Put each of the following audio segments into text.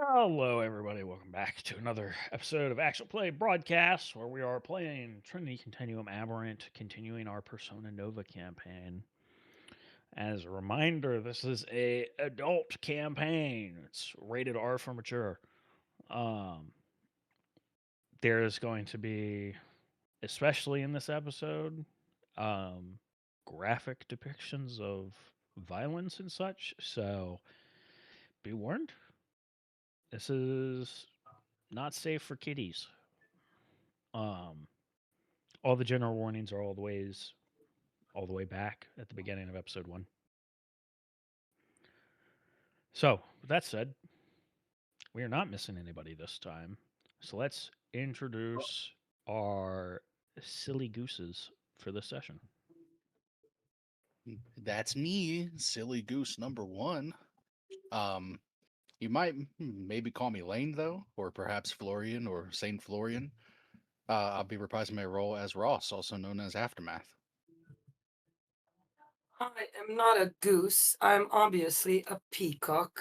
Hello, everybody. Welcome back to another episode of Actual Play Broadcast, where we are playing Trinity Continuum Aberrant, continuing our Persona Nova campaign. As a reminder, this is a adult campaign. It's rated R for mature. Um, there's going to be, especially in this episode, um, graphic depictions of violence and such. So be warned. This is not safe for kiddies. Um, all the general warnings are all the way back at the beginning of episode 1. So, with that said, we are not missing anybody this time. So let's introduce our silly gooses for this session. That's me, silly goose number one. Um, you might maybe call me Lane though, or perhaps Florian or Saint Florian. I'll be reprising my role as Ross, also known as Aftermath. I am not a goose. I'm obviously a peacock.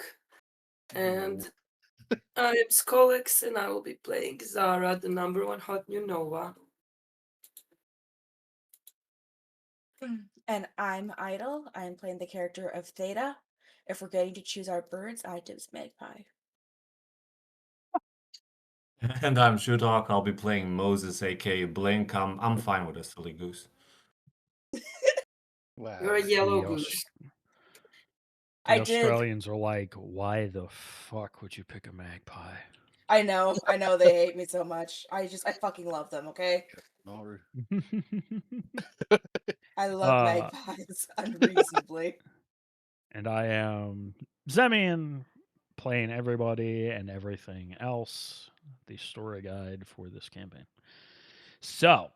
Ooh. And I am Skolix, and I will be playing Zara, the number one hot new Nova. And I'm Idle. I'm playing the character of Theta. If we're getting to choose our birds, I choose Magpie. And I'm Shudok. I'll be playing Moses, aka Blink. I'm fine with a silly goose. Wow. You're a yellow The goose. The I did. Australians are like, why the fuck would you pick a magpie? I know they hate me so much. I fucking love them, okay? Or- I love magpies unreasonably. And I am Zemian, playing everybody and everything else, the story guide for this campaign. So,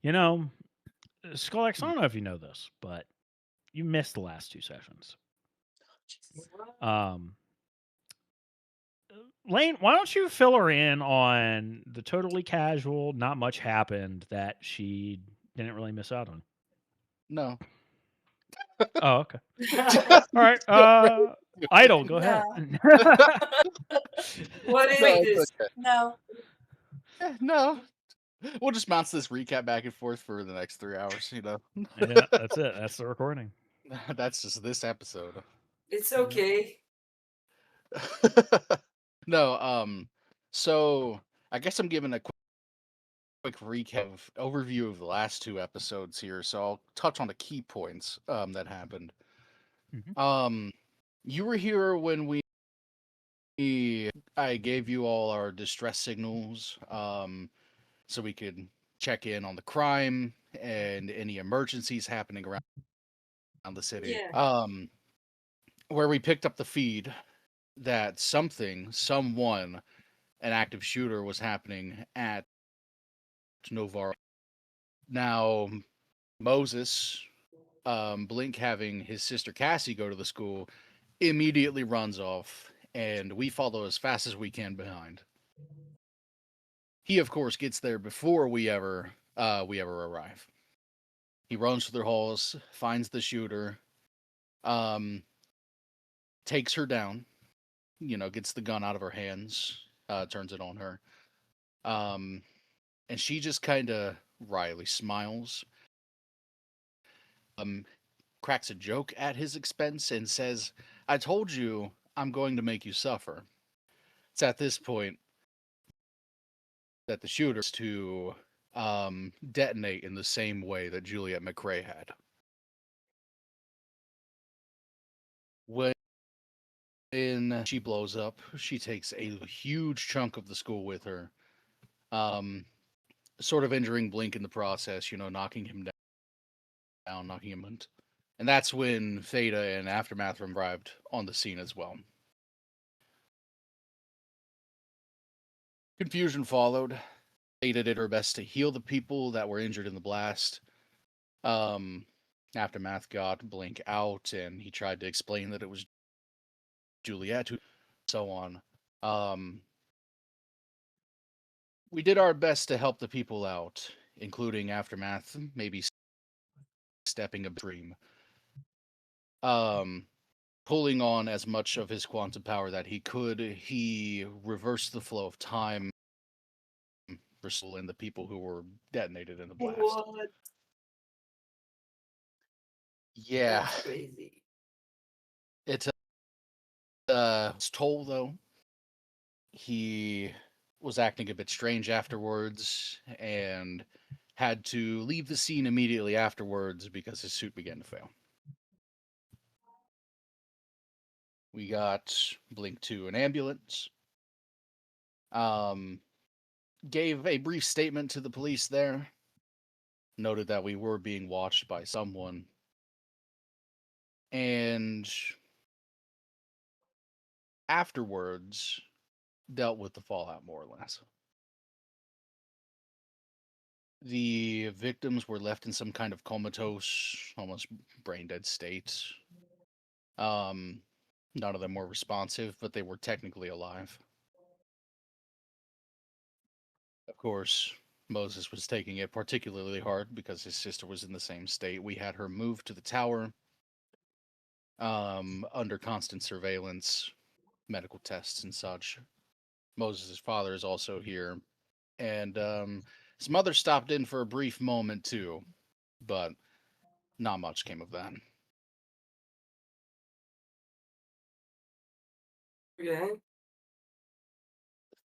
Skullx, I don't know if you know this, but you missed the last 2 sessions. Um, Lane, why don't you fill her in on the totally casual, not much happened that she didn't really miss out on? No. Oh, okay. All right. Idle, go ahead. What is No, this? okay. No. No. We'll just bounce this recap back and forth for the next 3 hours, Yeah, that's it. That's the recording. That's just this episode. It's okay. No, so I guess I'm giving a quick recap overview of the last 2 episodes here, so I'll touch on the key points that happened. Mhm. You were here when I gave you all our distress signals, so we could check in on the crime and any emergencies happening around the city. Yeah. Where we picked up the feed that someone, an active shooter was happening at Novara. Now, Moses, Blink having his sister Cassie go to the school, immediately runs off, and we follow as fast as we can behind. He, of course, gets there before we ever arrive. He runs through the halls, finds the shooter, takes her down, gets the gun out of her hands, turns it on her. And she just kind of wryly smiles, cracks a joke at his expense, and says, "I told you I'm going to make you suffer." It's at this point that the shooter is to detonate in the same way that Juliet McRae had. When she blows up, she takes a huge chunk of the school with her, sort of injuring Blink in the process, knocking him down, knocking him out. And that's when Theta and Aftermath arrived on the scene as well. Confusion followed. Theta did her best to heal the people that were injured in the blast. Aftermath got Blink out, and he tried to explain that it was Juliet, who, so on. We did our best to help the people out, including Aftermath, maybe stepping a dream. pulling on as much of his quantum power that he could. He reversed the flow of time and the people who were detonated in the blast. What? Yeah, That's crazy. it's toll though. He was acting a bit strange afterwards and had to leave the scene immediately afterwards because his suit began to fail. We got Blink to an ambulance. Gave a brief statement to the police there. Noted that we were being watched by someone. And afterwards, dealt with the fallout more or less. The victims were left in some kind of comatose, almost brain dead state. None of them were responsive, but they were technically alive. Of course, Moses was taking it particularly hard because his sister was in the same state. We had her moved to the tower, under constant surveillance, medical tests and such. Moses' father is also here, and his mother stopped in for a brief moment too, but not much came of that. Okay.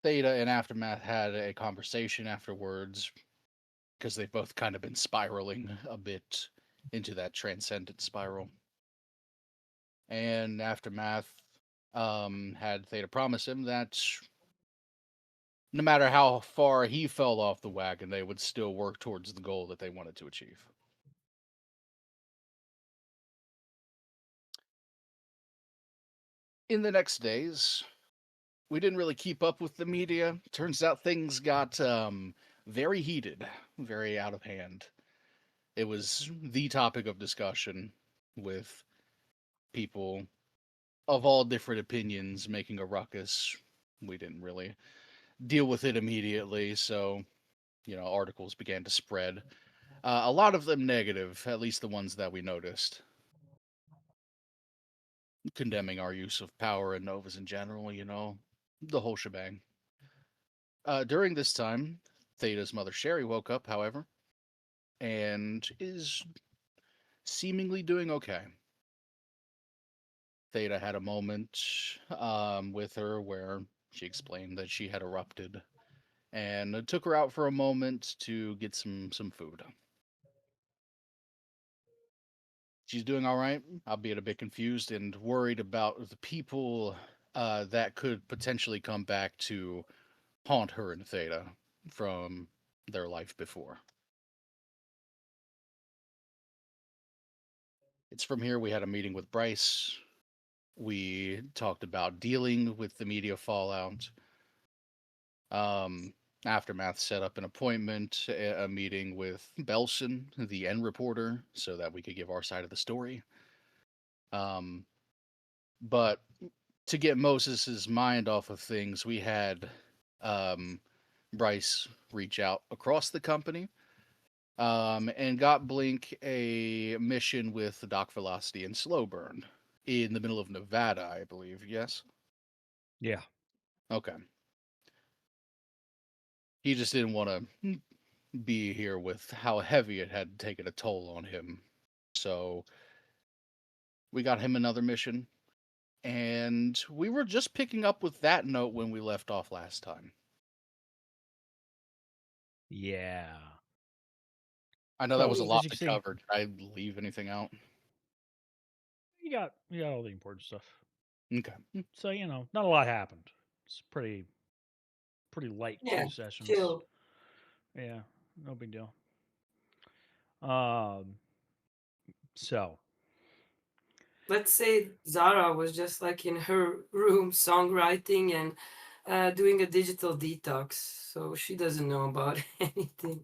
Theta and Aftermath had a conversation afterwards because they've both kind of been spiraling a bit into that transcendent spiral. And Aftermath had Theta promise him that no matter how far he fell off the wagon, they would still work towards the goal that they wanted to achieve. In the next days, we didn't really keep up with the media. Turns out things got very heated, very out of hand. It was the topic of discussion with people of all different opinions making a ruckus. We didn't really deal with it immediately, so articles began to spread. A lot of them negative, at least the ones that we noticed, condemning our use of power and novas in general. The whole shebang. During this time, Theta's mother Sherry woke up, however, and is seemingly doing okay. Theta had a moment with her where she explained that she had erupted, and it took her out for a moment to get some food. She's doing all right, albeit a bit confused and worried about the people that could potentially come back to haunt her and Theta from their life before. It's from here we had a meeting with Bryce. We talked about dealing with the media fallout. Aftermath set up an appointment, a meeting with Bellson, the N reporter, so that we could give our side of the story. But to get Moses's mind off of things, we had Bryce reach out across the company, and got Blink a mission with Doc Velocity and Slowburn in the middle of Nevada, I believe. Yes. Yeah. Okay. He just didn't want to be here with how heavy it had taken a toll on him. So we got him another mission. And we were just picking up with that note when we left off last time. Yeah. I know that was a As lot you to see, cover. Did I leave anything out? you got all the important stuff. Okay. So not a lot happened. It's pretty light Yeah, 2 sessions. chill. Yeah, no big deal. So Let's say Zara was just like in her room songwriting and doing a digital detox, so she doesn't know about anything.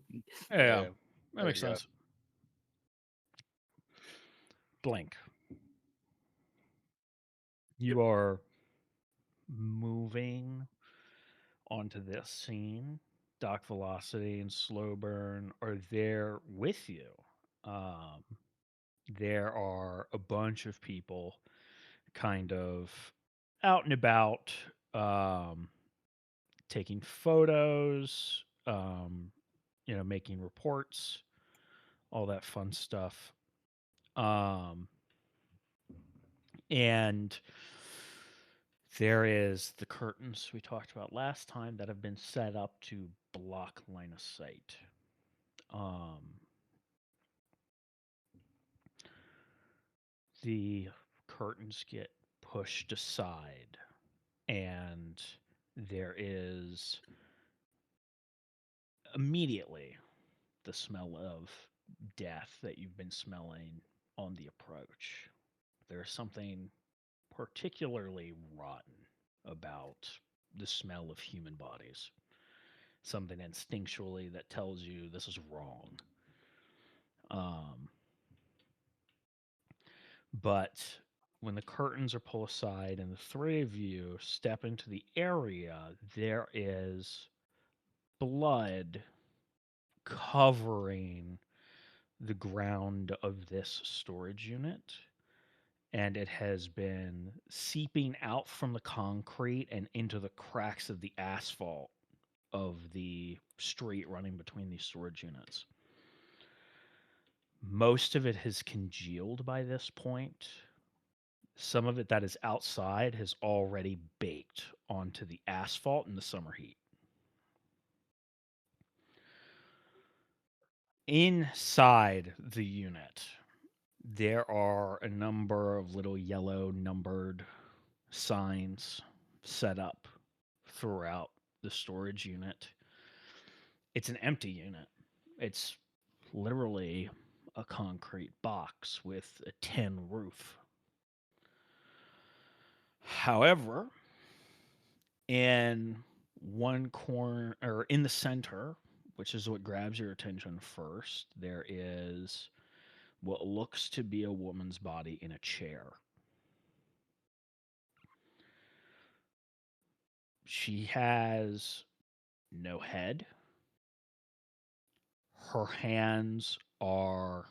yeah, that there makes you go. sense. Blink. You are moving onto this scene. Doc Velocity and Slowburn are there with you. There are a bunch of people kind of out and about, um, taking photos, making reports, all that fun stuff. And there is the curtains we talked about last time that have been set up to block line of sight. The curtains get pushed aside, and there is immediately the smell of death that you've been smelling on the approach. There's something particularly rotten about the smell of human bodies. Something instinctually that tells you this is wrong. But when the curtains are pulled aside and the three of you step into the area, there is blood covering the ground of this storage unit. And it has been seeping out from the concrete and into the cracks of the asphalt of the street running between these storage units. Most of it has congealed by this point. Some of it that is outside has already baked onto the asphalt in the summer heat. Inside the unit, there are a number of little yellow numbered signs set up throughout the storage unit. It's an empty unit. It's literally a concrete box with a tin roof. However, in one corner, or in the center, which is what grabs your attention first, there is what looks to be a woman's body in a chair. She has no head. Her hands are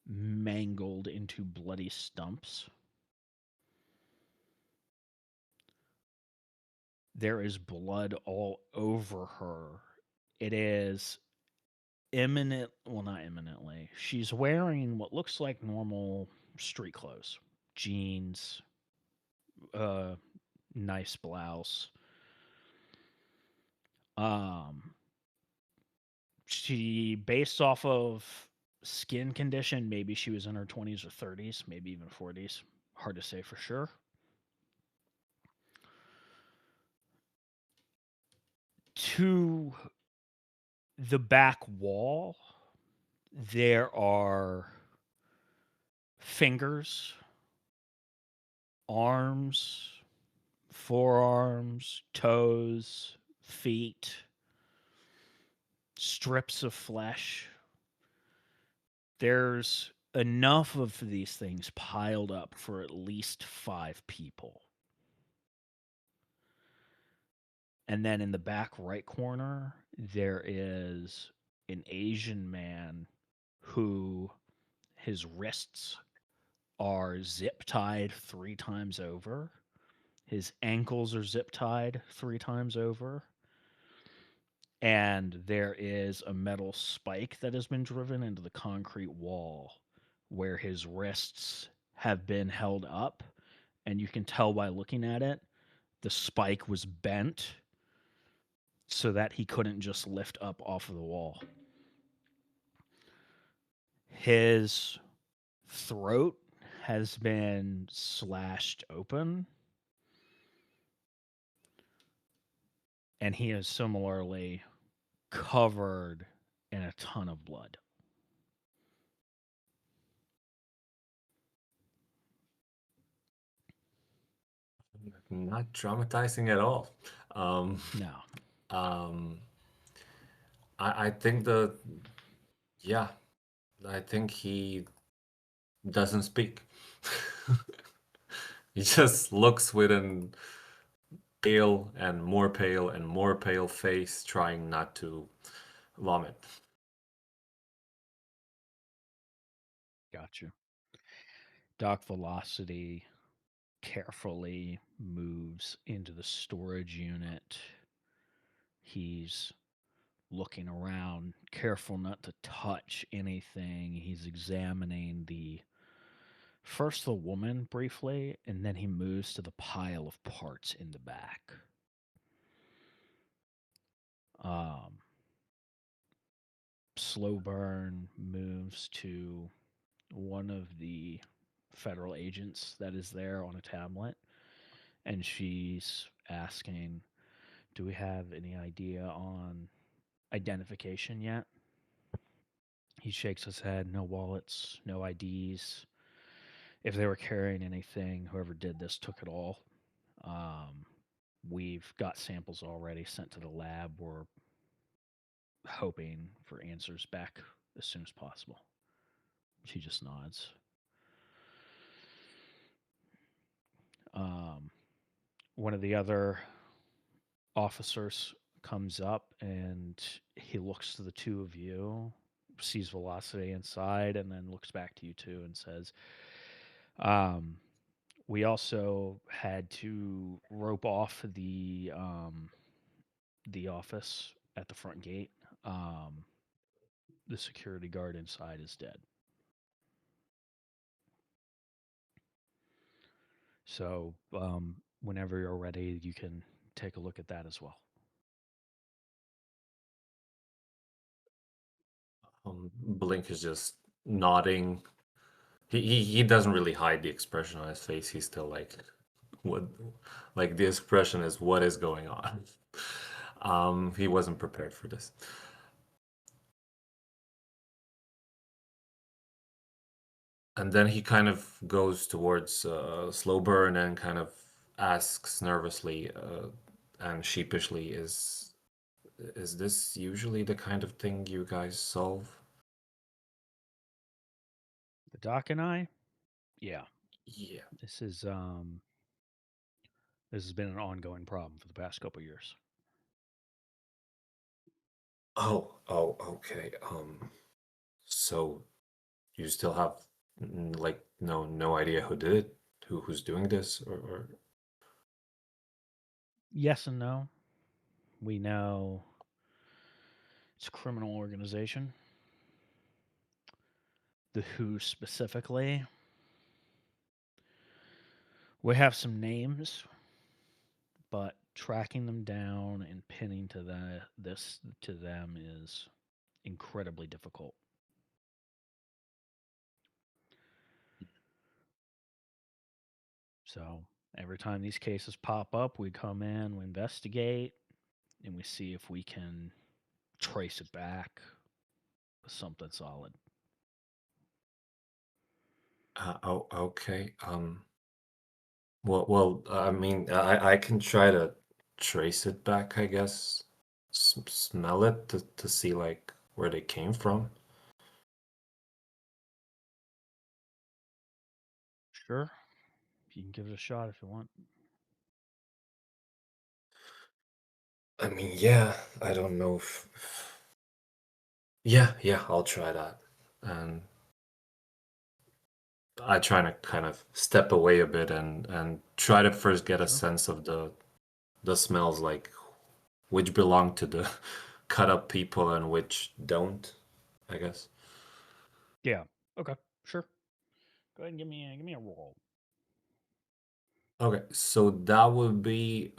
mangled into bloody stumps. There is blood all over her. It is not imminently. She's wearing what looks like normal street clothes, jeans, nice blouse. She, based off of skin condition, maybe she was in her 20s or 30s, maybe even 40s. Hard to say for sure. To the back wall, there are fingers, arms, forearms, toes, feet, strips of flesh. There's enough of these things piled up for at least 5 people. And then in the back right corner, there is an Asian man who his wrists are zip tied 3 times over. His ankles are zip tied 3 times over. And there is a metal spike that has been driven into the concrete wall where his wrists have been held up. And you can tell by looking at it, the spike was bent so that he couldn't just lift up off of the wall. His throat has been slashed open, and he is similarly covered in a ton of blood. Not traumatizing at all. No. I think I think he doesn't speak. He just looks with an pale and more pale face, trying not to vomit. Gotcha. Dock velocity carefully moves into the storage unit. He's looking around, careful not to touch anything. He's examining first the woman briefly, and then he moves to the pile of parts in the back. Slow burn moves to one of the federal agents that is there on a tablet, and she's asking, do we have any idea on identification yet? He shakes his head. No wallets, no IDs. If they were carrying anything, whoever did this took it all. We've got samples already sent to the lab. We're hoping for answers back as soon as possible. She just nods. One of the other officers comes up and he looks to the two of you, sees velocity inside, and then looks back to you two and says, we also had to rope off the office at the front gate. The security guard inside is dead. So whenever you're ready, you can take a look at that as well. Blink is just nodding. He doesn't really hide the expression on his face. He's still like, what? Like the expression is, what is going on? He wasn't prepared for this. And then he kind of goes towards Slow Burn and kind of asks nervously and sheepishly, is this usually the kind of thing you guys solve? The doc and I, yeah. Yeah. This has been an ongoing problem for the past couple years. Oh, okay. So you still have like no idea who did it, who's doing this, or Yes and no. We know it's a criminal organization. The who specifically, we have some names, but tracking them down and pinning to them is incredibly difficult. So every time these cases pop up, we come in, we investigate, and we see if we can trace it back with something solid. oh, okay. Well, I mean, I can try to trace it back, I guess. Smell it to see like where they came from. Sure. You can give it a shot if you want. I mean, yeah, I don't know if... Yeah, I'll try that. And I try to kind of step away a bit and try to first get a sense of the smells, like which belong to the cut up people and which don't, I guess. Yeah. Okay. Sure. Go ahead and give me a roll. Okay, so that would be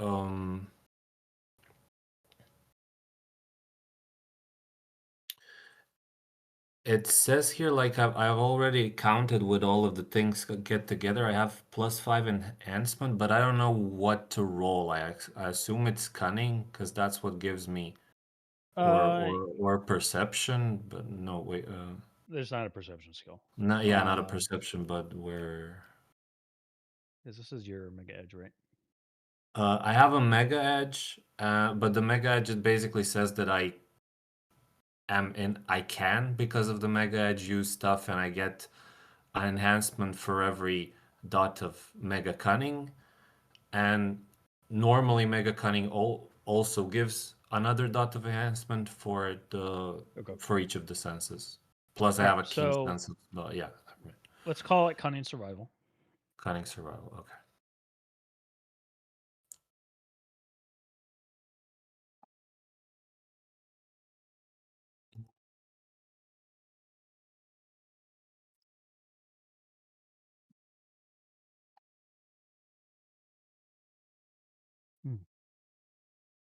it says here like I've already counted with all of the things get together. I have +5 enhancement, but I don't know what to roll. I assume it's cunning because that's what gives me or perception, but no wait. There's not a perception skill. Not a perception, but where. This is your mega edge, right? I have a mega edge, but the mega edge it basically says that I can, because of the mega edge, use stuff, and I get an enhancement for every dot of mega cunning, and normally mega cunning also gives another dot of enhancement for for each of the senses. Plus, I have a keen sense of, yeah. Let's call it cunning survival. Cunning survival. Okay.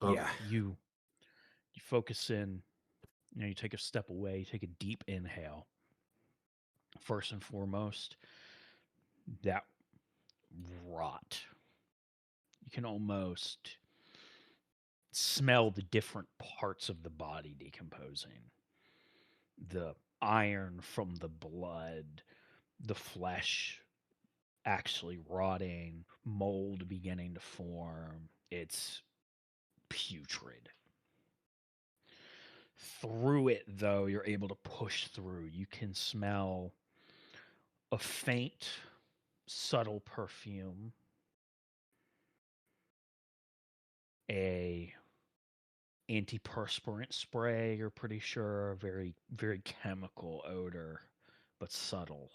Yeah, Okay. you focus in. You take a step away. You take a deep inhale. First and foremost, that rot. You can almost smell the different parts of the body decomposing. The iron from the blood, the flesh actually rotting, mold beginning to form. It's putrid. Through it, though, you're able to push through. You can smell a faint, subtle perfume, a antiperspirant spray, you're pretty sure, very, very chemical odor, but subtle.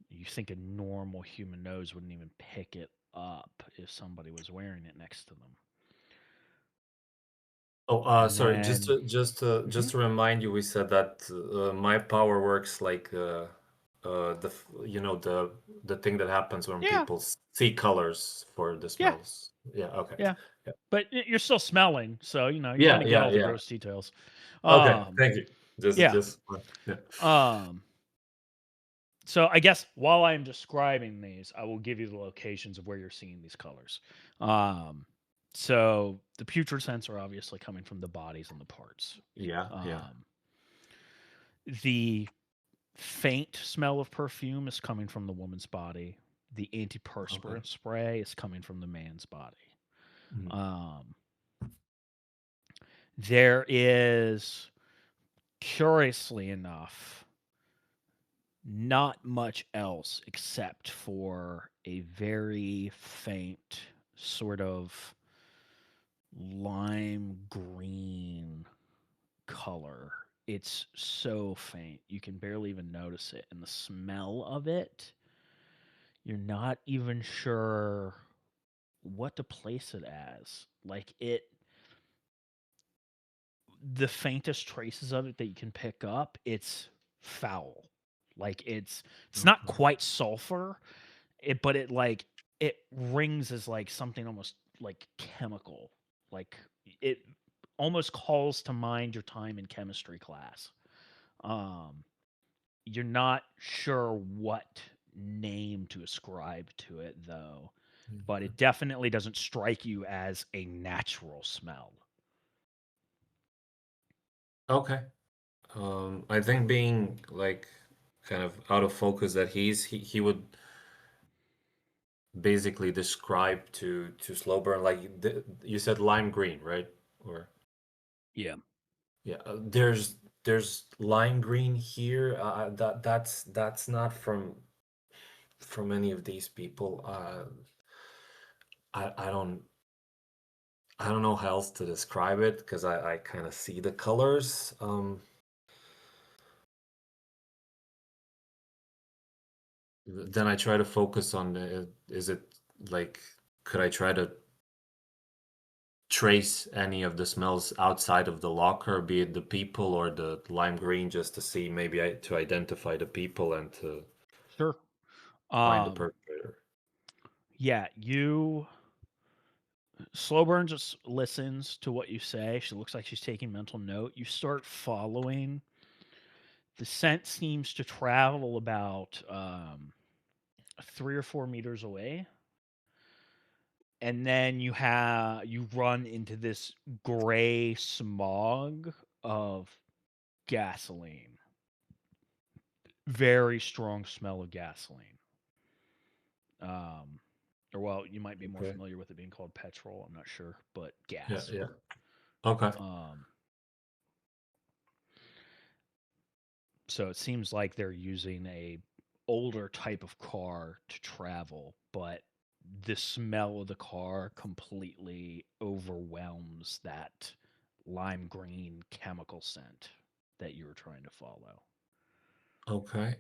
You think a normal human nose wouldn't even pick it up if somebody was wearing it next to them. Oh, And sorry. then, Just to remind you, we said that my power works like the thing that happens when yeah, people see colors for the yeah, smells. Yeah. Okay. yeah. Yeah. But you're still smelling, so you're Yeah. gonna get Yeah. all the Yeah. gross details. Okay. Um, Thank you. yeah. Just yeah. Um, so I guess while I'm describing these, I will give you the locations of where you're seeing these colors. Um, so the putrid scents are obviously coming from the bodies and the parts. Yeah. Yeah. Um, the faint smell of perfume is coming from the woman's body. The Okay. antiperspirant spray is coming from the man's body. Mhm. Um, there is, curiously enough, not much else except for a very faint sort of lime green color. It's so faint, you can barely even notice it. And the smell of it, you're not even sure what to place it as. Like the faintest traces of it that you can pick up, it's foul. Like it's not Okay. quite sulfur, but it rings as like something almost like chemical. Like it almost calls to mind your time in chemistry class. Um, you're not sure what name to ascribe to it though, but it definitely doesn't strike you as a natural smell. Okay. I think being like kind of out of focus that he would basically describe to slow burn like you said lime green, right? Or Yeah. yeah, there's lime green here. That's not from any of these people. I I don't know how else to describe it because I kind of see the colors. Then I try to focus on is it like could I try to trace any of the smells outside of the locker, be it the people or the lime green, just to see maybe to identify the people and to Sure. find the Um, perpetrator. yeah, you Slowburn just listens to what you say. She looks like she's taking mental note. You start following. The scent seems to travel about 3 or 4 meters away, and then you run into this gray smog of gasoline. Very strong smell of gasoline. Um, or well, you might be more Okay. familiar with it being called petrol. I'm not sure, but Yeah, gas. yeah. Okay. Um, so it seems like they're using a older type of car to travel, but the smell of the car completely overwhelms that lime green chemical scent that you were trying to follow. Okay.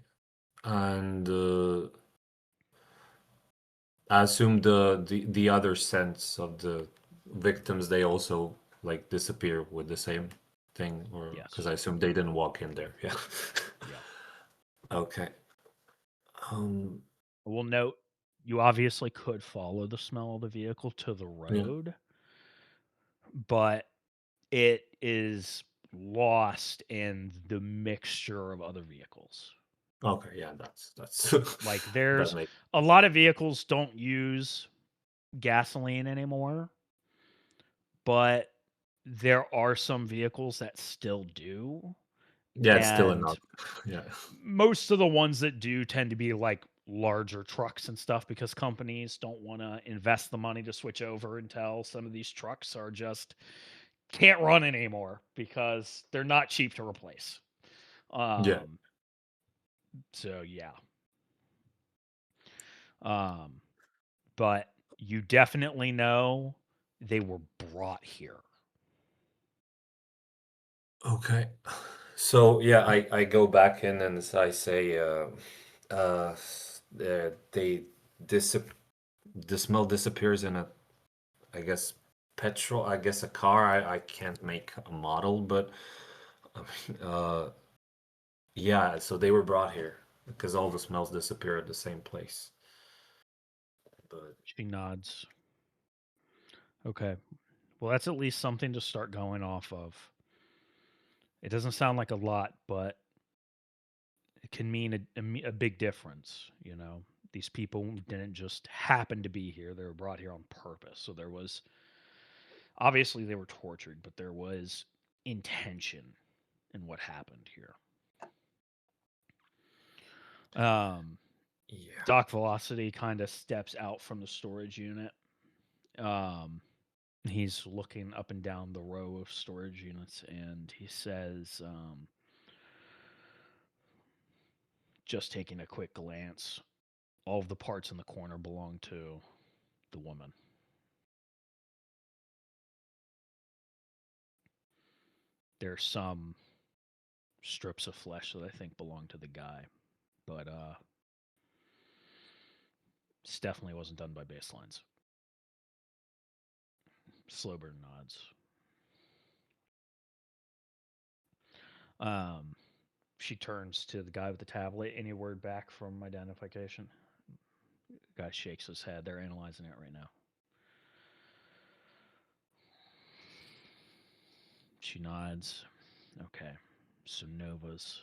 And I assume the other scents of the victims they also like disappear with the same thing, or because Yes. I assume they didn't walk in there. Yeah. Yeah. Okay. Um. We'll note you obviously could follow the smell of the vehicle to the Yeah. road, but it is lost in the mixture of other vehicles. Okay, yeah, that's Like that there's makes a lot of vehicles don't use gasoline anymore, but there are some vehicles that still do. yeah, it's still And enough. Yeah. most of the ones that do tend to be like larger trucks and stuff because companies don't want to invest the money to switch over until some of these trucks are just can't run anymore because they're not cheap to replace. Yeah. So yeah. Um, but you definitely know they were brought here. Okay. So yeah, I go back in and I say they disap the smell disappears in a, I guess, petrol, I guess a car. I can't make a model, but I mean, yeah, so they were brought here because all the smells disappear at the same place. But She nods. Okay. Well, that's at least something to start going off of. It doesn't sound like a lot, but it can mean a big difference. You know, these people didn't just happen to be here; they were brought here on purpose. So there was obviously they were tortured, but there was intention in what happened here. yeah. Doc Velocity kind of steps out from the storage unit. Um, he's looking up and down the row of storage units, and he says, just taking a quick glance, all of the parts in the corner belong to the woman. There's some strips of flesh that I think belong to the guy, but this definitely wasn't done by baselines. Slowburn nods. Um, she turns to the guy with the tablet. Any word back from identification? The guy shakes his head. They're analyzing it right now. She nods. Okay. So Nova's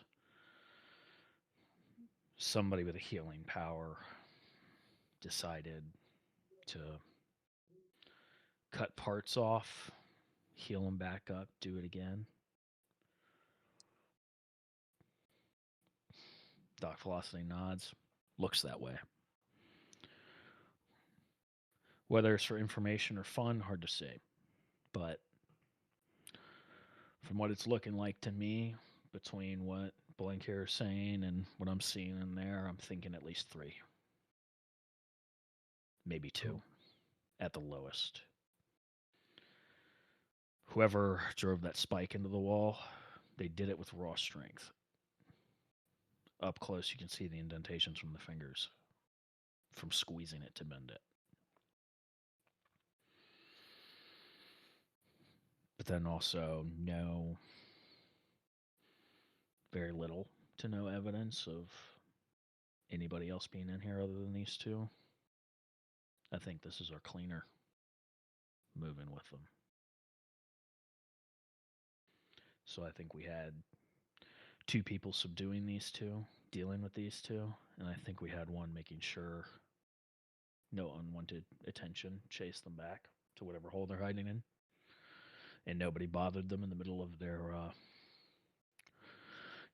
somebody with a healing power decided to cut parts off, heal them back up, do it again. Doc Velocity nods. Looks that way. Whether it's for information or fun, hard to say. But from what it's looking like to me, between what Blankier is saying and what I'm seeing in there, I'm thinking at least 3. Maybe 2 at the lowest. Whoever drove that spike into the wall, they did it with raw strength. Up close, you can see the indentations from the fingers from squeezing it to bend it. But then also, very little to no evidence of anybody else being in here other than these 2. I think this is our cleaner moving with them. So I think we had 2 people subduing these 2, dealing with these 2, and I think we had one making sure no unwanted attention chased them back to whatever hole they're hiding in. And nobody bothered them in the middle of their.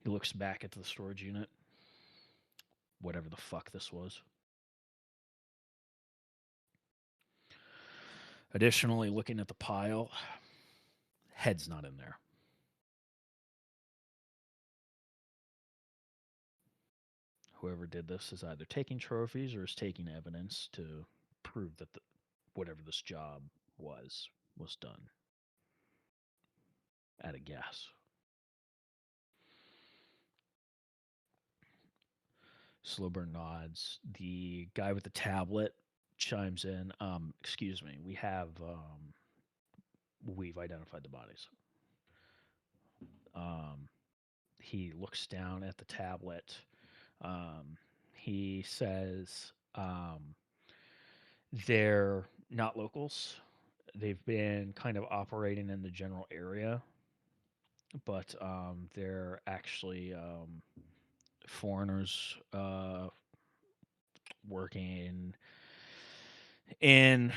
He looks back at the storage unit. Whatever the fuck this was. Additionally, looking at the pile, head's not in there. Whoever did this is either taking trophies or is taking evidence to prove that whatever this job was done. At a guess. Slowburn nods. The guy with the tablet chimes in. Excuse me. We've identified the bodies. He looks down at the tablet. He says they're not locals. they've been kind of operating in the general area, but they're actually foreigners working in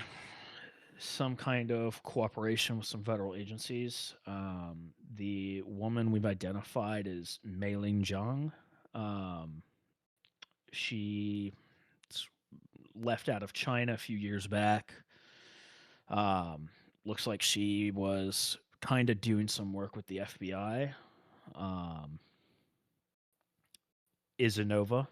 some kind of cooperation with some federal agencies. The woman we've identified is Meiling Zhang. She left out of China a few years back. Looks like she was kind of doing some work with the FBI. Isanova.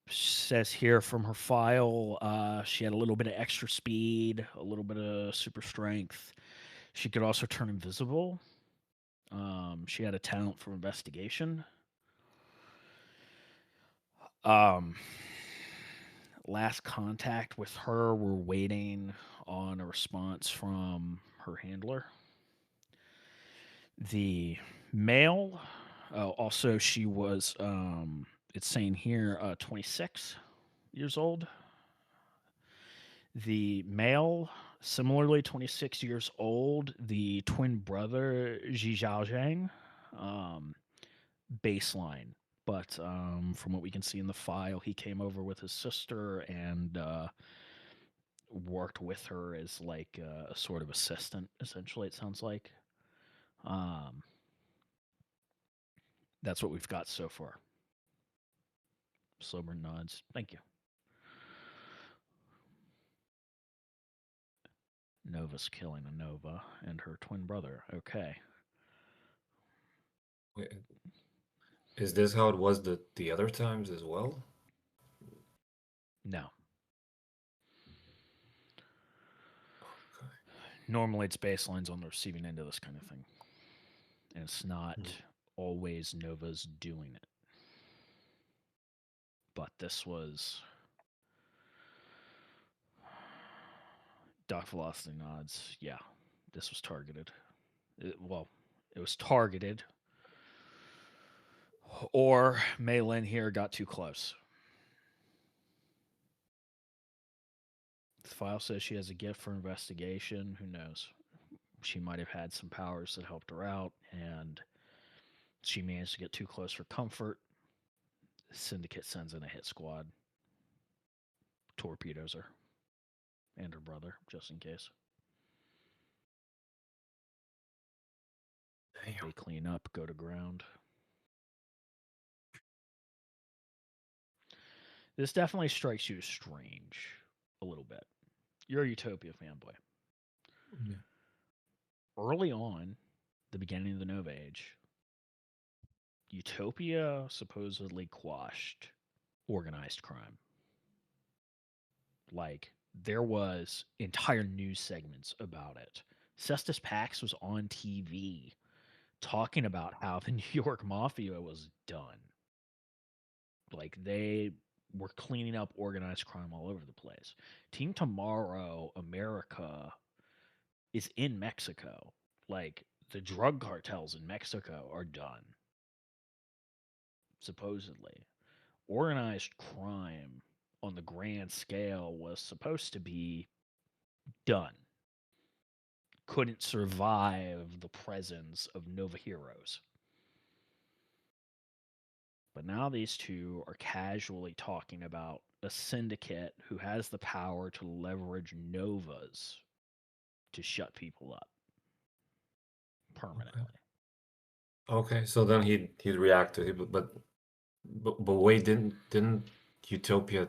Says here from her file, she had a little bit of extra speed, a little bit of super strength. She could also turn invisible. She had a talent for investigation. Last contact with her, we're waiting on a response from her handler. The male, also, she was, it's saying here, 26 years old. The male, similarly 26 years old, the twin brother, Ji Zhaozhang, baseline. But from what we can see in the file, he came over with his sister and worked with her as like a sort of assistant, essentially, it sounds like. That's what we've got so far. Sober nods. Thank you. Nova's killing a Nova and her twin brother. Okay. Wait, is this how it was the other times as well? No. Okay. Normally it's baselines on the receiving end of this kind of thing. And it's not always Nova's doing it. But this was... Doc Velocity nods. Yeah, this was targeted. It was targeted. Or Mei Lin here got too close. The file says she has a gift for investigation. Who knows? She might have had some powers that helped her out, and she managed to get too close for comfort. The syndicate sends in a hit squad. Torpedoes her and her brother, just in case. Damn. They clean up, go to ground. This definitely strikes you as strange a little bit. You're a Utopia fanboy. Yeah. Early on, the beginning of the Nova Age, Utopia supposedly quashed organized crime. Like, there was entire news segments about it. Cestus Pax was on TV talking about how the New York Mafia was done. Like, they were cleaning up organized crime all over the place. Team Tomorrow America is in Mexico. Like, the drug cartels in Mexico are done. Supposedly. Organized crime on the grand scale was supposed to be done. Couldn't survive the presence of Nova heroes. But now these two are casually talking about a syndicate who has the power to leverage Novas to shut people up permanently. Okay, so then he'd react to it, but wait, didn't Utopia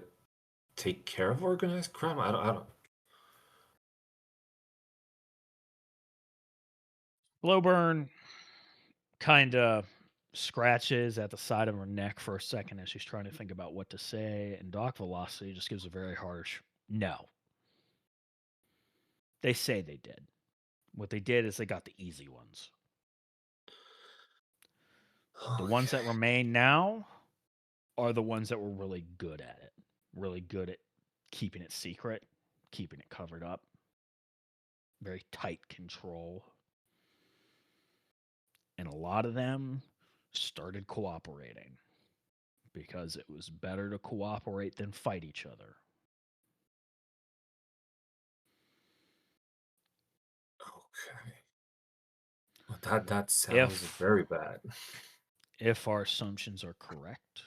take care of organized crime? I don't. Glowburn kind of scratches at the side of her neck for a second as she's trying to think about what to say, and Doc Velocity just gives a very harsh no. They say they did. What they did is they got the easy ones. The ones that remain now are the ones that were really good at it. Really good at keeping it secret, keeping it covered up. Very tight control. And a lot of them started cooperating because it was better to cooperate than fight each other. That sounds very bad. If our assumptions are correct,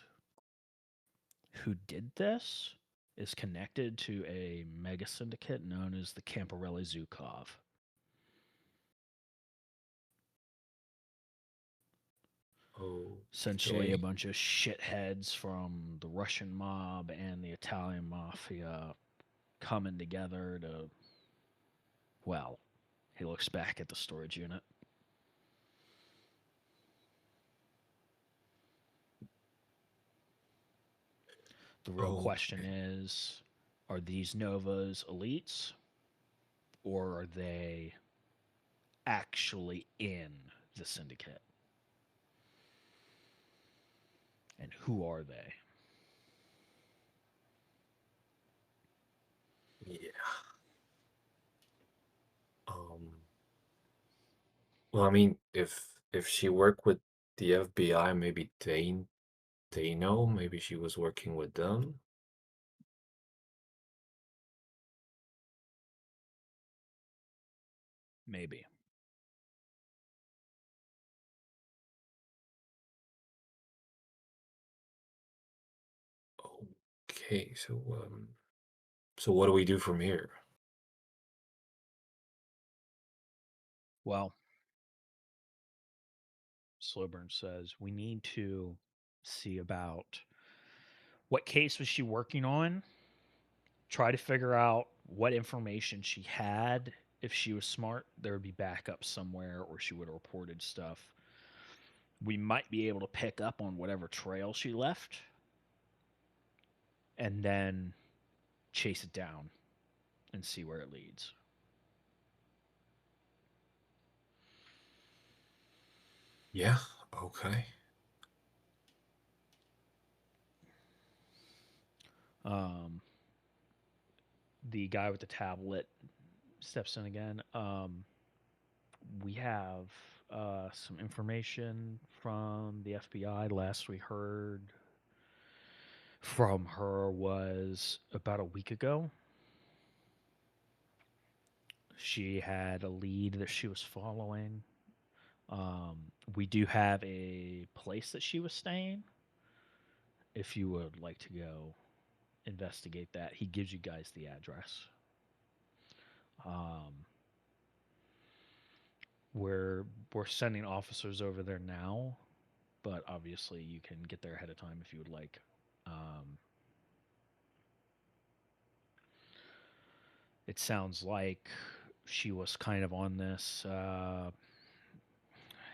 who did this is connected to a mega syndicate known as the Camporelli Zukov. Essentially, a Okay. bunch of shitheads from the Russian mob and the Italian mafia coming together to. Well, he looks back at the storage unit. The real question is, are these Novas elites, or are they actually in the syndicate? And who are they? Yeah. Well, I mean, if she worked with the FBI, maybe they know. Maybe she was working with them. Maybe. Okay, so what do we do from here? Well, Slowburn says we need to see about what case was she working on, try to figure out what information she had. If she was smart, there would be backup somewhere, or she would have reported stuff. We might be able to pick up on whatever trail she left and then chase it down and see where it leads. Yeah, okay. The guy with the tablet steps in again. We have some information from the FBI. Last we heard from her was about a week ago. She had a lead that she was following. We do have a place that she was staying. If you would like to go investigate that, he gives you guys the address. Um, we're we're sending officers over there now, but obviously you can get there ahead of time if you would like. It sounds like she was kind of on this.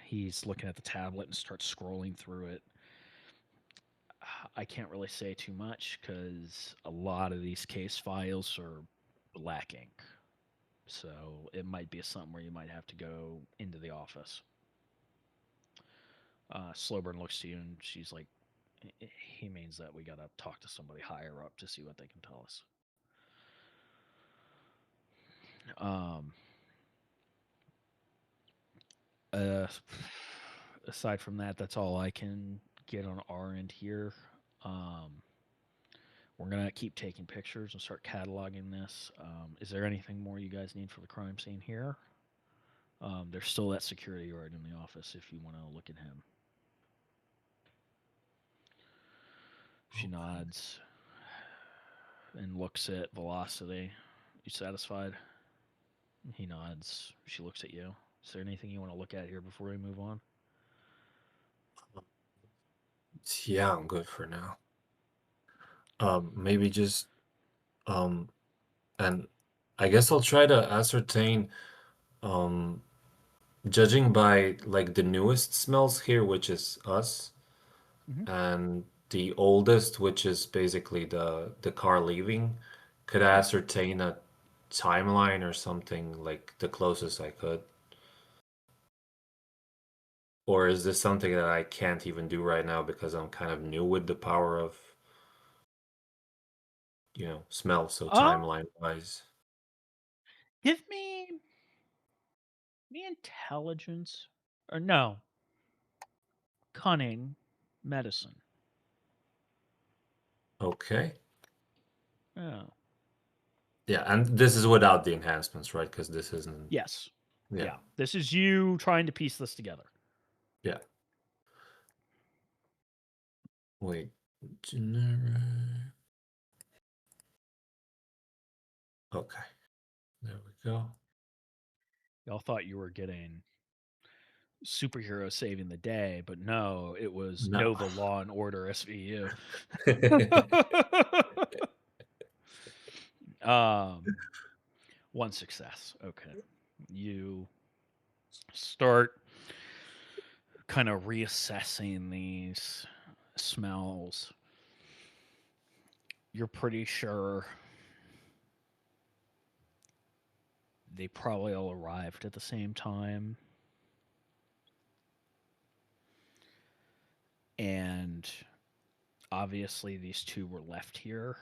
He's looking at the tablet and starts scrolling through it. I can't really say too much because a lot of these case files are black ink. So it might be something where you might have to go into the office. Slowburn looks to you and she's like, he means that we got to talk to somebody higher up to see what they can tell us. Uh, aside from that, that's all I can get on our end here. We're gonna keep taking pictures and start cataloging this. Is there anything more you guys need for the crime scene here? There's still that security guard in the office if you want to look at him. She nods and looks at Velocity. You satisfied? He nods. She looks at you. Is there anything you want to look at here before we move on? Yeah, I'm good for now. Maybe just and I guess I'll try to ascertain, judging by like the newest smells here, which is us, and the oldest, which is basically the car leaving, could I ascertain a timeline or something like the closest I could? Or is this something that I can't even do right now because I'm kind of new with the power of, smell, so timeline wise? Give me intelligence, or no, cunning, medicine. Okay. Oh, Yeah, and this is without the enhancements, right? Because this isn't. yes. Yeah. This is you trying to piece this together. Yeah. Wait. Generic. Okay. There we go. Y'all thought you were getting superhero saving the day, but no, it was No. Nova Law and Order SVU. One success. Okay. You start kind of reassessing these smells. You're pretty sure they probably all arrived at the same time. And obviously, these two were left here.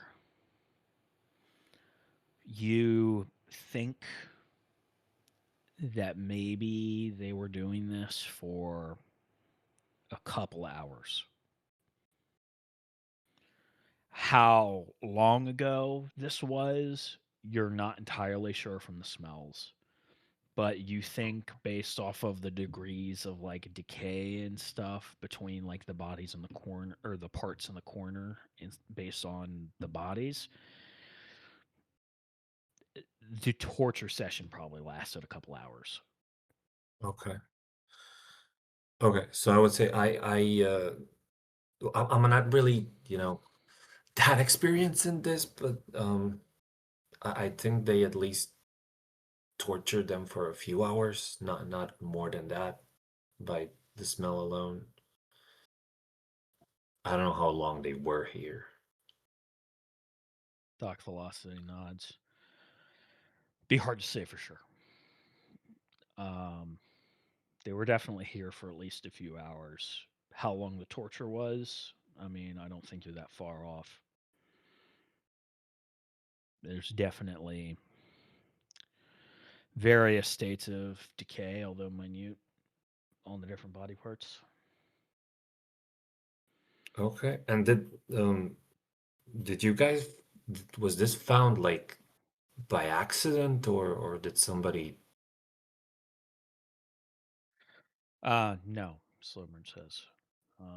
You think that maybe they were doing this for a couple hours. How long ago this was, you're not entirely sure from the smells. But you think based off of the degrees of like decay and stuff between like the bodies in the corner or the parts in the corner based on the bodies, the torture session probably lasted a couple hours. Okay. Okay. So I would say I'm not really, that experienced in this, but I think they at least tortured them for a few hours, not more than that, by the smell alone. I don't know how long they were here. Doc Velocity nods. Be hard to say for sure. They were definitely here for at least a few hours. How long the torture was, I mean, I don't think you're that far off. There's definitely various states of decay, although minute, on the different body parts. Okay. And did you guys, was this found like by accident, or did somebody? No, Slowburn says.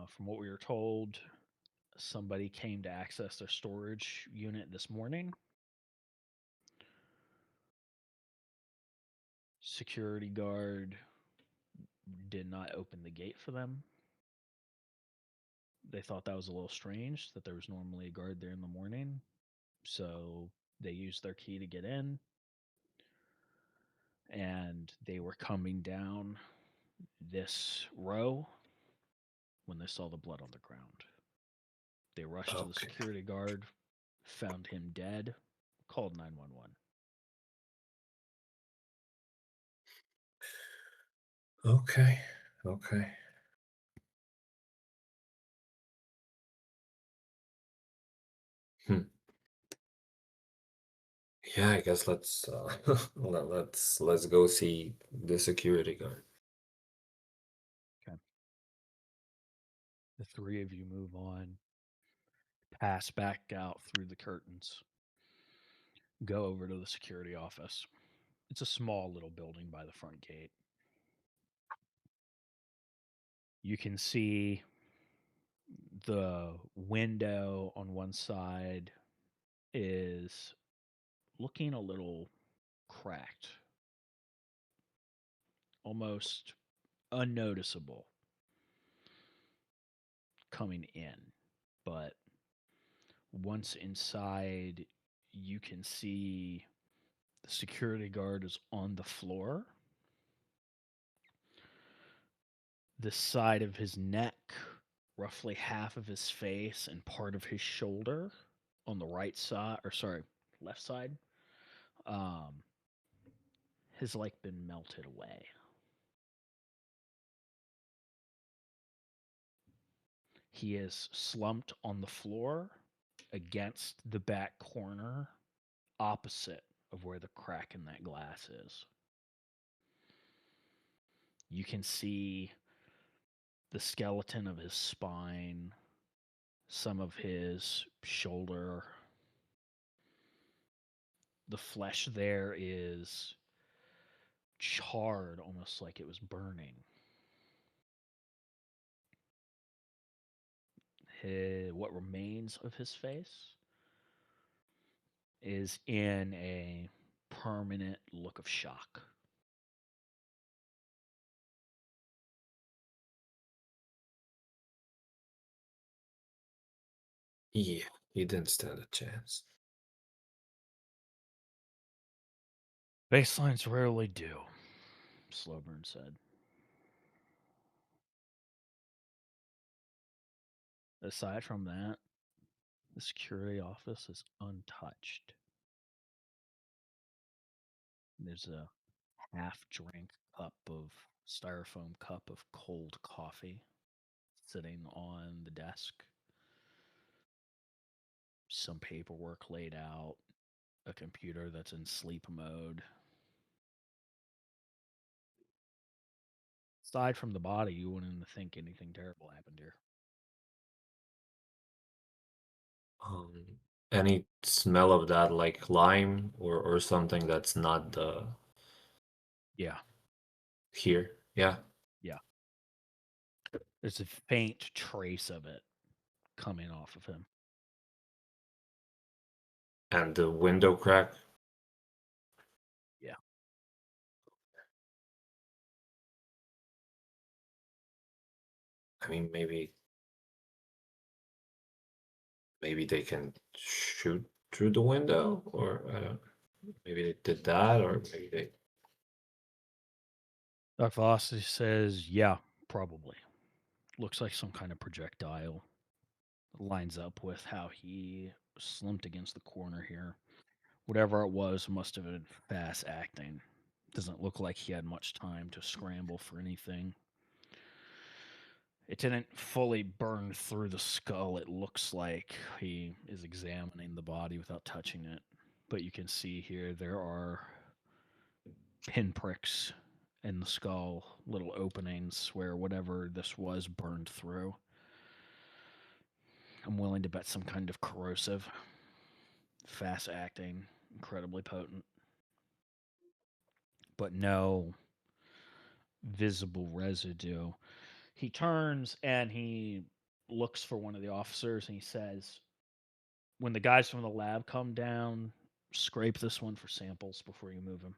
From what we were told, somebody came to access their storage unit this morning. Security guard did not open the gate for them. They thought that was a little strange that there was normally a guard there in the morning. So they used their key to get in. And they were coming down this row when they saw the blood on the ground. They rushed to the Okay. security guard, found him dead, called 911. Okay. Okay. Hmm. Yeah, I guess let's let's go see the security guard. Okay. The three of you move on, pass back out through the curtains, go over to the security office. It's a small little building by the front gate. You can see the window on one side is looking a little cracked, almost unnoticeable coming in. But once inside, you can see the security guard is on the floor. The side of his neck, roughly half of his face, and part of his shoulder on the right side, or sorry, left side, um, has like been melted away. He is slumped on the floor against the back corner, opposite of where the crack in that glass is. You can see the skeleton of his spine, some of his shoulder. The flesh there is charred, almost like it was burning. What remains of his face is in a permanent look of shock. Yeah, he didn't stand a chance. Baselines rarely do, Slowburn said. Aside from that, the security office is untouched. There's a half drink styrofoam cup of cold coffee sitting on the desk. Some paperwork laid out, a computer that's in sleep mode. Aside from the body, you wouldn't think anything terrible happened here. Any smell of that, like lime or something that's not the Yeah, here? Yeah. yeah. There's a faint trace of it coming off of him. And the window crack. Yeah. I mean, maybe they can shoot through the window, or I don't. Maybe they did that, or maybe they. Dr. Velocity says, yeah, probably. Looks like some kind of projectile. Lines up with how he slumped against the corner here. Whatever it was must have been fast acting. Doesn't look like he had much time to scramble for anything. It didn't fully burn through the skull. It looks like he is examining the body without touching it. But you can see here there are pinpricks in the skull, little openings where whatever this was burned through. I'm willing to bet some kind of corrosive, fast acting, incredibly potent, but no visible residue. He turns and he looks for one of the officers and he says, when the guys from the lab come down, scrape this one for samples before you move him.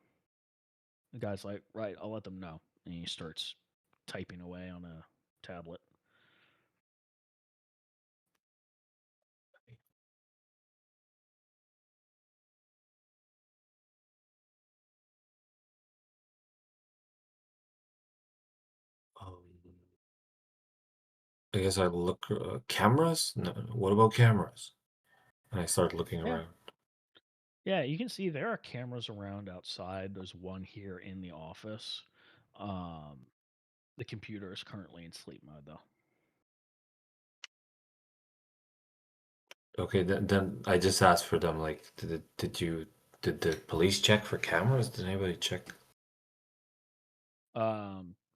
The guy's like, right, I'll let them know. And he starts typing away on a tablet. Um, I guess I look cameras. No, what about cameras? And I start looking Yeah. around. Yeah, you can see there are cameras around outside. There's one here in the office. The computer is currently in sleep mode, though. Okay, then I just asked for them. Like, did the police check for cameras? Did anybody check?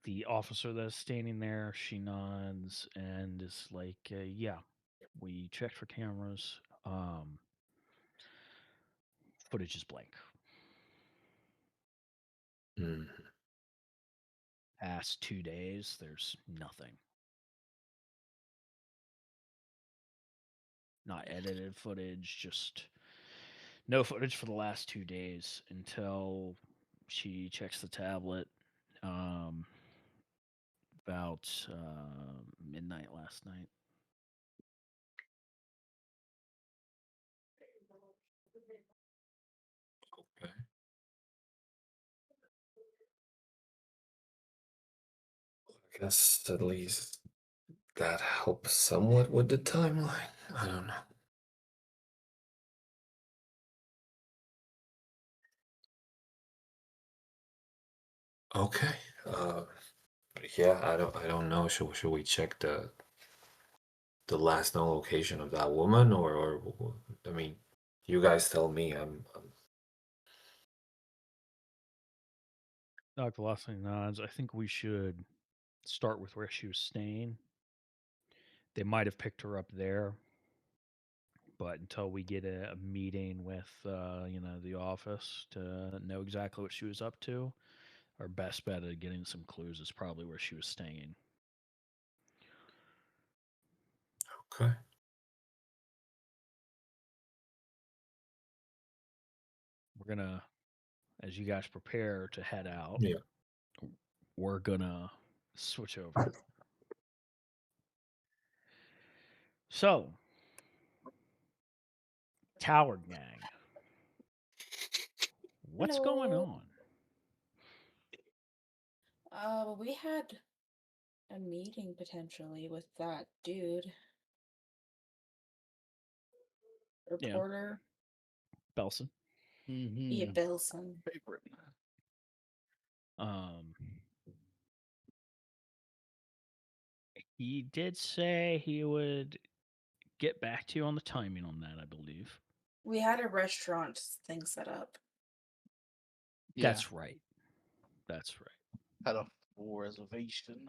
The officer that's standing there, she nods and is like, "Yeah, we checked for cameras. Footage is blank. Hmm. Past 2 days, there's nothing. Not edited footage, just no footage for the last 2 days until she checks the tablet about midnight last night." Okay. I guess at least that helps somewhat with the timeline. I don't know. Okay. Yeah, I don't know. Should we check the last known location of that woman, or I mean, you guys tell me. Dr. Velocity nods. I think we should start with where she was staying. They might have picked her up there, but until we get a meeting with the office to know exactly what she was up to, our best bet at getting some clues is probably where she was staying. Okay. We're gonna, as you guys prepare to head out, Yeah. we're gonna switch over. So, Tower Gang, what's going Hello. on? Well, we had a meeting potentially with that dude. Yeah. Reporter. Bellson. Yeah, Mm-hmm. Bellson. Favorite. He did say he would get back to you on the timing on that, I believe. We had a restaurant thing set up. Yeah, That's right. That's right. had a full reservation.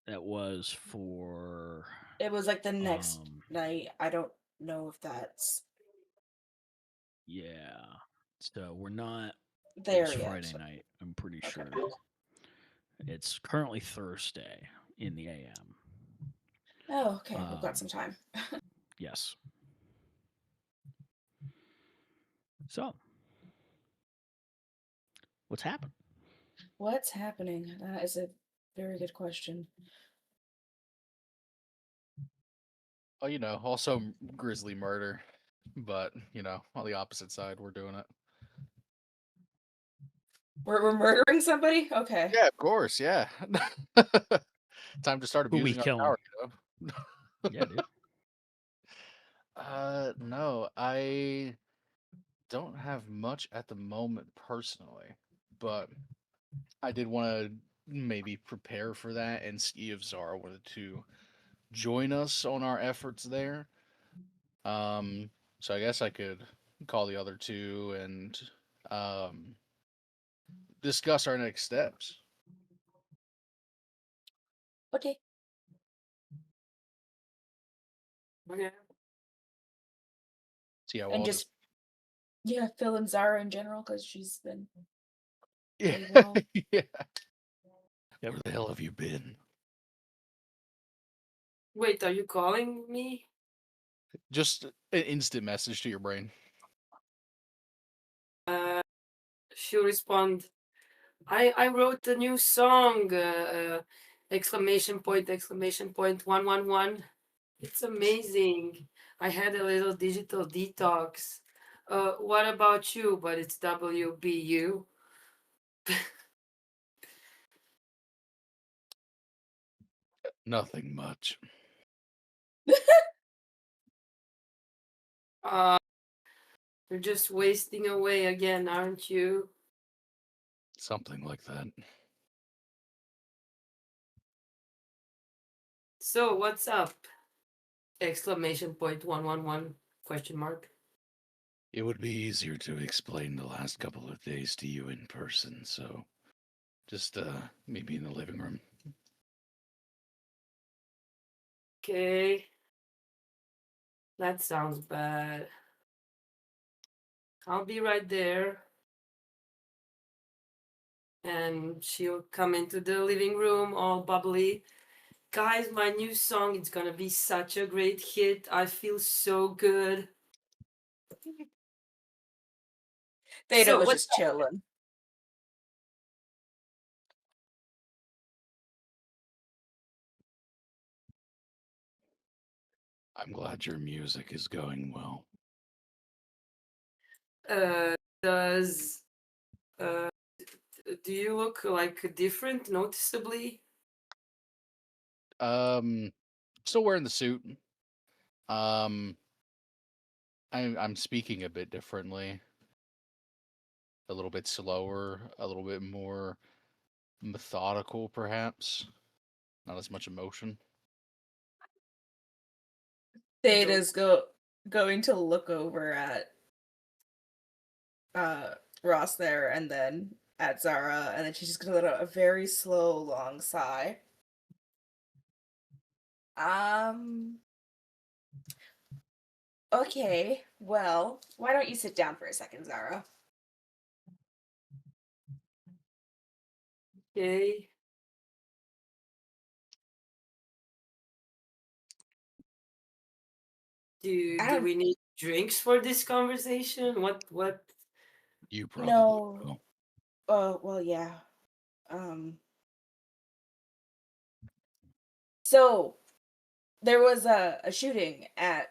That was for It was like the next night. I don't know if that's yeah. So we're not there it's yet. Friday night, I'm pretty Okay. sure. It's currently Thursday in the AM. Oh, okay. We've got some time. Yes. So, what's happened? What's happening? That is a very good question. Oh, also grisly murder, but on the opposite side, we're doing it. We're murdering somebody? Okay. Yeah, of course. Yeah. Time to start Who we abusing our killing? power. Yeah, dude. No, I don't have much at the moment personally, but I did want to maybe prepare for that and see if Zara wanted to join us on our efforts there. So I guess I could call the other two and um, discuss our next steps. Okay. Okay. See how And all just Phil and Zara in general, because she's been yeah, well. yeah. Where the hell have you been? Wait, are you calling me? Just an instant message to your brain. She'll respond. I wrote a new song. Exclamation point! 111. It's amazing. I had a little digital detox. What about you? But it's WBU. Nothing much. You're just wasting away again, aren't you? Something like that. So what's up? Exclamation point! 111 question mark. It would be easier to explain the last couple of days to you in person, so just meet me in the living room. Okay. That sounds bad. I'll be right there. And she'll come into the living room all bubbly. Guys, my new song, it's gonna be such a great hit. I feel so good. Theta So was what's just chilling. I'm glad your music is going well. does do you look like different noticeably? Still wearing the suit. I'm speaking a bit differently. A little bit slower, a little bit more methodical, perhaps. Not as much emotion. Theta's going to look over at Ross there and then at Zara, and then she's just gonna let out a very slow, long sigh. Okay, well, why don't you sit down for a second, Zara? Okay. Do we need drinks for this conversation? What? You probably No. will. Well, yeah. So there was a shooting at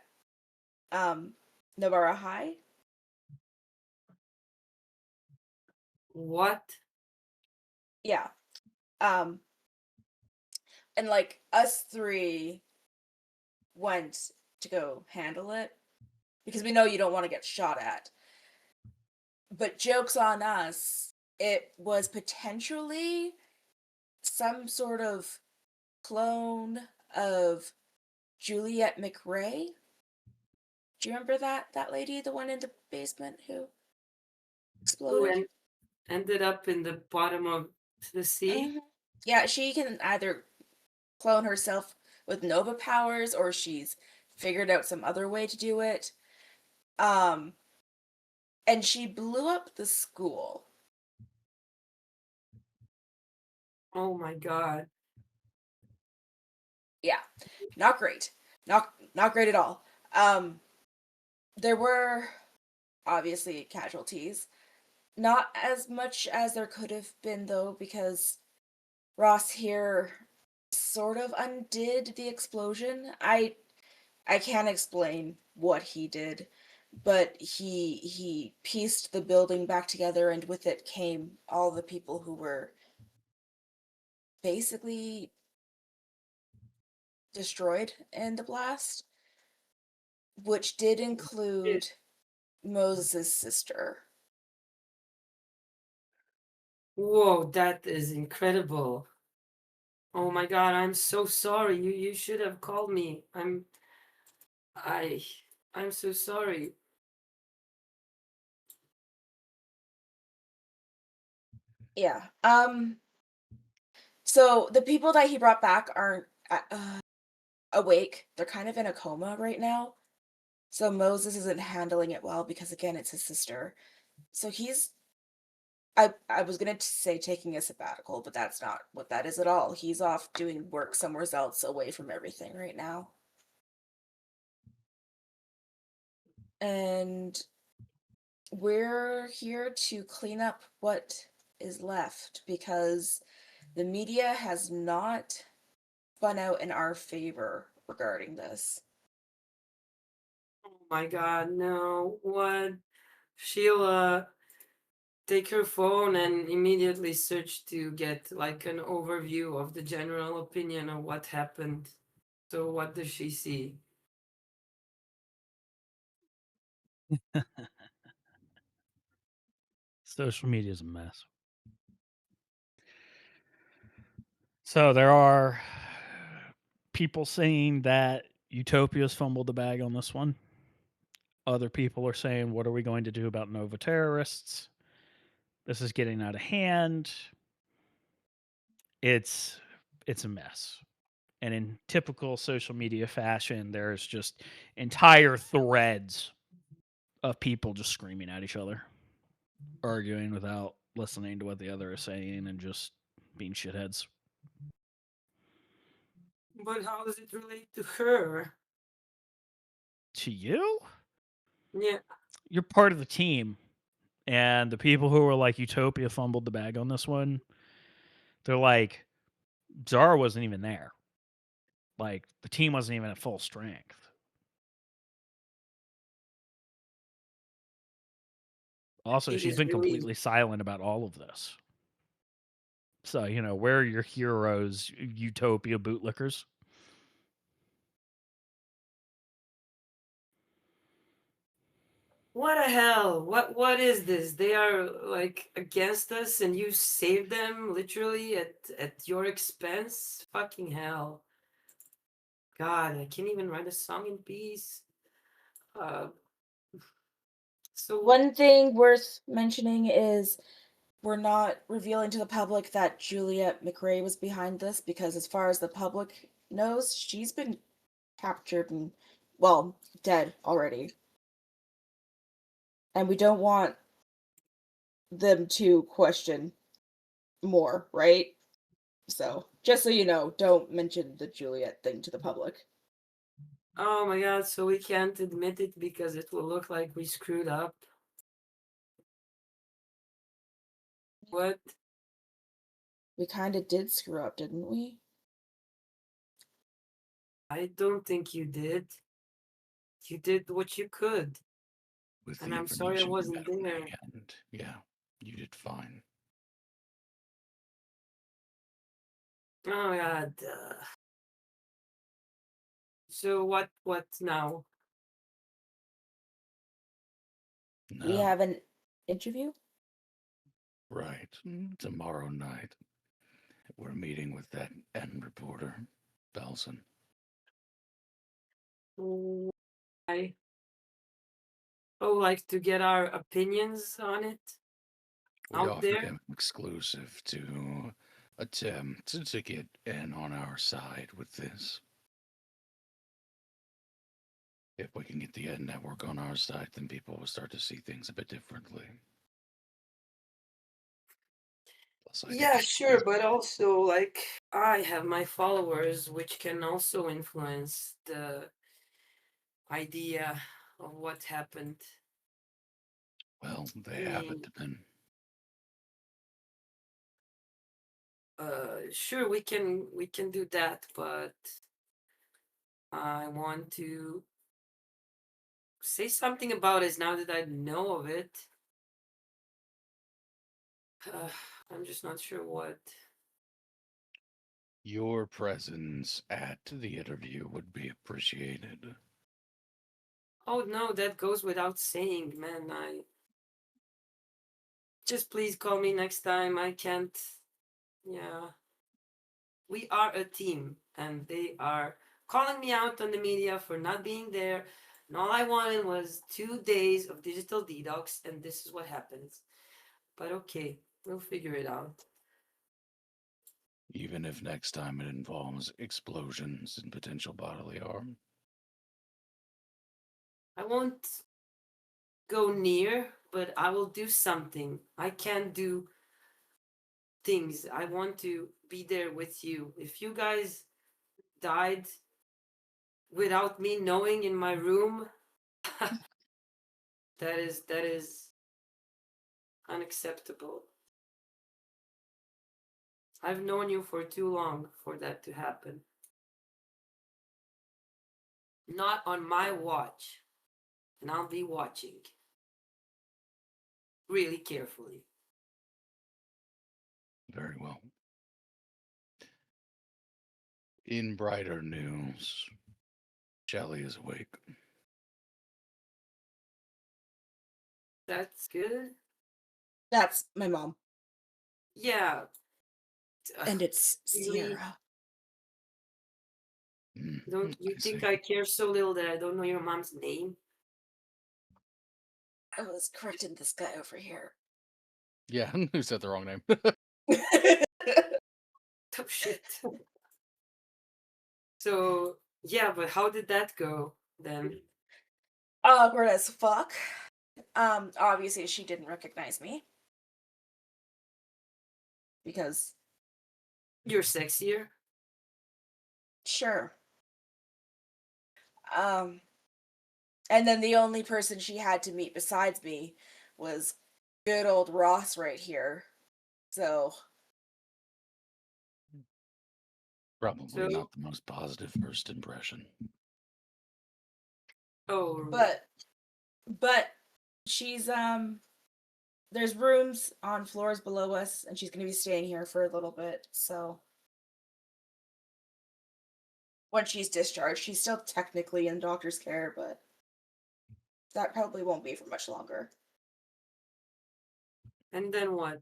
Novara High. What? Yeah. And like us three went to go handle it because we know you don't want to get shot at. But joke's on us. It was potentially some sort of clone of Juliet McRae. Do you remember that lady, the one in the basement who Who exploded? ended up in the bottom of the sea? Yeah, she can either clone herself with Nova powers or she's figured out some other way to do it. And she blew up the school. Oh my god. Yeah, not great. Not great at all. There were obviously casualties. Not as much as there could have been though, because Ross here sort of undid the explosion. I can't explain what he did, but he pieced the building back together, and with it came all the people who were basically destroyed in the blast, which did include Moses' sister. Whoa, that is incredible. Oh my god, I'm so sorry. You should have called me. I'm so sorry. Yeah. So the people that he brought back aren't awake. They're kind of in a coma right now. So Moses isn't handling it well because again, it's his sister. So he's I was gonna say taking a sabbatical, but that's not what that is at all. He's off doing work somewhere else away from everything right now. And we're here to clean up what is left because the media has not spun out in our favor regarding this. Oh my god, no. What? Sheila, take her phone and immediately search to get like an overview of the general opinion of what happened. So what does she see? Social media is a mess. So there are people saying that Utopia's fumbled the bag on this one. Other people are saying, what are we going to do about Nova terrorists? This is getting out of hand. It's a mess. And in typical social media fashion, there's just entire threads of people just screaming at each other, arguing without listening to what the other is saying and just being shitheads. But how does it relate to her? To you? Yeah. You're part of the team. And the people who were like, Utopia fumbled the bag on this one, they're like, Zara wasn't even there. Like, the team wasn't even at full strength. Also, It she's is been really completely silent about all of this. So, where are your heroes, Utopia bootlickers? what the hell? What is this? They are like against us and you save them literally at your expense? Fucking hell. God, I can't even write a song in peace. So One thing worth mentioning is we're not revealing to the public that Juliet McRae was behind this because as far as the public knows, she's been captured and, well, dead already. And we don't want them to question more, right? So, just so you know, don't mention the Juliet thing to the public. Oh my god, so we can't admit it because it will look like we screwed up. What? We kind of did screw up, didn't we? I don't think you did. You did what you could. With And the I'm sorry I information you wasn't had in there. hand, yeah, you did fine. Oh god. So what now? We No, have an interview? right. Tomorrow night, we're meeting with that end reporter, Bellson. Why? Oh, like to get our opinions on it We out offered there? him exclusive to attempt to get in on our side with this. If we can get the Ed network on our side, then people will start to see things a bit differently. Plus, I Yeah, get sure, but also like I have my followers which can also influence the idea of what happened. well, they I haven't mean, been. sure we can do that, but I want to say something about it now that I know of it. I'm just not sure what. Your presence at the interview would be appreciated. Oh no, that goes without saying, man. I just please call me next time. I can't. Yeah. We are a team, and they are calling me out on the media for not being there. And all I wanted was 2 days of digital detox, and this is what happens. But okay, we'll figure it out. Even if next time it involves explosions and potential bodily harm. I won't go near, but I will do something. I can't do things. I want to be there with you. If you guys died without me knowing in my room, that is unacceptable. I've known you for too long for that to happen. Not on my watch. And I'll be watching really carefully. Very well. In brighter news, Shelley is awake. That's good. That's my mom. Yeah. And it's Really? Sierra. Don't you I think see. I care so little that I don't know your mom's name? I was correcting this guy over here. Yeah, who said the wrong name? Oh shit. So yeah, but how did that go then? Awkward as fuck. Obviously she didn't recognize me. Because, You're sexier? sure. And then the only person she had to meet besides me was good old Ross right here. So, Probably So not the most positive first impression. oh but she's there's rooms on floors below us and she's going to be staying here for a little bit. So, when she's discharged, she's still technically in doctor's care, but that probably won't be for much longer. and then what?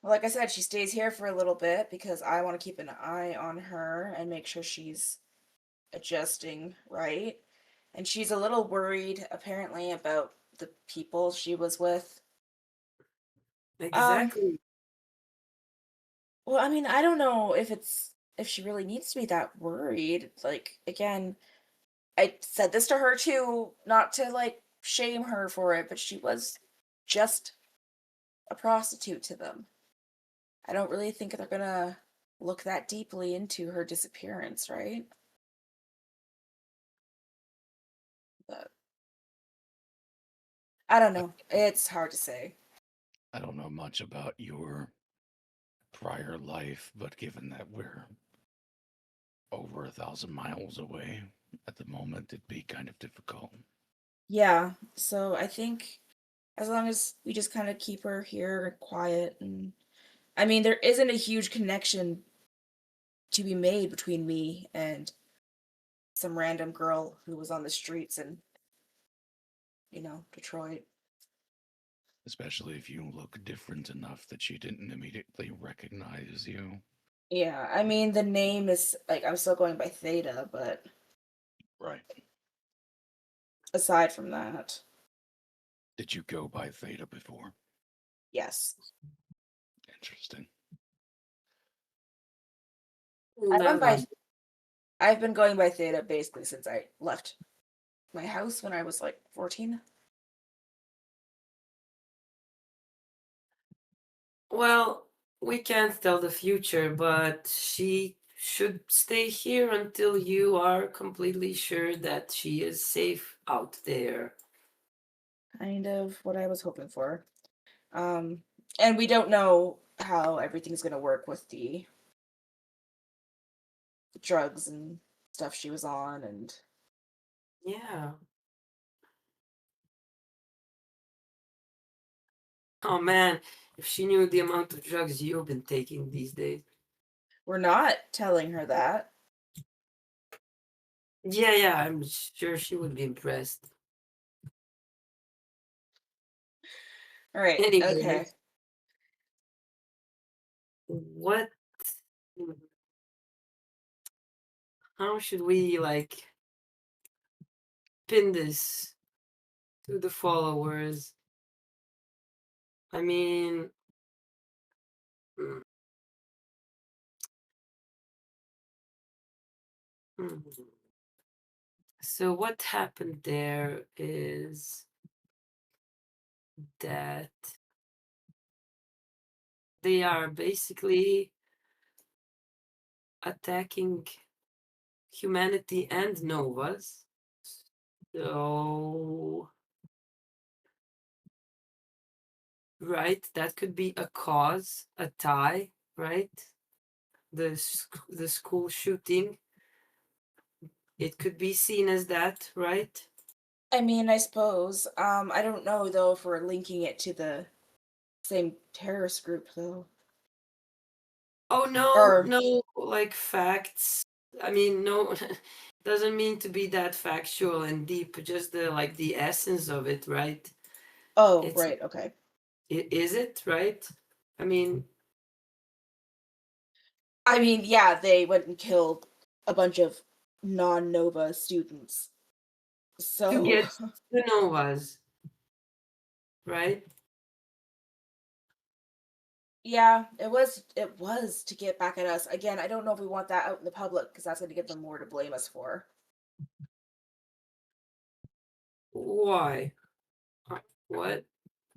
Like I said, she stays here for a little bit because I want to keep an eye on her and make sure she's adjusting right. And she's a little worried apparently about the people she was with. Um, Exactly. well, I mean, I don't know if she really needs to be that worried. Like again, I said this to her too, not to like shame her for it, but she was just a prostitute to them. I don't really think they're gonna look that deeply into her disappearance, right? But I don't know. It's hard to say. I don't know much about your prior life, but given that we're over 1,000 miles away at the moment, it'd be kind of difficult. Yeah, so I think as long as we just kind of keep her here quiet, and I mean, there isn't a huge connection to be made between me and some random girl who was on the streets in, Detroit. Especially if you look different enough that she didn't immediately recognize you. Yeah, I mean, the name is like I'm still going by Theta, but Right. aside from that, Did you go by Theta before? yes. Interesting. I went by Never. I've been going by Theta basically since I left my house when I was like 14. Well, we can't tell the future, but she should stay here until you are completely sure that she is safe out there. Kind of what I was hoping for. And we don't know how everything's gonna work with the drugs and stuff she was on, and Yeah. Oh man, if she knew the amount of drugs you've been taking these days. we're not telling her that. Yeah, I'm sure she would be impressed. All right, Anyway, okay. what? How should we pin this to the followers? I mean, mm, mm. So what happened there is that they are basically attacking humanity and novas. So, right, that could be a cause, a tie, right? The school shooting, it could be seen as that, right? I mean, I suppose. I don't know though if we're linking it to the same terrorist group though. Oh Or no, like facts. I mean, no, doesn't mean to be that factual and deep. Just the essence of it, right? oh, It's right, okay. is it right? I mean, I mean, yeah, they went and killed a bunch of non-Nova students. to So, get the novas, right? yeah, it was to get back at us. Again, I don't know if we want that out in the public because that's going to give them more to blame us for. Why? What?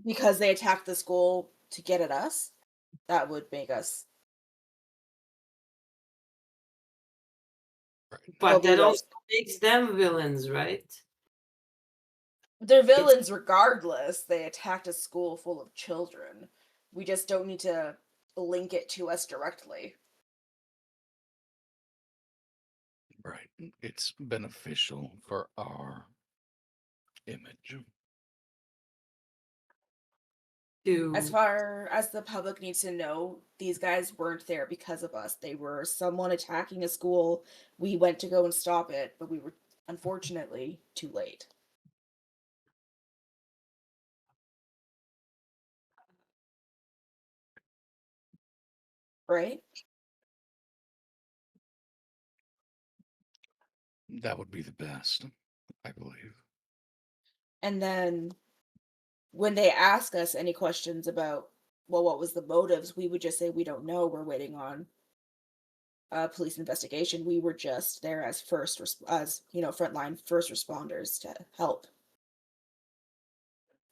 Because they attacked the school to get at us. That would make us Right. But probably that like also makes them villains, right? they're It's villains regardless. They attacked a school full of children. We just don't need to link it to us directly. Right. It's beneficial for our image. As to far as the public needs to know, these guys weren't there because of us. They were someone attacking a school. We went to go and stop it, but we were unfortunately too late. Right? That would be the best, I believe. And then when they ask us any questions about, well, what was the motives, we would just say we don't know. We're waiting on a police investigation. We were just there as frontline first responders to help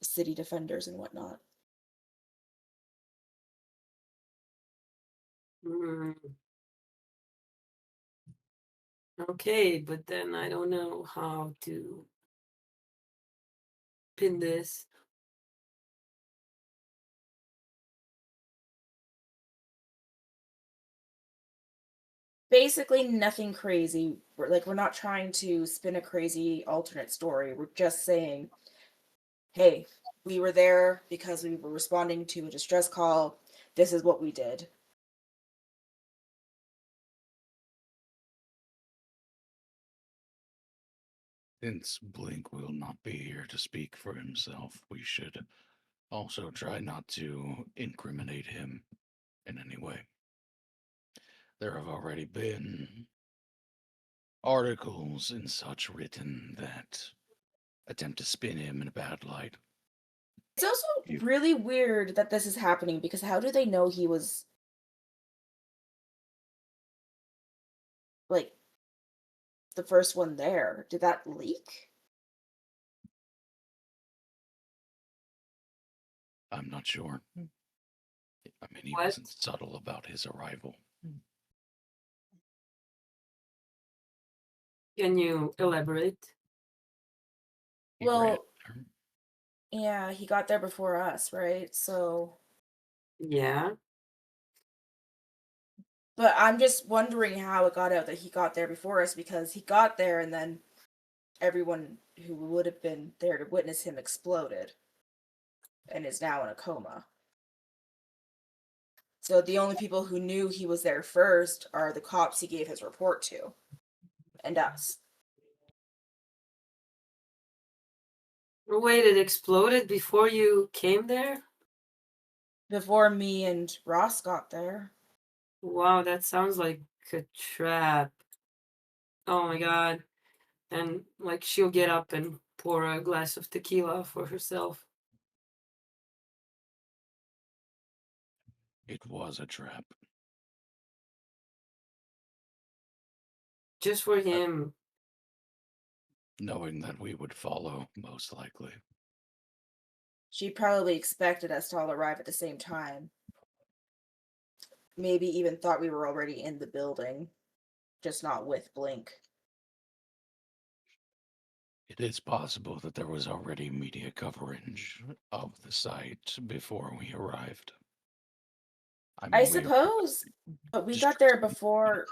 city defenders and whatnot. Mm. Okay, but then I don't know how to pin this. Basically, nothing crazy. We're not trying to spin a crazy alternate story. We're just saying, hey, we were there because we were responding to a distress call. This is what we did. Since Blink will not be here to speak for himself, we should also try not to incriminate him in any way. There have already been articles and such written that attempt to spin him in a bad light. It's also really weird that this is happening because how do they know he was like the first one there? Did that leak? I'm not sure. I mean, he What? wasn't subtle about his arrival. Can you elaborate? He ran Well, there. yeah, he got there before us, right? So, Yeah. but I'm just wondering how it got out that he got there before us because he got there and then everyone who would have been there to witness him exploded and is now in a coma. So the only people who knew he was there first are the cops he gave his report to and us. Wait, it exploded before you came there? Before me and Ross got there. Wow, that sounds like a trap. Oh my god. And like she'll get up and pour a glass of tequila for herself. It was a trap. Just for him. Knowing that we would follow, most likely. She probably expected us to all arrive at the same time. Maybe even thought we were already in the building, just not with Blink. It is possible that there was already media coverage of the site before we arrived. I I mean, suppose, but we got there before.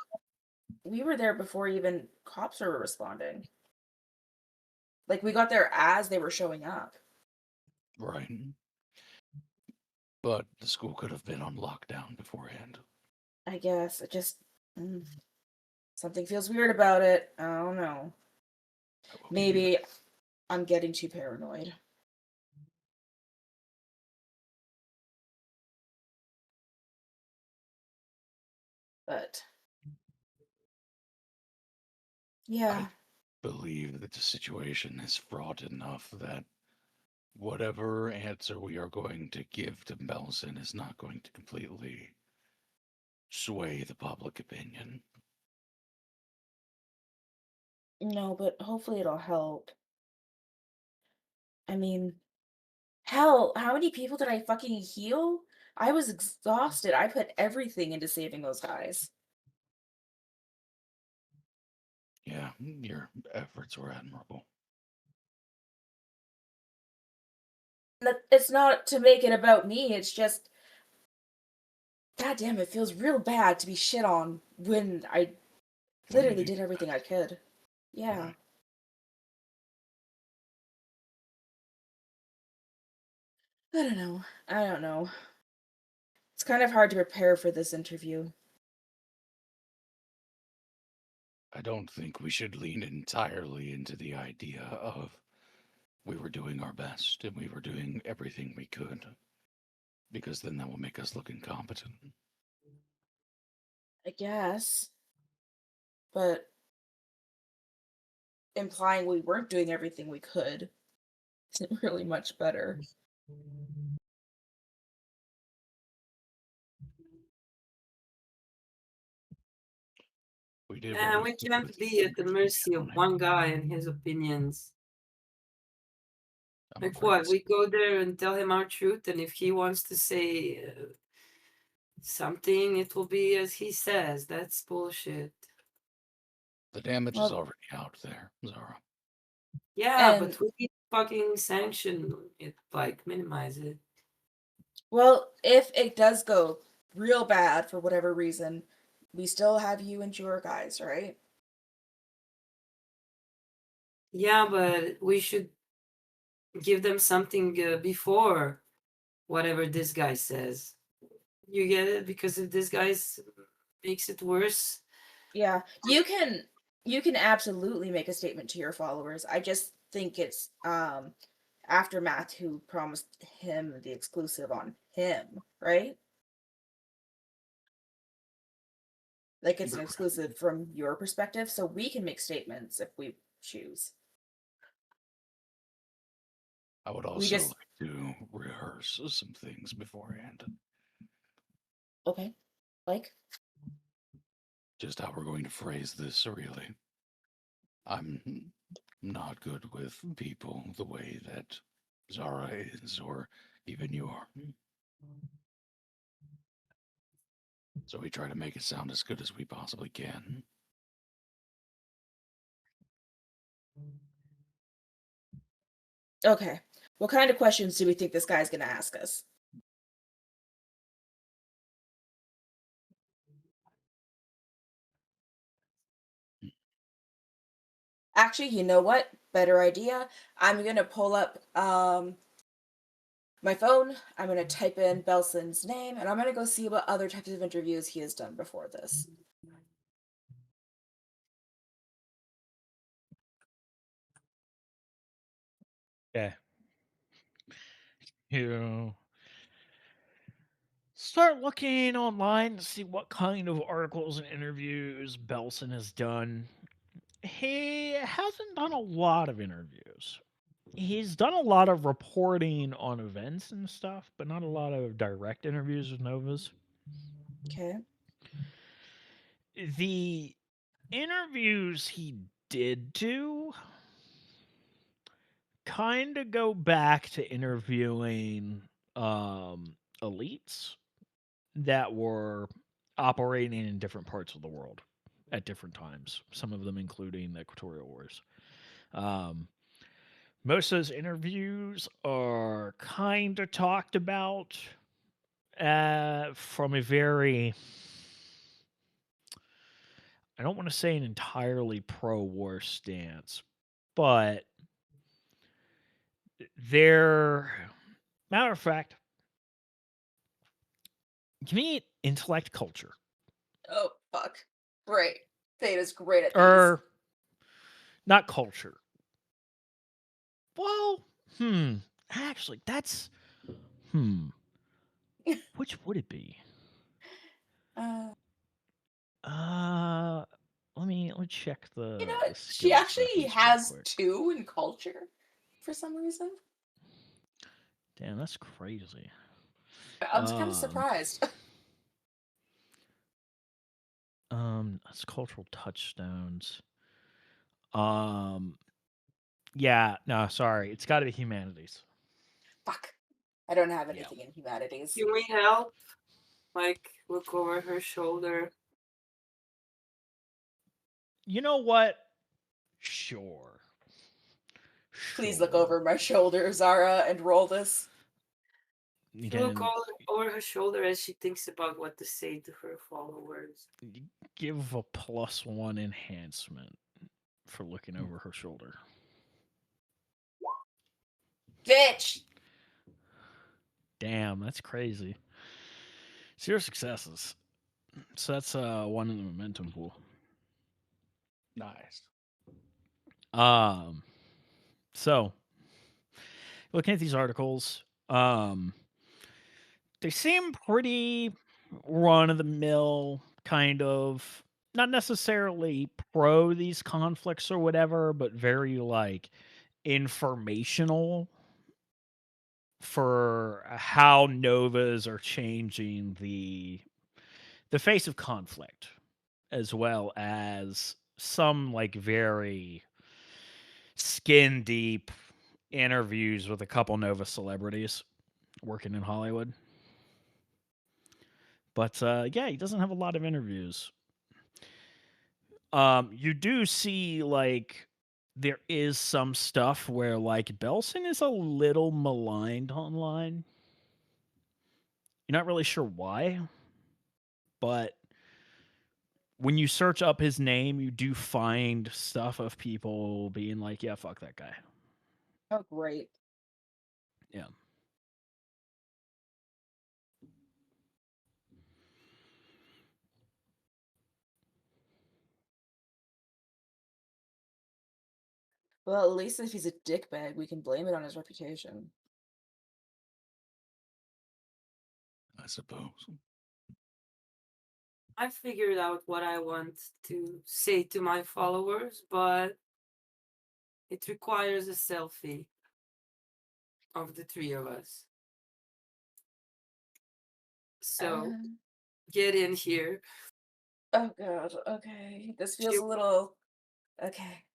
We were there before even cops were responding. Like, we got there as they were showing up. Right. But the school could have been on lockdown beforehand. I guess it just something feels weird about it. I don't know. Maybe I'm getting too paranoid. But yeah, Believe that the situation is fraught enough that whatever answer we are going to give to Bellson is not going to completely sway the public opinion. no, but hopefully it'll help. I mean, hell, how many people did I fucking heal? I was exhausted. I put everything into saving those guys. Yeah, your efforts were admirable. It's not to make it about me. It's just, goddamn, it feels real bad to be shit on when I literally did everything I could. Yeah. Right. I don't know. I don't know. It's kind of hard to prepare for this interview. I don't think we should lean entirely into the idea of we were doing our best and we were doing everything we could, because then that will make us look incompetent. I guess. But implying we weren't doing everything we could isn't really much better. We did. And we can't be at the mercy of one guy and his opinions. Like what? We go there and tell him our truth, and if he wants to say something, it will be as he says. That's bullshit. The damage is Well- already out there, Zara. Yeah, And- but we need fucking sanction it, like minimize it. Well, if it does go real bad for whatever reason, we still have you and your guys, right? Yeah, but we should give them something before whatever this guy says. You get it? Because if this guy makes it worse, Yeah, you can absolutely make a statement to your followers. I just think it's Aftermath who promised him the exclusive on him, right? Like it's an exclusive from your perspective, so we can make statements if we choose. I would also just- like to rehearse some things beforehand. Okay. Like? Just how we're going to phrase this, really. I'm not good with people the way that Zara is, or even you are. So we try to make it sound as good as we possibly can. Okay. What kind of questions do we think this guy's gonna ask us? Actually, you know what? Better idea. I'm gonna pull up my phone. I'm gonna type in Belson's name, and I'm gonna go see what other types of interviews he has done before this. Yeah. You start looking online to see what kind of articles and interviews Bellson has done. He hasn't done a lot of interviews. He's done a lot of reporting on events and stuff, but not a lot of direct interviews with Novas. Okay. The interviews he did do kind of go back to interviewing elites that were operating in different parts of the world at different times, some of them including the Equatorial Wars. Most of those interviews are kind of talked about from a very, I don't want to say an entirely pro-war stance, but they're, matter of fact, give me intellect culture. Oh fuck. Great. Theta's great at these. Or not culture. Well, actually, that's which would it be? Let me check the. You know the what? She skills actually reference real has quick. 2 in culture for some reason. Damn, that's crazy. I'm kind of surprised. That's cultural touchstones. Yeah, no, sorry, it's got to be humanities. Fuck. I don't have anything in humanities. can we help? Like look over her shoulder. You know what? Sure. Please look over my shoulder, Zara, and roll this. You Look can over her shoulder as she thinks about what to say to her followers. give a +1 enhancement for looking over her shoulder. Bitch! Damn, that's crazy. 0 successes. So that's 1 in the momentum pool. Nice. So looking at these articles, they seem pretty run of the mill, kind of not necessarily pro these conflicts or whatever, but very like informational for how novas are changing the face of conflict, as well as some like very skin deep interviews with a couple Nova celebrities working in Hollywood. But yeah, he doesn't have a lot of interviews. You do see like there is some stuff where like Bellson is a little maligned online. You're not really sure why, but when you search up his name, you do find stuff of people being like, "Yeah, fuck that guy." Oh, great. Yeah. Well, at least if he's a dickbag, we can blame it on his reputation. I suppose. I figured out what I want to say to my followers, but it requires a selfie of the three of us. So get in here. Oh god, okay. This feels She a little... Okay.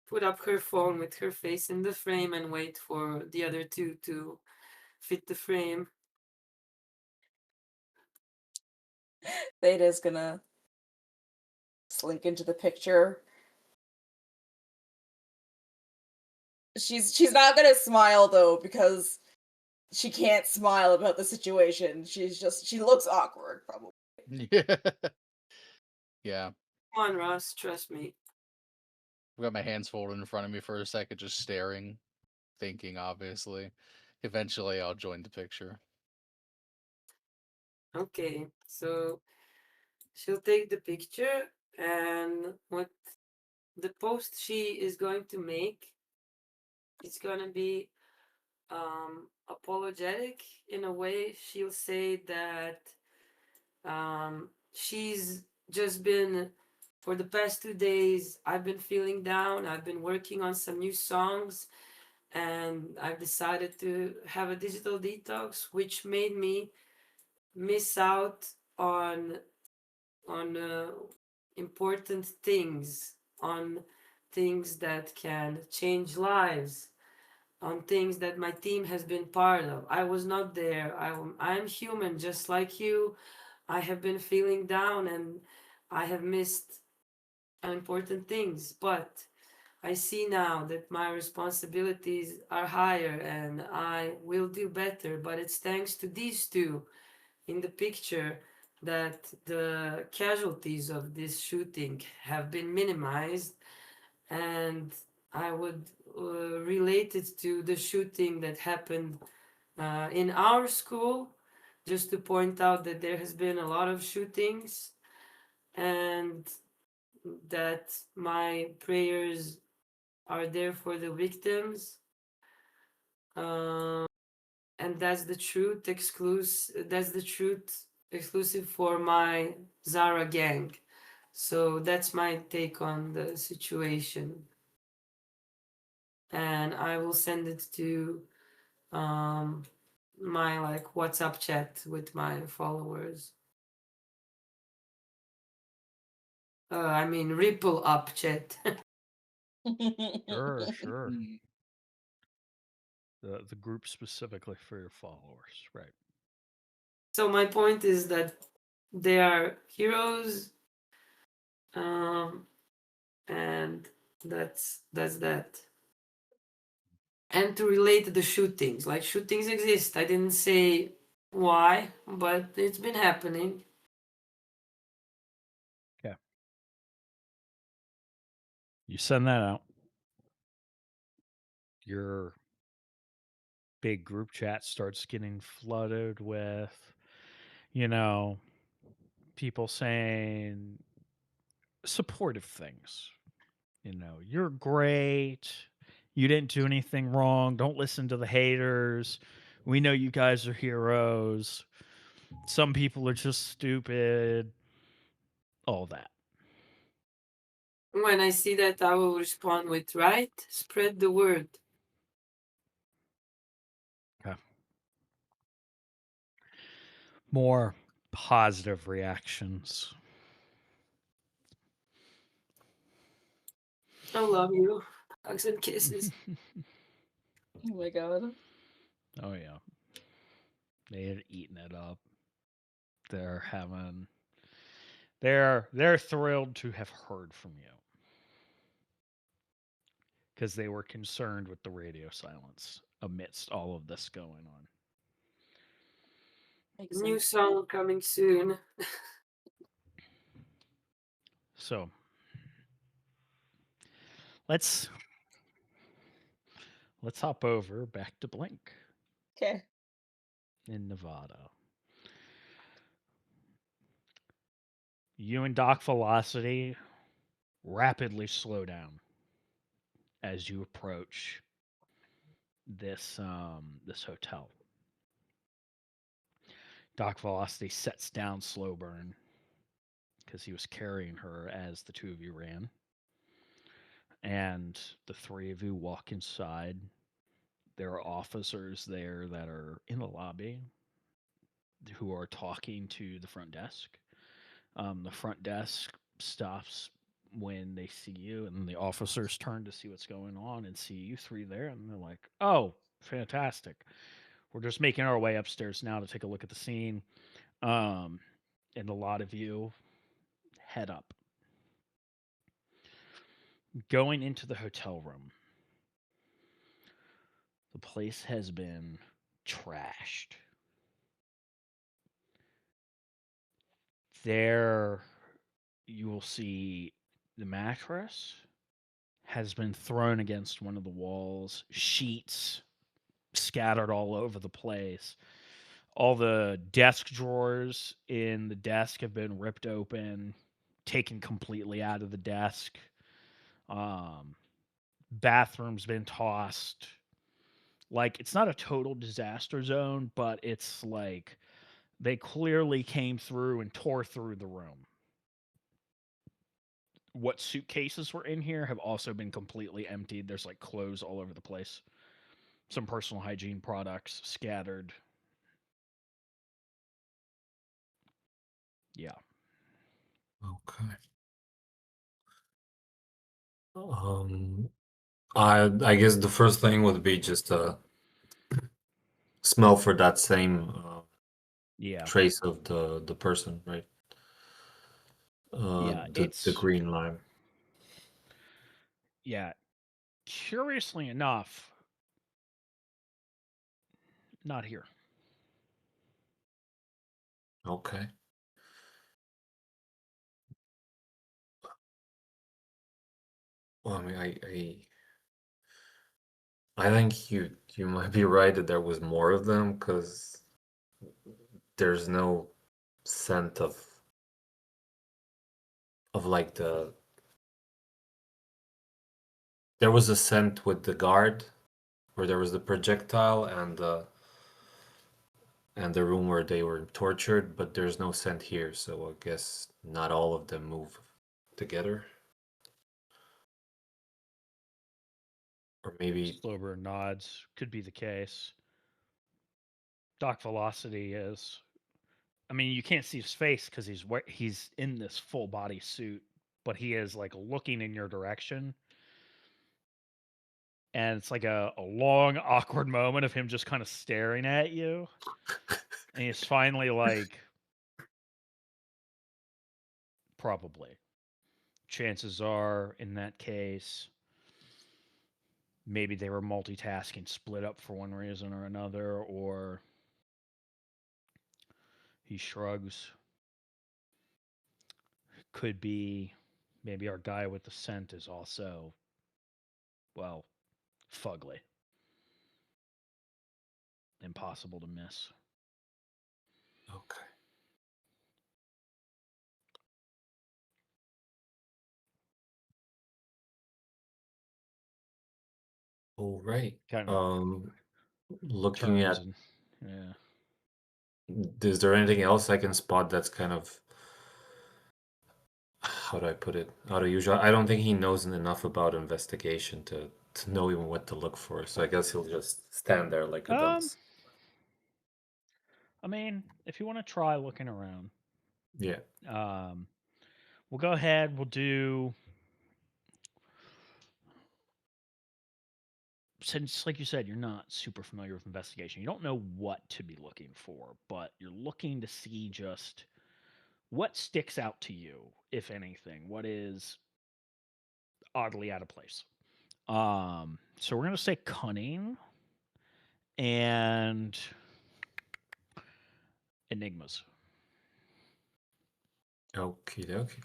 put up her phone with her face in the frame and wait for the other two to fit the frame. Theta's gonna slink into the picture. She's not gonna smile though, because she can't smile about the situation. She looks awkward, probably. Yeah. Yeah. Come on, Ross, trust me. I've got my hands folded in front of me for a second, just staring, thinking, obviously. Eventually, I'll join the picture. Okay, so she'll take the picture, and what the post she is going to make, it's gonna be apologetic in a way. She'll say that she's just been, for the past 2 days, I've been feeling down. I've been working on some new songs, and I've decided to have a digital detox, which made me miss out on important things, on things that can change lives, on things that my team has been part of. I was not there. I'm human just like you. I have been feeling down and I have missed important things, but I see now that my responsibilities are higher and I will do better. But it's thanks to these two in the picture that the casualties of this shooting have been minimized, and I would relate it to the shooting that happened in our school, just to point out that there has been a lot of shootings and that my prayers are there for the victims. And that's the truth exclusive for my Zara gang. So that's my take on the situation. And I will send it to my like WhatsApp chat with my followers. I mean Ripple up chat. Sure. The group specifically for your followers, right? So my point is that they are heroes, and that's that. And to relate to the shootings, like shootings exist. I didn't say why, but it's been happening. Okay. You send that out. Your big group chat starts getting flooded with, people saying supportive things. You're great. You didn't do anything wrong. Don't listen to the haters. We know you guys are heroes. Some people are just stupid. All that. When I see that, I will respond with, right? Spread the word. Okay. More positive reactions. I love you. Hugs and kisses. Oh my god. Oh, yeah. They had eaten it up. they're having they're thrilled to have heard from you because they were concerned with the radio silence amidst all of this going on. Makes New sense. song coming soon. So let's hop over back to Blink Okay. in Nevada. You and Doc Velocity rapidly slow down as you approach this hotel. Doc Velocity sets down Slow Burn because he was carrying her as the two of you ran. And the three of you walk inside. There are officers there that are in the lobby who are talking to the front desk. The front desk stops when they see you, and the officers turn to see what's going on and see you three there, and they're like, "Oh, fantastic! We're just making our way upstairs now to take a look at the scene." And a lot of you head up. Going into the hotel room, the place has been trashed. There, you will see the mattress has been thrown against one of the walls, sheets scattered all over the place. All the desk drawers in the desk have been ripped open, taken completely out of the desk. Bathroom's been tossed. Like, it's not a total disaster zone, but it's like they clearly came through and tore through the room. What suitcases were in here have also been completely emptied. There's like clothes all over the place. Some personal hygiene products scattered. Yeah. Okay. I guess the first thing would be just smell for that same Yeah. trace of the person, right? Yeah. The green lime. Yeah. Curiously enough, not here. Okay. Well, I mean, I think you might be right that there was more of them because there's no scent of like there was a scent with the guard where there was the projectile and the room where they were tortured, but there's no scent here, so I guess not all of them move together. Or maybe Slowburn nods. Could be the case. Doc Velocity is. I mean, you can't see his face because he's in this full body suit, but he is like looking in your direction. And it's like a long, awkward moment of him just kind of staring at you. And he's finally like, probably. Chances are, in that case, maybe they were multitasking, split up for one reason or another, or he shrugs. Could be maybe our guy with the scent is also, well, fugly. Impossible to miss. okay. All right. Kind of Looking turns at, and yeah. is there anything else I can spot that's kind of, how do I put it, out of usual? I don't think he knows enough about investigation to know even what to look for. So I guess he'll just stand there like a dunce. I mean, if you want to try looking around, Yeah. we'll go ahead. We'll do since, like you said, you're not super familiar with investigation, you don't know what to be looking for, but you're looking to see just what sticks out to you, if anything, what is oddly out of place. So we're gonna say cunning and enigmas. Okie dokie.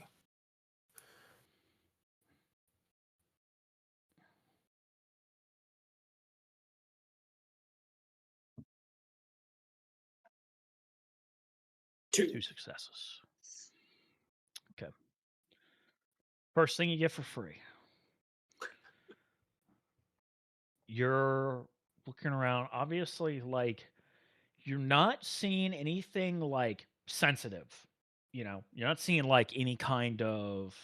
Two successes. Okay. First thing you get for free. You're looking around, obviously, like you're not seeing anything like sensitive. You know, you're not seeing like any kind of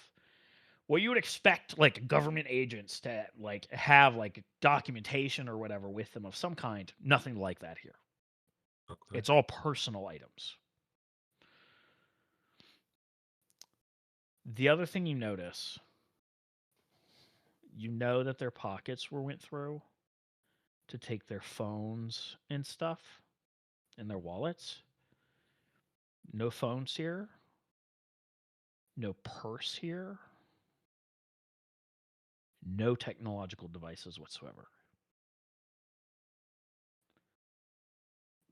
what you would expect like government agents to like have like documentation or whatever with them of some kind. Nothing like that here. Okay. It's all personal items. The other thing you notice, you know that their pockets were went through to take their phones and stuff and their wallets. No phones here. No purse here. No technological devices whatsoever.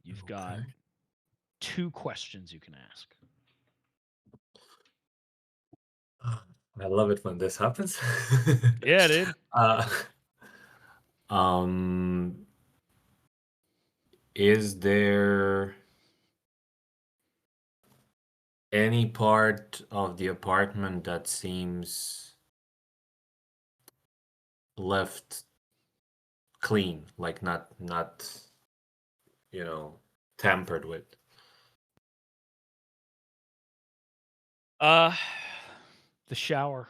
You've got Okay. 2 questions you can ask. I love it when this happens. Yeah, dude. Um, is there any part of the apartment that seems left clean, like not tampered with? The shower.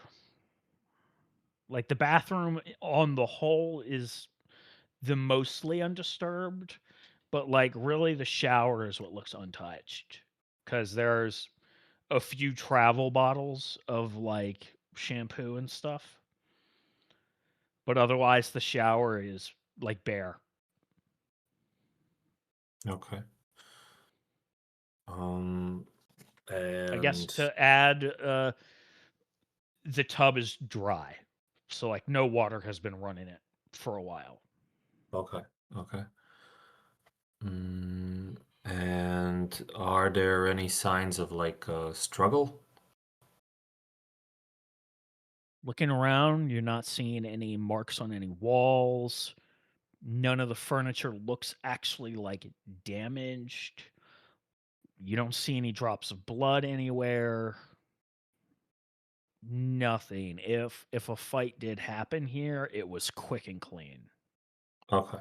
Like the bathroom on the whole is the mostly undisturbed, but like really the shower is what looks untouched cuz there's a few travel bottles of like shampoo and stuff. But otherwise the shower is like bare. Okay. I guess And to add the tub is dry. So like no water has been run in it for a while. okay, okay. And are there any signs of like a struggle? Looking around, you're not seeing any marks on any walls. None of the furniture looks actually like damaged. You don't see any drops of blood anywhere. Nothing. If a fight did happen here, it was quick and clean. Okay.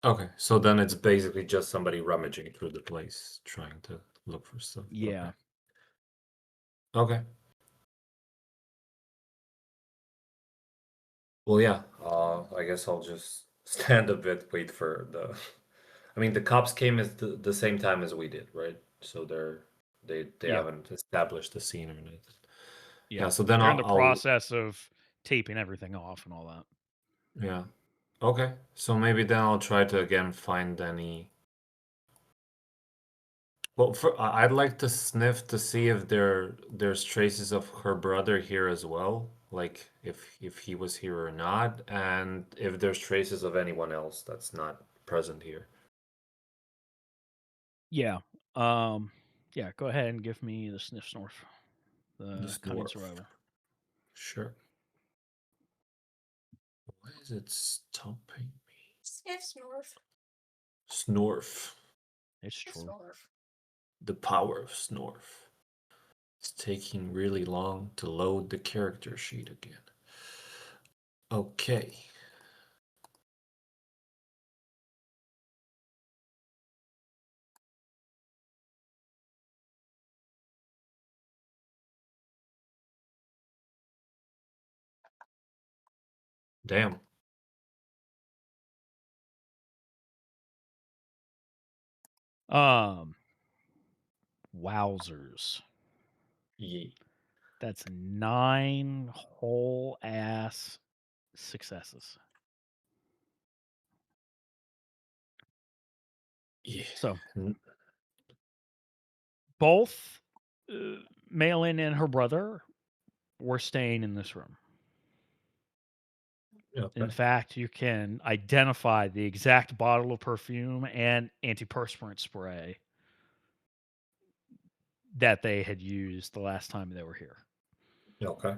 Okay, so then it's basically just somebody rummaging through the place, trying to look for stuff. Yeah. Okay. Okay. Well, yeah. I guess I'll just stand a bit, wait for the. I mean, the cops came at the same time as we did, right? So they Yeah. haven't established the scene or anything. Yeah. Yeah. So then They're in the I'll process of taping everything off and all that. yeah. Okay. So maybe then I'll try to again find any. Well, I'd like to sniff to see if there's traces of her brother here as well, like if he was here or not, and if there's traces of anyone else that's not present here. Yeah. Yeah, go ahead and give me the sniff snorf. The This cunning dwarf. survival. Sure. Why is it stopping me? Sniff snorf. Snorf. It's true. Snorf. The power of Snorf. It's taking really long to load the character sheet again. Okay. Damn. Wowzers. Ye. That's 9 whole ass successes. Yeah. So N- both Malin and her brother were staying in this room. Okay. In fact, you can identify the exact bottle of perfume and antiperspirant spray that they had used the last time they were here. Okay.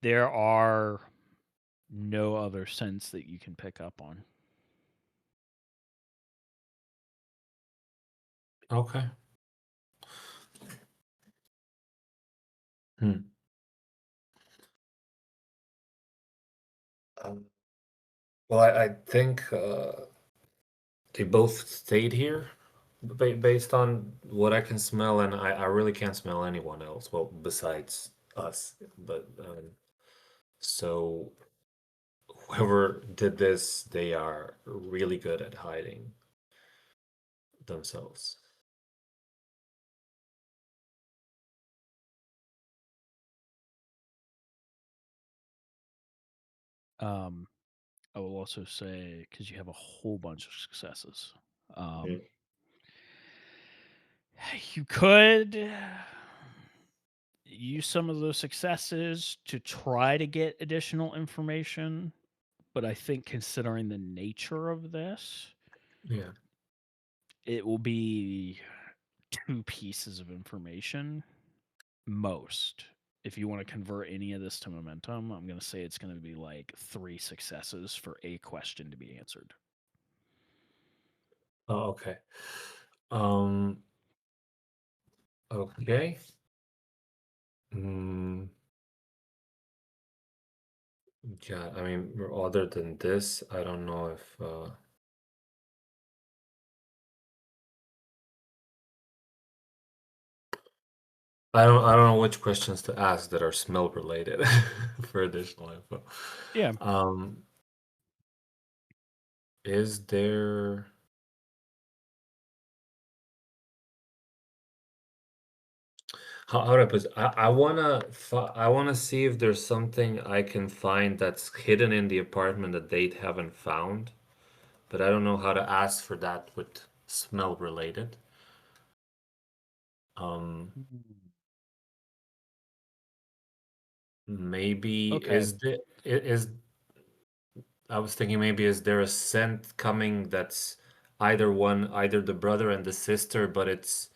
There are no other scents that you can pick up on. Okay. Hmm. Well, I think they both stayed here based on what I can smell, and I really can't smell anyone else. Well, besides us. But so whoever did this, they are really good at hiding themselves. I will also say, because you have a whole bunch of successes, Mm. you could use some of those successes to try to get additional information. But I think considering the nature of this, Yeah. it will be 2 pieces of information most. If you want to convert any of this to momentum, I'm going to say it's going to be like 3 successes for a question to be answered. Oh, okay. Um. Okay. Mm, yeah. I mean, other than this, I don't know if. I don't know which questions to ask that are smell related for additional info. Yeah. Um, is there how do I put it? I wanna see if there's something I can find that's hidden in the apartment that they haven't found, but I don't know how to ask for that with smell related. Um, maybe Okay. is I was thinking maybe is there a scent coming that's either the brother and the sister, but it's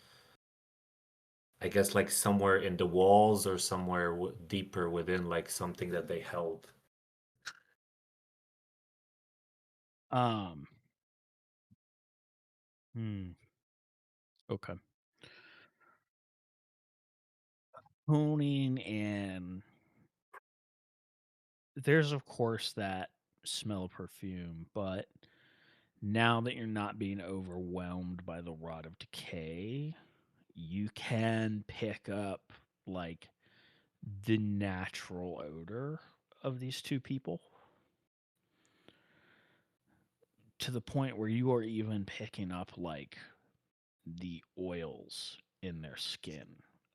I guess like somewhere in the walls or somewhere deeper within like something that they held. Um. Hmm. Okay. Honing and there's of course that smell of perfume, but now that you're not being overwhelmed by the rot of decay, you can pick up like the natural odor of these 2 people to the point where you are even picking up like the oils in their skin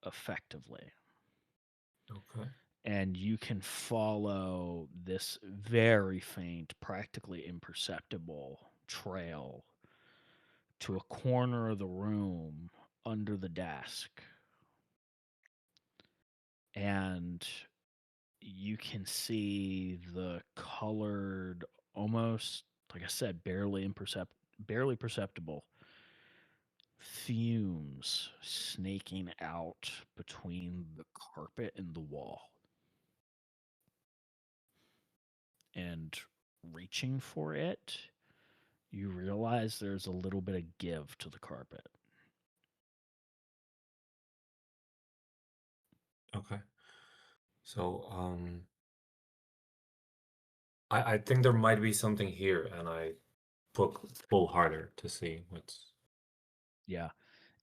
effectively. Okay. And you can follow this very faint, practically imperceptible trail to a corner of the room under the desk. And you can see the colored, almost, like I said, barely perceptible fumes snaking out between the carpet and the wall. And reaching for it, you realize there's a little bit of give to the carpet. Okay. So I think there might be something here and I pull harder to see what's Yeah.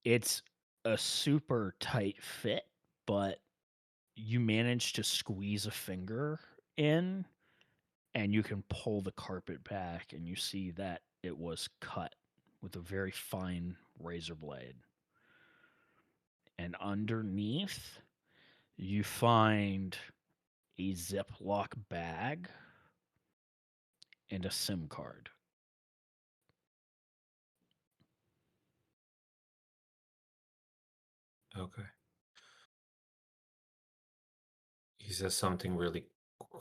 It's a super tight fit, but you manage to squeeze a finger in and you can pull the carpet back and you see that it was cut with a very fine razor blade. And underneath, you find a Ziploc bag and a SIM card. Okay. He says something really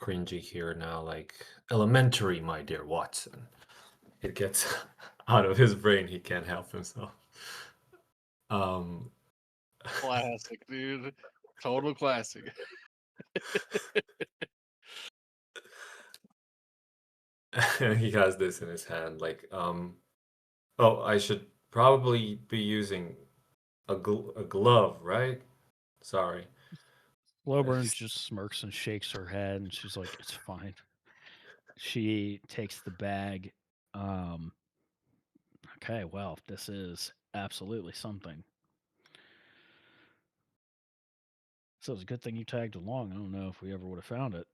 cringy here now, like elementary, my dear Watson. It gets out of his brain. He can't help himself. Um, Classic, dude. Total classic. he has this in his hand, like, oh, I should probably be using a glove, right? Sorry. Slowburn just smirks and shakes her head, and she's like, "It's fine." She takes the bag. Um, okay, well, this is absolutely something. So it's a good thing you tagged along. I don't know if we ever would have found it.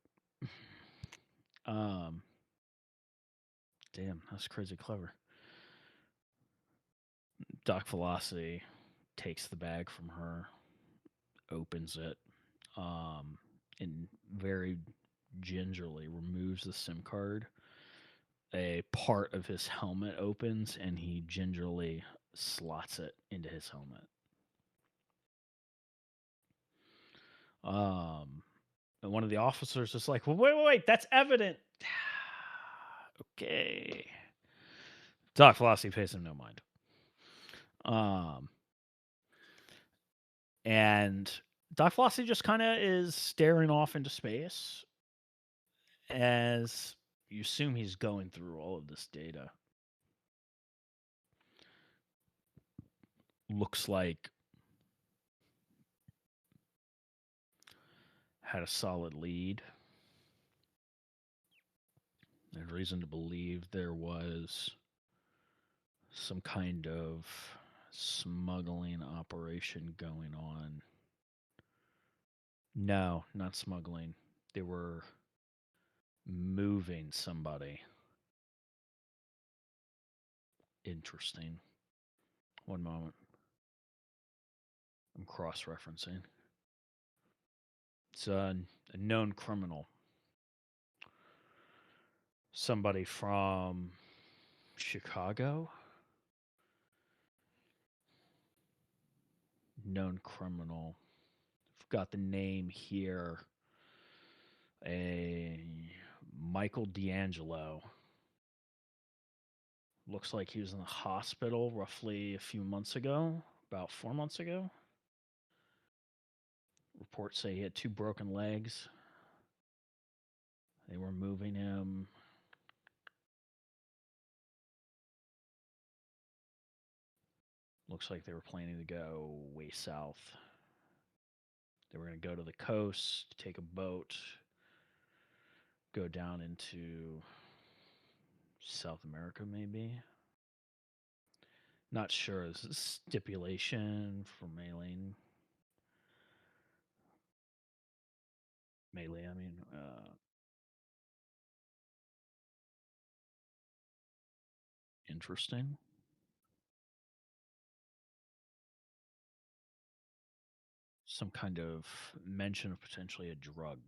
Um, damn, that's crazy clever. Doc Velocity takes the bag from her, opens it, and very gingerly removes the SIM card. A part of his helmet opens, and he gingerly slots it into his helmet. And one of the officers is like, "Well, wait, that's evident." Okay. Doc Velocity pays him no mind. And Doc Velocity just kind of is staring off into space as you assume he's going through all of this data. Looks like had a solid lead. There's reason to believe there was some kind of smuggling operation going on. No, not smuggling. They were moving somebody. Interesting. One moment. I'm cross referencing. It's a known criminal. Somebody from Chicago. Known criminal. Forgot the name here. A Michael D'Angelo. Looks like he was in the hospital roughly a few months ago, about 4 months ago. Reports say he had 2 broken legs. They were moving him. Looks like they were planning to go way south. They were going to go to the coast, take a boat, go down into South America, maybe. Not sure. This is stipulation for mailing. Melee, I mean. Interesting. Some kind of mention of potentially a drug.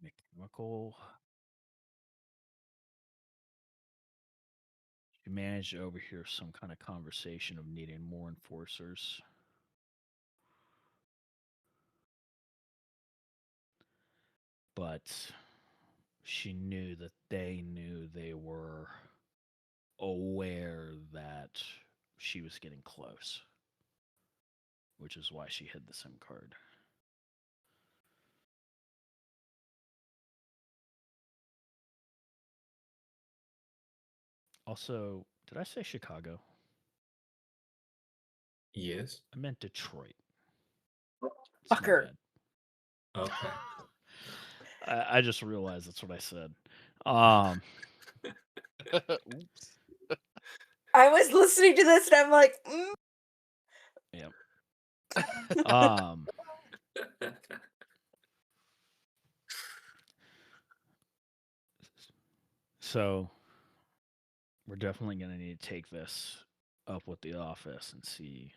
Mechanical. You managed to overhear some kind of conversation of needing more enforcers. But she knew that they knew they were aware that she was getting close, which is why she hid the SIM card. Also, did I say Chicago? Yes. I meant Detroit. Fucker. Okay. I just realized that's what I said. Oops. I was listening to this and I'm like, Yep. So we're definitely going to need to take this up with the office and see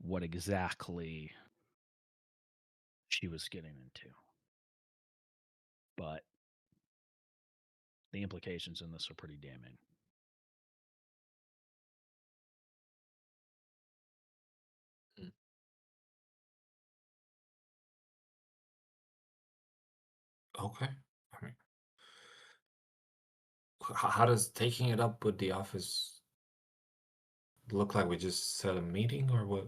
what exactly she was getting into. But the implications in this are pretty damning. Okay. I mean, how does taking it up with the office look like? We just set a meeting or what?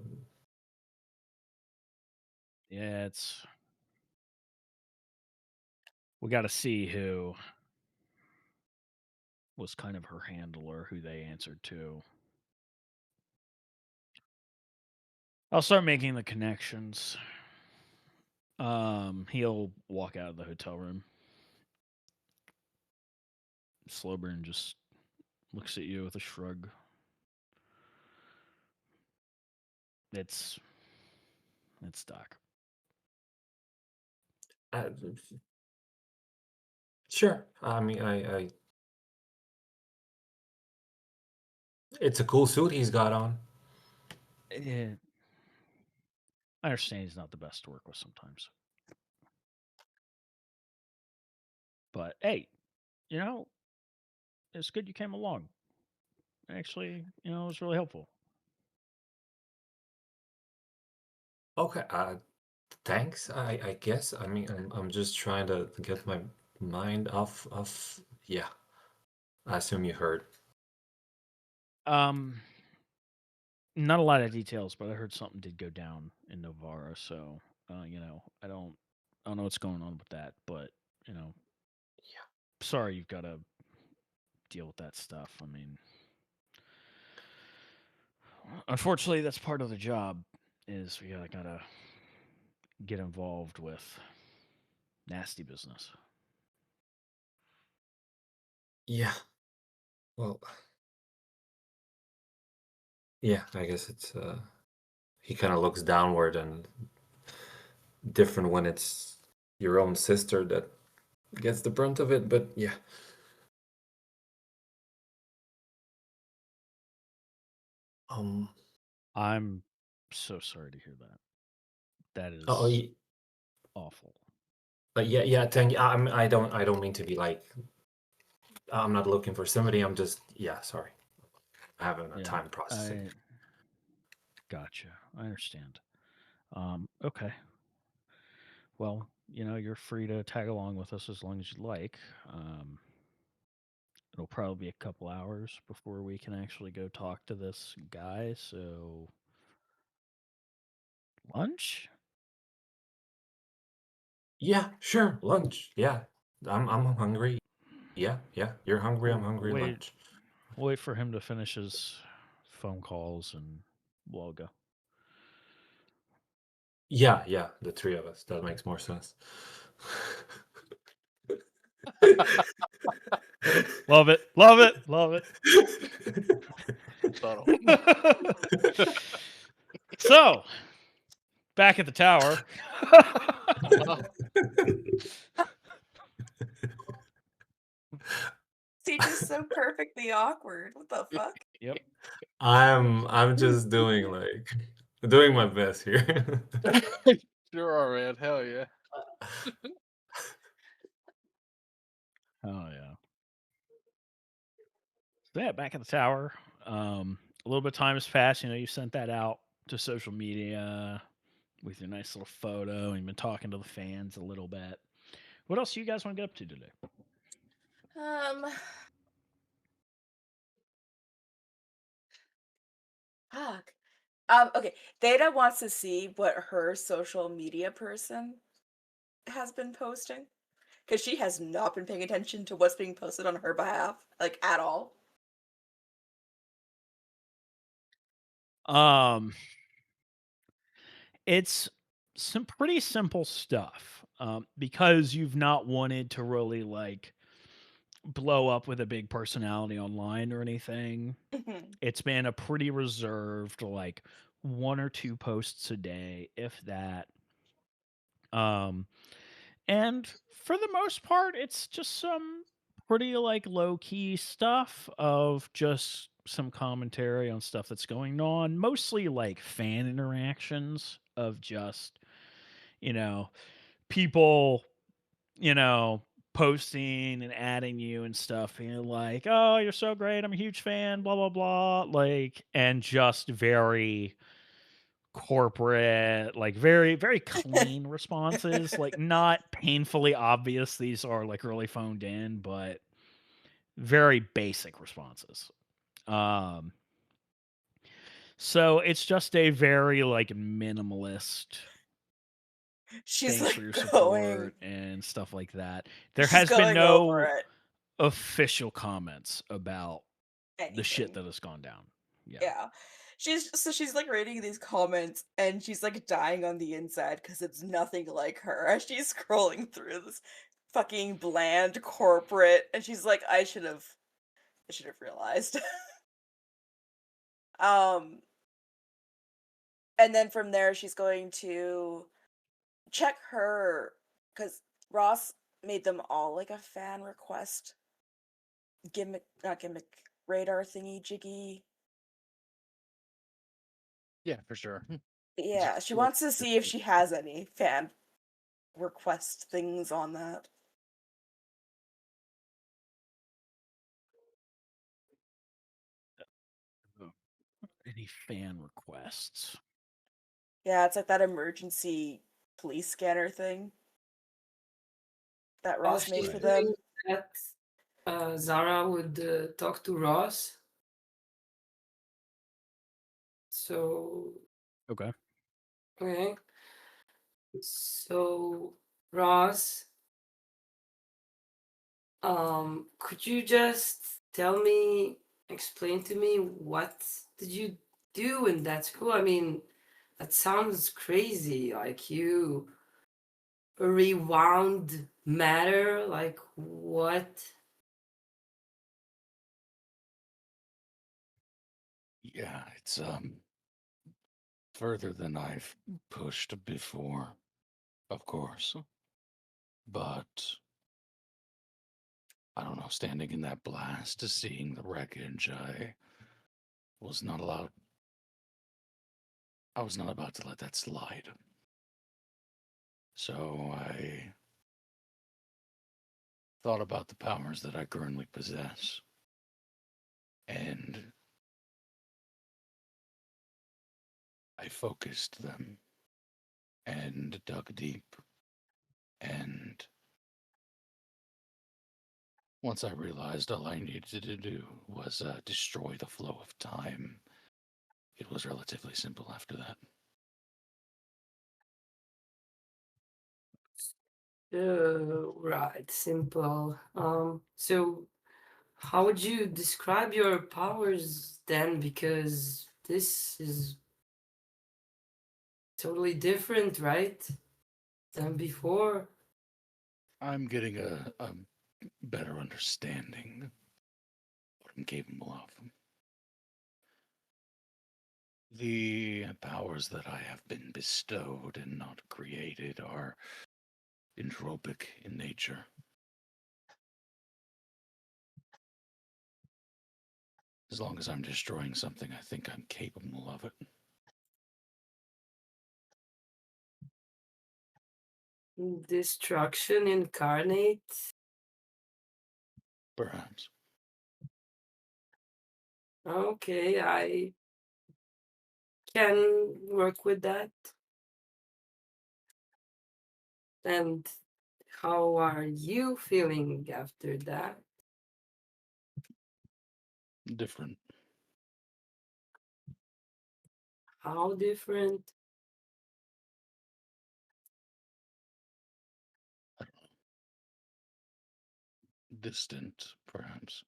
Yeah, we got to see who was kind of her handler, who they answered to. I'll start making the connections. He'll walk out of the hotel room. Slowburn just looks at you with a shrug. It's Doc. Uh, sure. I mean, it's a cool suit he's got on. I understand he's not the best to work with sometimes. But hey, it's good you came along. Actually, it was really helpful. Okay. Thanks. I guess. I mean, I'm just trying to get my mind off of. Yeah. I assume you heard. Not a lot of details, but I heard something did go down in Novara. So, I don't know what's going on with that, but Yeah. sorry you've got to deal with that stuff. I mean, unfortunately, that's part of the job. Is we gotta get involved with nasty business. Yeah. Well. Yeah. I guess it's. He kind of looks downward and different when it's your own sister that gets the brunt of it. But yeah. I'm so sorry to hear that. That is Oh, awful. yeah. Thank you. I don't mean to be like. I'm not looking for somebody. I'm just. Yeah. Sorry. I haven't had time processing. Gotcha. I understand. Okay. Well, you're free to tag along with us as long as you like. It'll probably be a couple hours before we can actually go talk to this guy. So, lunch? Yeah, sure. Lunch. Yeah. I'm hungry. Yeah. You're hungry. I'm hungry. Wait, Lunch. wait for him to finish his phone calls and we'll go. Yeah. The three of us. That makes more sense. Love it. Love it. Love it. Subtle. So, back at the tower. See, just so perfectly awkward. What the fuck? Yep. I'm just doing my best here. Sure are, man. Hell yeah. Oh yeah. So yeah, back at the tower. A little bit of time has passed. You sent that out to social media with your nice little photo, and you've been talking to the fans a little bit. What else do you guys want to get up to today? Fuck. Okay. Theta wants to see what her social media person has been posting. Because she has not been paying attention to what's being posted on her behalf, like at all. It's some pretty simple stuff. Because you've not wanted to really blow up with a big personality online or anything. It's been a pretty reserved, one or two posts a day, if that. And for the most part, it's just some pretty like low key stuff of just some commentary on stuff that's going on, mostly like fan interactions of just, you know, people, you know, posting and adding you and stuff, and you're like, oh, you're so great, I'm a huge fan, blah blah blah, like, and just very corporate, like very clean responses, like not painfully obvious these are like really phoned in, but very basic responses. Um, so it's just a very like minimalist She's thanks for like your going. support and stuff like that. There She's has been going over no it. official comments about the shit Anything. that has gone down. Yeah. Yeah. She's like reading these comments and she's like dying on the inside because it's nothing like her as she's scrolling through this fucking bland corporate and she's like, I should have realized. um and then from there she's going to check her because Ross made them all like a fan request gimmick, not gimmick, radar thingy jiggy. Yeah, for sure. Yeah, she wants to see if she has any fan request things on that. Any fan requests? Yeah, it's like that emergency police scanner thing that While Ross made she's for Right. doing them. that, Zara would talk to Ross. So, Okay. okay. So, Ross, could you just explain to me what did you do in that school? I mean, that sounds crazy. Like you rewound matter. Like what? Yeah, it's further than I've pushed before, of course. But I don't know, standing in that blast, seeing the wreckage, was not allowed. I was not about to let that slide. So I thought about the powers that I currently possess. And I focused them and dug deep. And once I realized all I needed to do was destroy the flow of time, it was relatively simple after that. Right, simple. So how would you describe your powers then? Because this is totally different, right? Than before. I'm getting a better understanding of what I'm capable of. The powers that I have been bestowed and not created are entropic in nature. As long as I'm destroying something, I think I'm capable of it. Destruction incarnate. Perhaps. Okay, I can work with that. And how are you feeling after that? Different. How different? Distant, perhaps.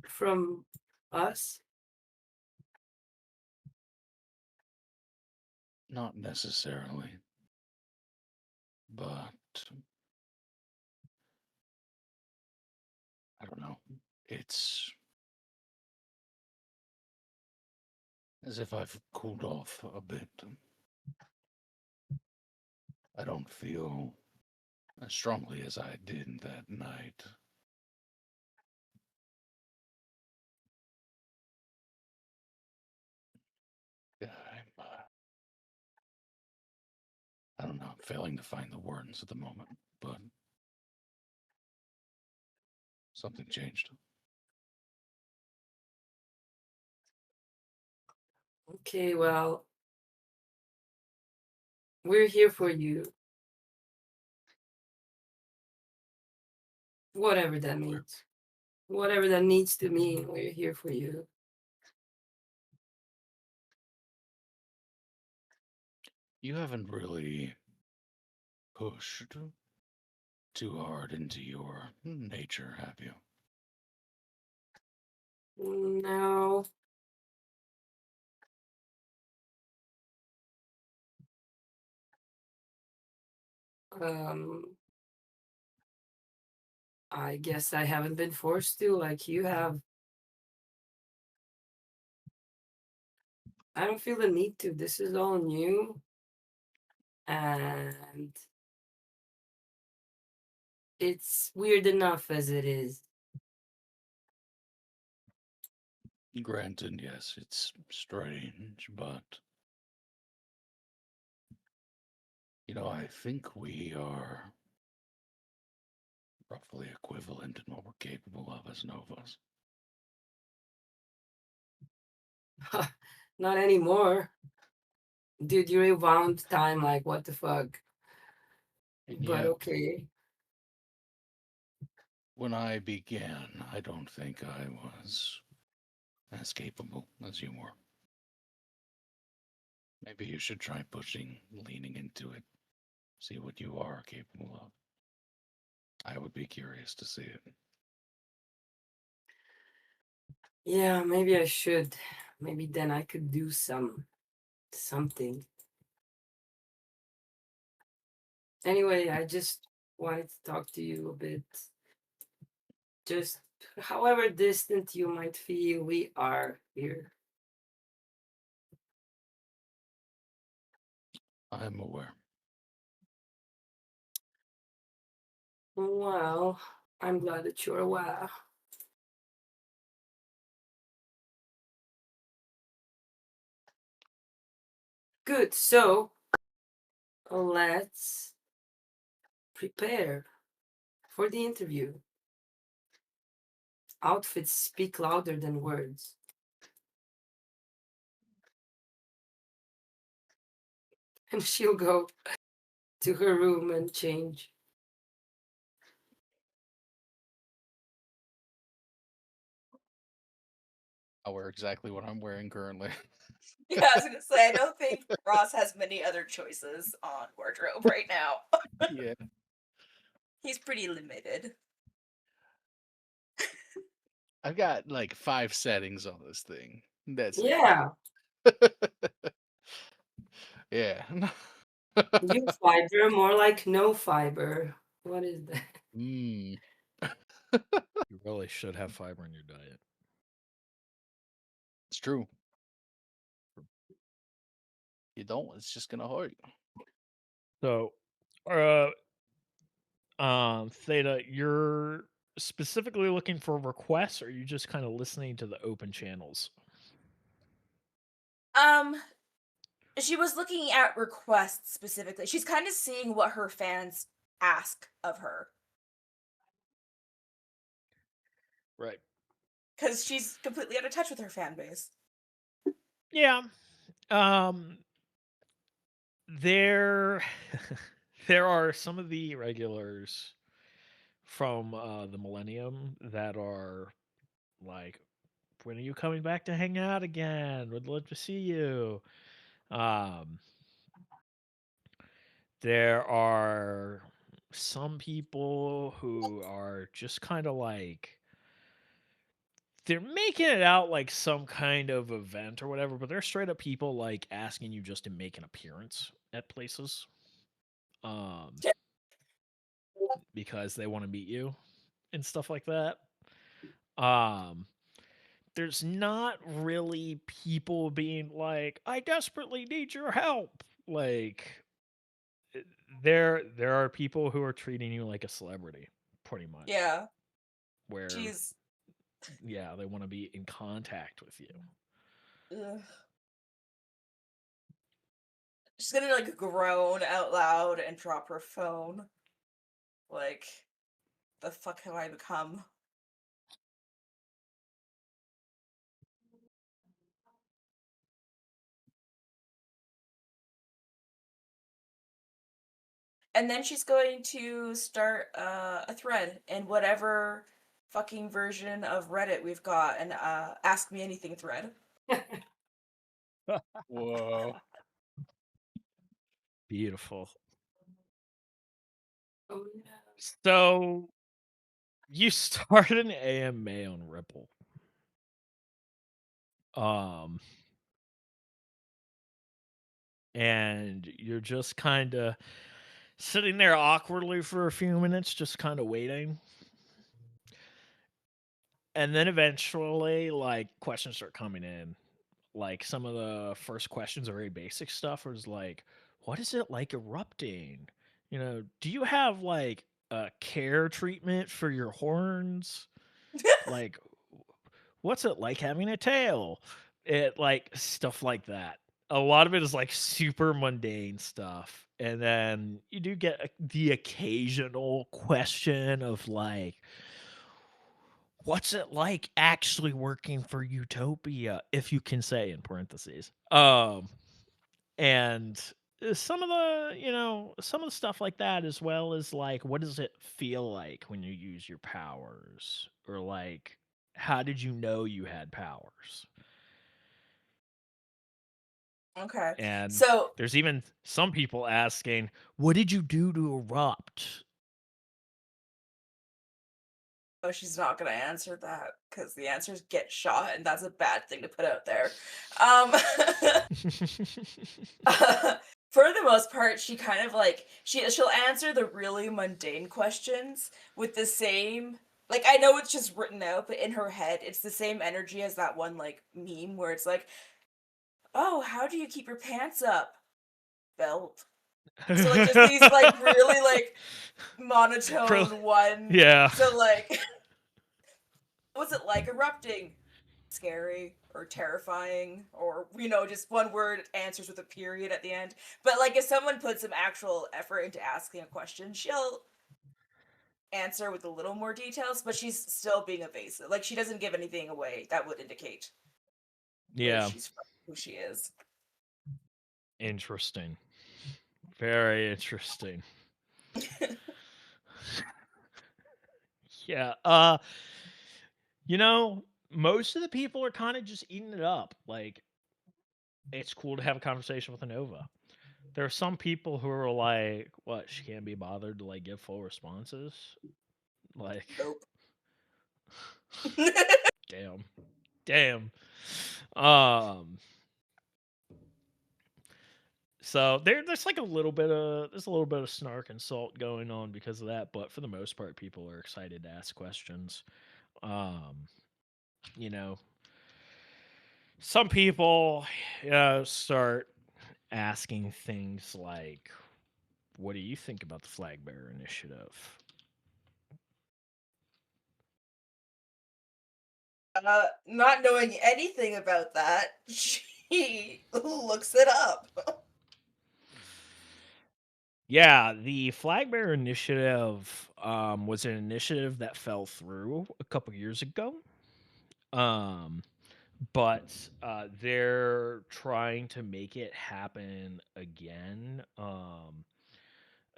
From us? Not necessarily. But I don't know. It's as if I've cooled off a bit. I don't feel as strongly as I did that night. Yeah, I don't know. I'm failing to find the words at the moment, but something changed. Okay, well, we're here for you. Whatever that means. Whatever that needs to mean, we're here for you. You haven't really pushed too hard into your nature, have you? No. I guess I haven't been forced to like you have. I don't feel the need to. This is all new. And it's weird enough as it is. Granted, yes, it's strange, but I think we are roughly equivalent in what we're capable of as Novas. Not anymore. Dude, you rewound time like what the fuck. And But yet, okay. when I began, I don't think I was as capable as you were. Maybe you should try leaning into it, see what you are capable of. I would be curious to see it. Yeah, maybe I should. Maybe then I could do something. Anyway, I just wanted to talk to you a bit. Just however distant you might feel, we are here. I'm aware. Well, I'm glad that you're aware. Good, so let's prepare for the interview. Outfits speak louder than words. And she'll go to her room and change. I'll wear exactly what I'm wearing currently. Yeah, I was gonna say, I don't think Ross has many other choices on wardrobe right now. Yeah. He's pretty limited. I've got like 5 settings on this thing. That's it. Yeah, Yeah. you fiber, more like no fiber. What is that? Mm. You really should have fiber in your diet. It's true. You don't, it's just gonna hurt. So, Theta, you're specifically looking for requests, or are you just kind of listening to the open channels? She was looking at requests specifically. She's kind of seeing what her fans ask of her. Right. Because she's completely out of touch with her fan base. Yeah. There there are some of the regulars from the Millennium that are like, when are you coming back to hang out again? Would love to see you. Um there are some people who are just kind of like, they're making it out like some kind of event or whatever, but they're straight up people like asking you just to make an appearance at places. Um Yeah. because they want to meet you and stuff like that. Um there's not really people being like, I desperately need your help. Like, there are people who are treating you like a celebrity, pretty much. Yeah. Where She's yeah, they want to be in contact with you. ugh. She's gonna like groan out loud and drop her phone. Like, the fuck have I become? And then she's going to start a thread in whatever fucking version of Reddit we've got, and ask me anything thread. Whoa. Beautiful. Oh no. So you started an AMA on Ripple. And you're just kind of sitting there awkwardly for a few minutes, just kind of waiting. And then eventually, like, questions start coming in. Like, some of the first questions are very basic stuff. It was like, what is it like erupting? You know, do you have like a care treatment for your horns? Like, what's it like having a tail? It like stuff like that. A lot of it is like super mundane stuff. And then you do get the occasional question of like, what's it like actually working for Utopia, if you can say in parentheses. And some of the, some of the stuff like that, as well as like, what does it feel like when you use your powers? Or like, how did you know you had powers? Okay. And So, there's even some people asking, what did you do to erupt? oh, she's not gonna answer that because the answers get shot, and that's a bad thing to put out there. For the most part, she kind of like she'll answer the really mundane questions with the same, like, I know it's just written out, but in her head it's the same energy as that one like meme where it's like, oh, how do you keep your pants up? Belt. So like just these like really like monotone one. Yeah. So like what's it like erupting? Scary or terrifying, or just one word answers with a period at the end. But like if someone puts some actual effort into asking a question, she'll answer with a little more details, but she's still being evasive. Like she doesn't give anything away that would indicate where Yeah. she's from, who she is. Interesting. Very interesting. Yeah. Most of the people are kind of just eating it up. Like, it's cool to have a conversation with a Nova. There are some people who are like, what, she can't be bothered to like give full responses? Like, Nope. damn. So there's like there's a little bit of snark and salt going on because of that, but for the most part, people are excited to ask questions. You know, some people start asking things like, what do you think about the Flag Bearer Initiative? Not knowing anything about that, she looks it up. Yeah, the Flag Bearer Initiative was an initiative that fell through a couple years ago. But they're trying to make it happen again.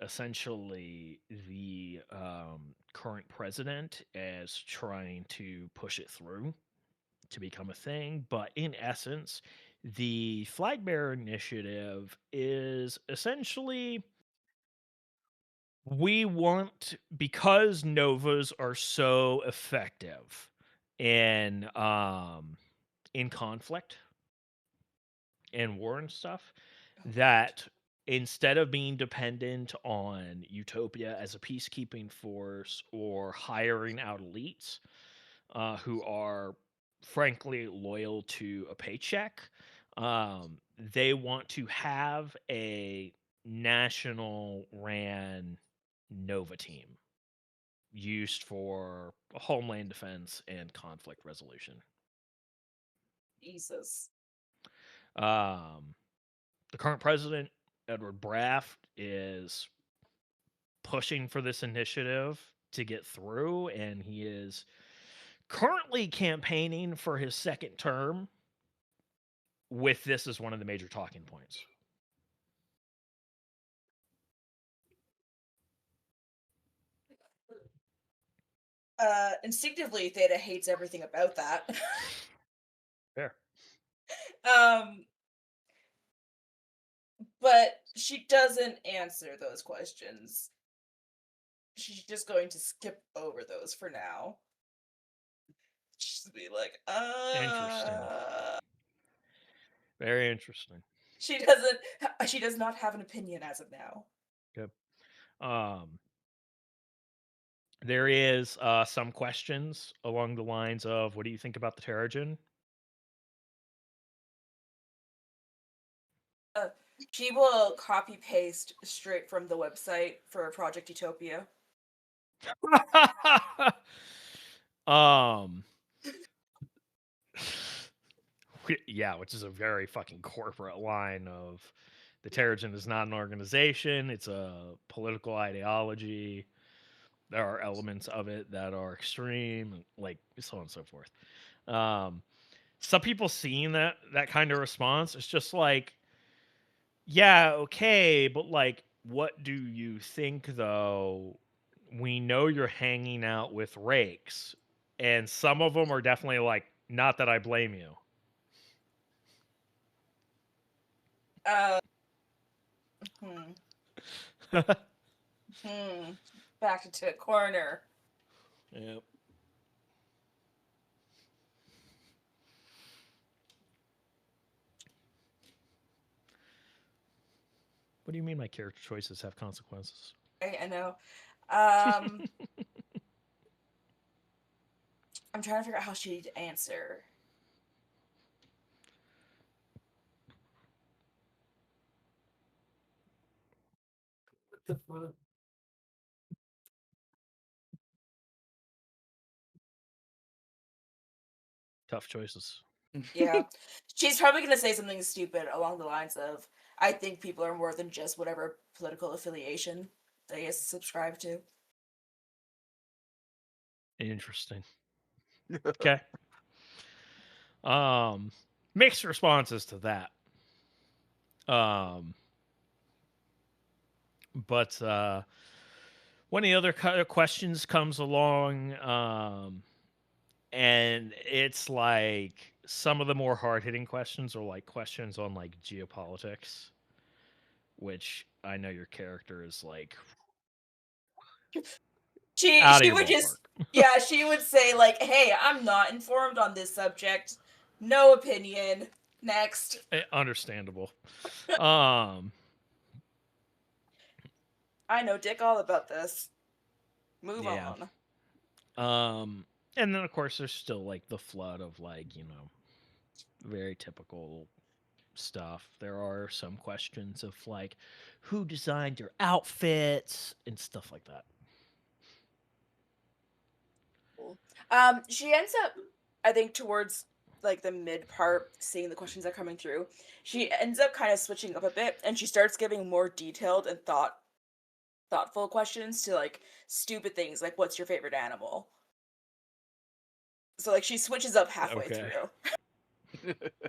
Essentially, the current president is trying to push it through to become a thing. But in essence, the Flag Bearer Initiative is essentially, we want, because Novas are so effective in conflict and war and stuff, that instead of being dependent on Utopia as a peacekeeping force or hiring out elites who are frankly loyal to a paycheck, they want to have a national ran Nova team used for homeland defense and conflict resolution. Jesus. The current president, Edward Braft, is pushing for this initiative to get through, and he is currently campaigning for his second term with this as one of the major talking points. Instinctively, Theta hates everything about that. Fair. But she doesn't answer those questions. She's just going to skip over those for now. She's be like, Interesting. Very interesting. She does not have an opinion as of now. Good. There is some questions along the lines of, what do you think about the Terrigen? She will copy paste straight from the website for Project Utopia. Yeah, which is a very fucking corporate line of, the Terrigen is not an organization, it's a political ideology. There are elements of it that are extreme, like so on and so forth. Some people seeing that kind of response, it's just like, yeah, okay, but like, what do you think though? We know you're hanging out with rakes, and some of them are definitely like, not that I blame you. Back to corner. Yep. What do you mean my character choices have consequences? I know. I'm trying to figure out how she'd answer. What the fuck? Tough choices. Yeah. She's probably going to say something stupid along the lines of, I think people are more than just whatever political affiliation they subscribe to. Interesting. Okay. Mixed responses to that. But one of the other questions comes along, and it's like, some of the more hard-hitting questions are like questions on like geopolitics, which I know your character is like, She would just she would say like, hey, I'm not informed on this subject, no opinion, next. Understandable. I know dick all about this, move on. And then of course there's still like the flood of like, you know, very typical stuff. There are some questions of like, who designed your outfits and stuff like that. She ends up, I think, towards like the mid part, seeing the questions that are coming through, she ends up kind of switching up a bit, and she starts giving more detailed and thoughtful questions to like stupid things like, what's your favorite animal? So like she switches up halfway through.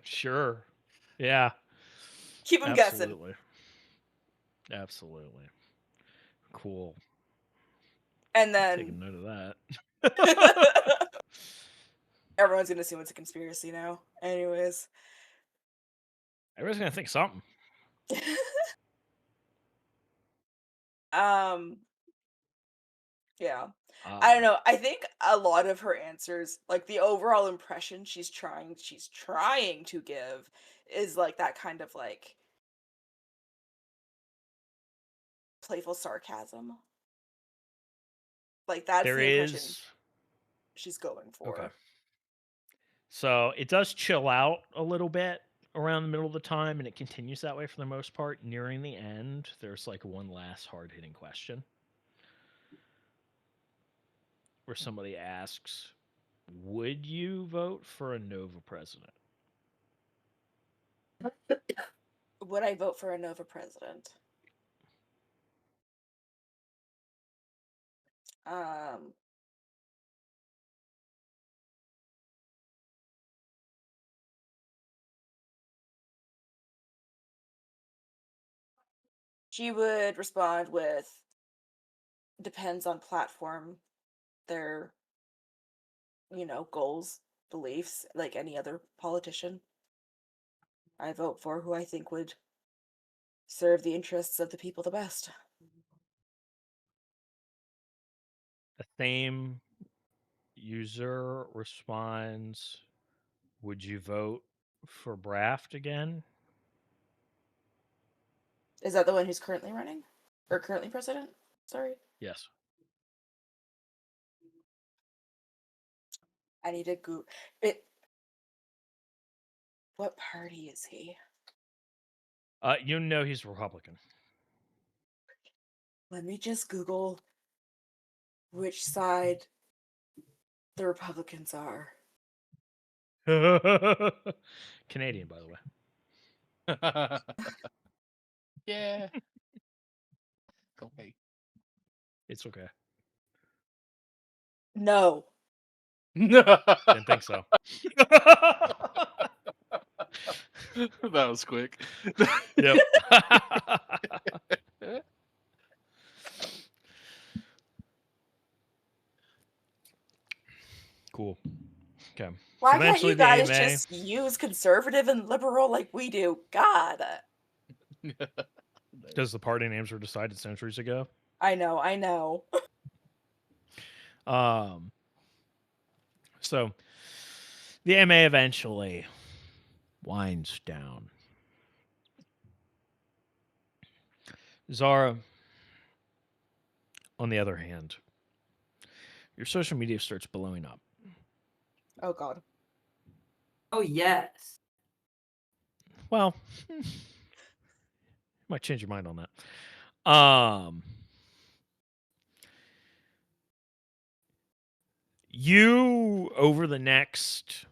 Sure. Yeah. Keep them guessing. Absolutely. Cool. And then take a note of that. Everyone's gonna assume it's a conspiracy now. Anyways. Everyone's gonna think something. Yeah. I don't know. I think a lot of her answers, like the overall impression she's trying to give, is like that kind of like playful sarcasm. Like that's the impression she's going for. Okay. So it does chill out a little bit around the middle of the time, and it continues that way for the most part. Nearing the end, there's like one last hard hitting question where somebody asks, would you vote for a Nova president? Would I vote for a Nova president? She would respond with, depends on platform, their, goals, beliefs, like any other politician. I vote for who I think would serve the interests of the people the best. The same user responds, would you vote for Braft again? Is that the one who's currently running? Or currently president? Sorry. Yes. I need to Google it. What party is he? You know he's Republican. Let me just Google which side the Republicans are. Canadian, by the way. Yeah. Okay. It's okay. No. Didn't think so. That was quick. Yep. Cool. Okay. Why So can't eventually you the guys AMA just use conservative and liberal like we do? God. Because the party names were decided centuries ago. I know. So the AMA eventually winds down. Zara, on the other hand, your social media starts blowing up. Oh God. Oh yes. Well, might change your mind on that. You over the next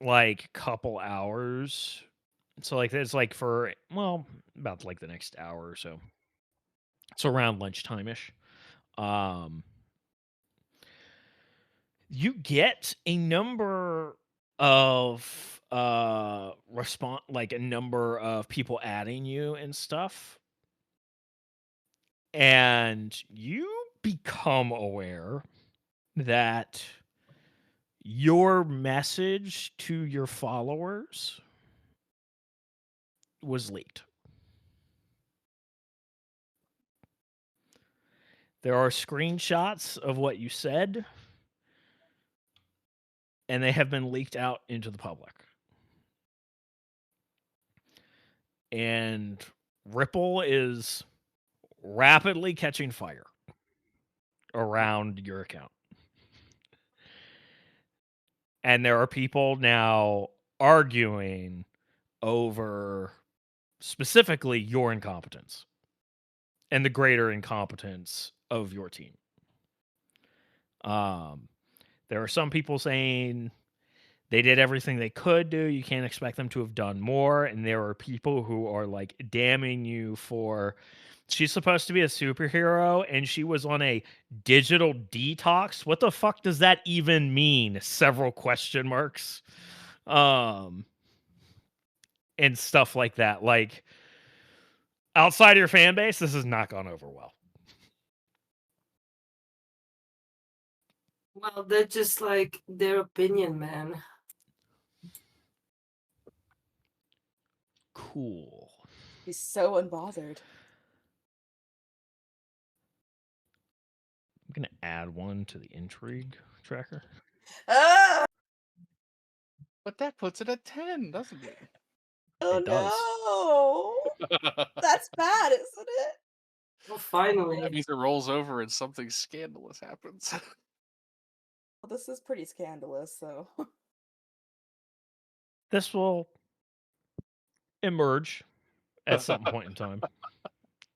like couple hours, so like it's like for about like the next hour or so. It's around lunchtime-ish. You get a number of like a number of people adding you and stuff, and you become aware that your message to your followers was leaked. There are screenshots of what you said, and they have been leaked out into the public. And Ripple is rapidly catching fire around your account. And there are people now arguing over specifically your incompetence and the greater incompetence of your team. There are some people saying they did everything they could do. You can't expect them to have done more. And there are people who are like damning you for, she's supposed to be a superhero and she was on a digital detox. What the fuck does that even mean? Several question marks. And stuff like that. Like, outside of your fan base, this has not gone over well. Well, they're just like their opinion, man. Cool. He's so unbothered. I'm going to add one to the intrigue tracker. Ah! But that puts it at 10, doesn't it? Oh It does. no. That's bad, isn't it? Well, finally. That means it rolls over and something scandalous happens. Well, this is pretty scandalous, so. This will emerge at some point in time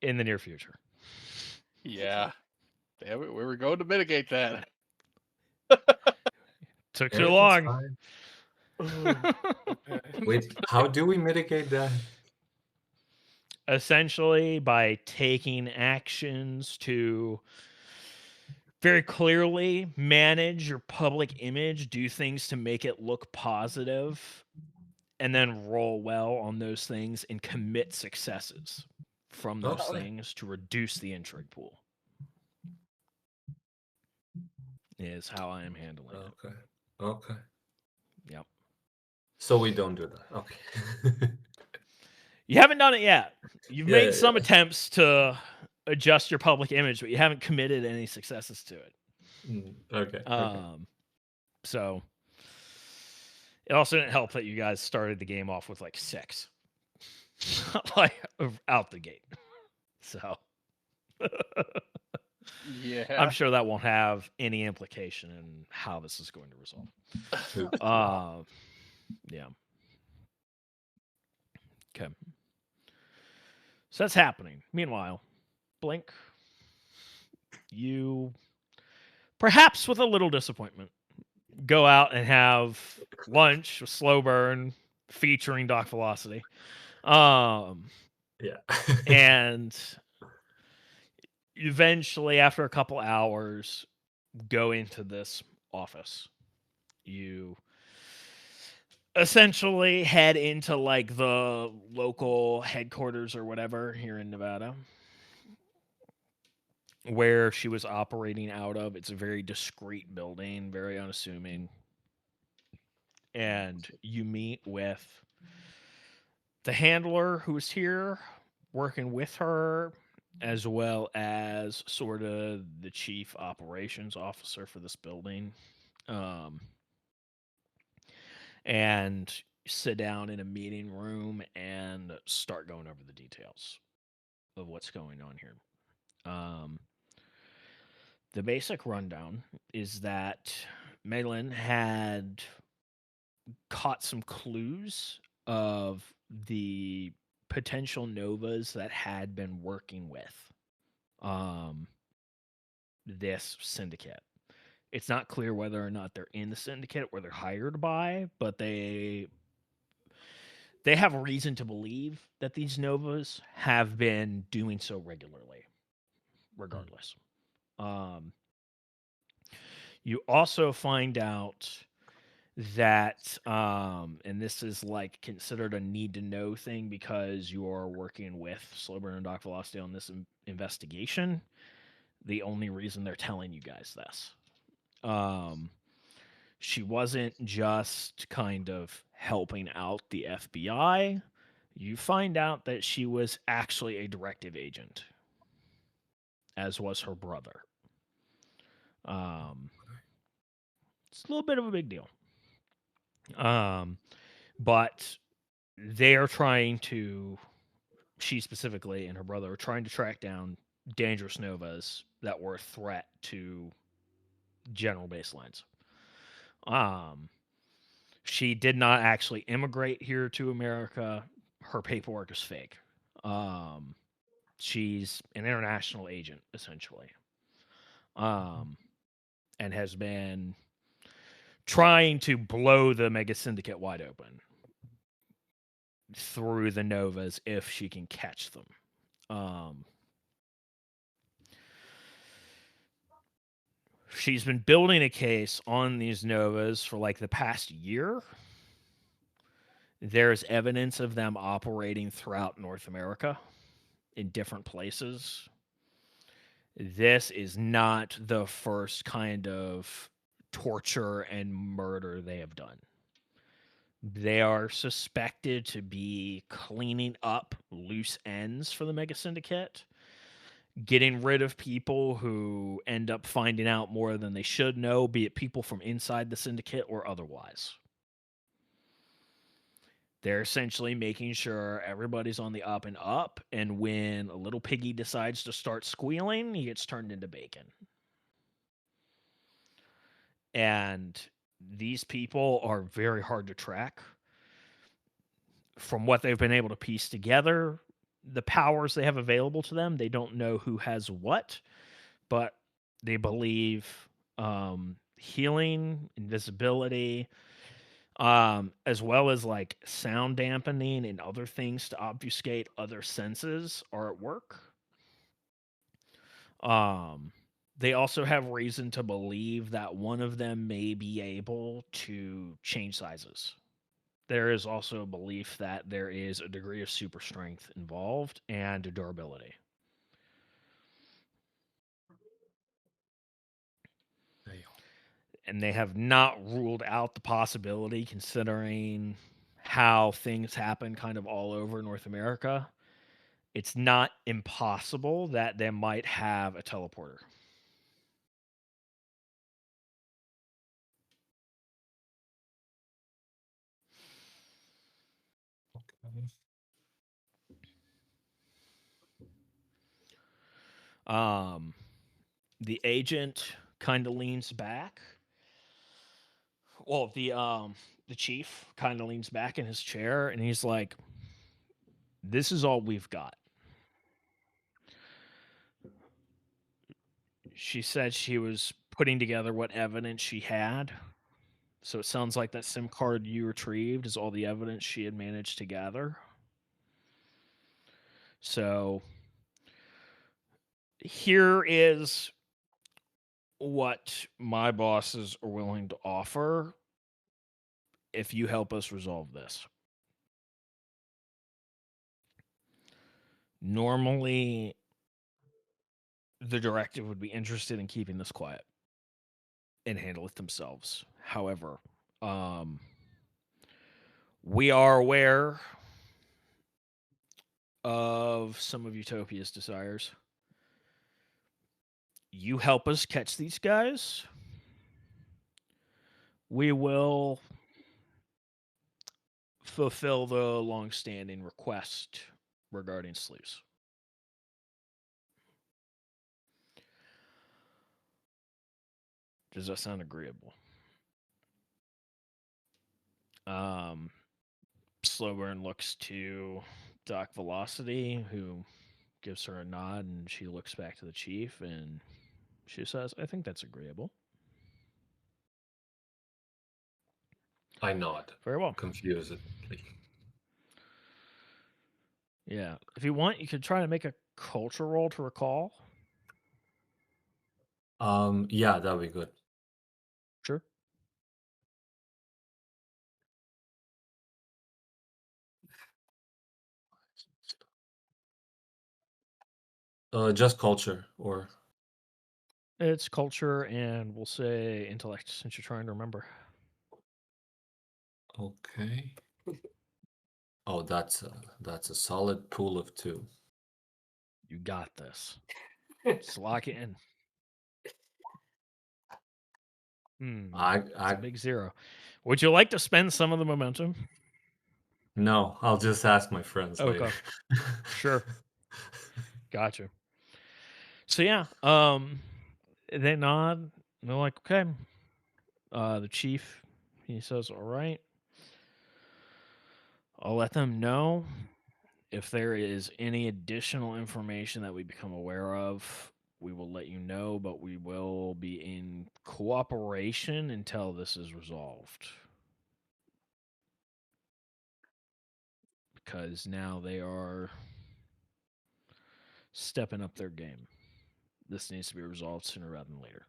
in the near future. Yeah. Damn it, we were going to mitigate that. Took too It's long. fine. Wait, how do we mitigate that? Essentially, by taking actions to very clearly manage your public image, do things to make it look positive, and then roll well on those things and commit successes from those Okay. things to reduce the intrigue pool. Is how I am handling it. Okay. Okay. Yep. So we don't do that. Okay. You haven't done it yet. You've Yeah, made yeah, some yeah. attempts to adjust your public image, but you haven't committed any successes to it. Okay. So it also didn't help that you guys started the game off with like 6, like out the gate. So Yeah. I'm sure that won't have any implication in how this is going to resolve. Yeah. Okay. So that's happening. Meanwhile, Blink, you, perhaps with a little disappointment, go out and have lunch with Slow Burn featuring Doc Velocity. Yeah. And eventually, after a couple hours, go into this office. You essentially head into like the local headquarters or whatever here in Nevada, where she was operating out of. It's a very discreet building, very unassuming. And you meet with the handler who's here working with her, as well as sort of the chief operations officer for this building. And sit down in a meeting room and start going over the details of what's going on here. The basic rundown is that Malin had caught some clues of the potential novas that had been working with this syndicate. It's not clear whether or not they're in the syndicate or they're hired by, but they have reason to believe that these novas have been doing so regularly, regardless. You also find out that, and this is like considered a need to know thing because you are working with Slowburn and Doc Velocity on this investigation. The only reason they're telling you guys this. She wasn't just kind of helping out the FBI. You find out that she was actually a directive agent, as was her brother. It's a little bit of a big deal. But they are trying to, she specifically and her brother are trying to track down dangerous novas that were a threat to general baselines. She did not actually immigrate here to America. Her paperwork is fake. She's an international agent, essentially. And has been trying to blow the mega syndicate wide open through the novas if she can catch them. She's been building a case on these novas for like the past year. There's evidence of them operating throughout North America in different places. This is not the first kind of torture and murder they have done. They are suspected to be cleaning up loose ends for the Mega Syndicate, getting rid of people who end up finding out more than they should know, be it people from inside the Syndicate or otherwise. They're essentially making sure everybody's on the up and up, and when a little piggy decides to start squealing, he gets turned into bacon. And these people are very hard to track. from what they've been able to piece together, the powers they have available to them, they don't know who has what, but they believe healing, invisibility, as well as like sound dampening and other things to obfuscate other senses are at work. They also have reason to believe that one of them may be able to change sizes. There is also a belief that there is a degree of super strength involved and durability. And they have not ruled out the possibility, considering how things happen kind of all over North America. It's not impossible that they might have a teleporter. Okay. The agent kind of leans back. Well, the chief kind of leans back in his chair and he's like, "This is all we've got." She said she was putting together what evidence she had. So it sounds like that SIM card you retrieved is all the evidence she had managed to gather. So here is what my bosses are willing to offer if you help us resolve this. Normally, the directive would be interested in keeping this quiet and handle it themselves. However, we are aware of some of Utopia's desires. You help us catch these guys, we will fulfill the long-standing request regarding sleeves. Does that sound agreeable? Slowburn looks to Doc Velocity, who gives her a nod, and she looks back to the chief, and she says, "I think that's agreeable." I nod Very well. confusedly. Yeah. If you want, you could try to make a culture roll to recall. Yeah, that'd be good. Sure. Just culture or It's culture, and we'll say intellect, since you're trying to remember. okay. Oh, that's a solid pool of 2. You got this. Just lock it in. It's a I big 0. Would you like to spend some of the momentum? No, I'll just ask my friends later. Okay. Sure. Gotcha. So yeah, they nod. And they're like, "Okay." The chief, he says, "All right. I'll let them know if there is any additional information that we become aware of. We will let you know, but we will be in cooperation until this is resolved." Because now they are stepping up their game. This needs to be resolved sooner rather than later.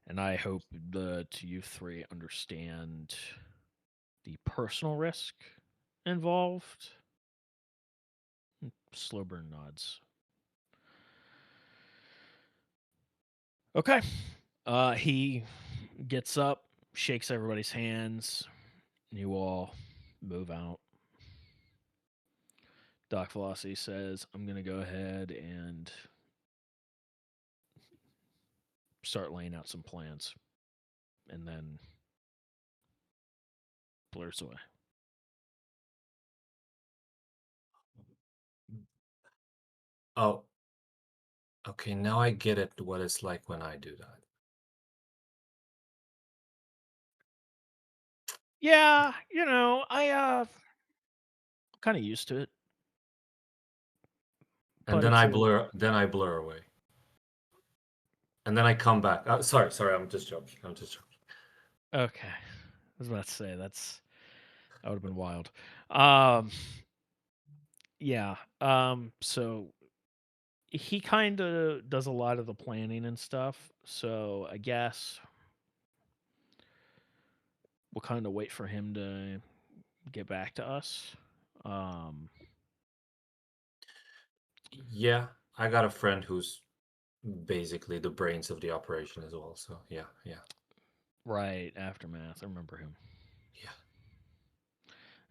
And I hope that you 3 understand the personal risk involved. Slowburn nods. Okay. He gets up, shakes everybody's hands, and you all move out. Doc Velocity says, "I'm going to go ahead and start laying out some plans." And then blurs away. Oh, okay. Now I get it. What it's like when I do that. Yeah, I kind of used to it, And but it's a little. then I blur away. And then I come back. Sorry, I'm just joking. Okay. I was about to say that would have been wild. Um, yeah. So he kind of does a lot of the planning and stuff. So I guess we'll kind of wait for him to get back to us. Um, Yeah, I got a friend who's basically the brains of the operation as well. So yeah. right, Aftermath. I remember him.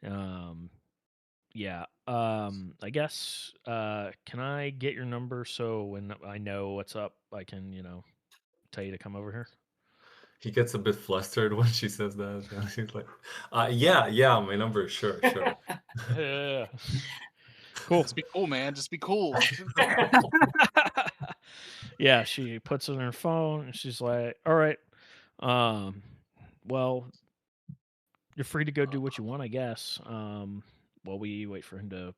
Um, yeah. I guess. Can I get your number so when I know what's up, I can tell you to come over here. He gets a bit flustered when she says that. He's like, yeah, my number, sure. Yeah. Cool. Just be cool, man. Just be cool. Yeah, she puts it in her phone and she's like, "All right, well, you're free to go do what you want, I guess. While we wait for him to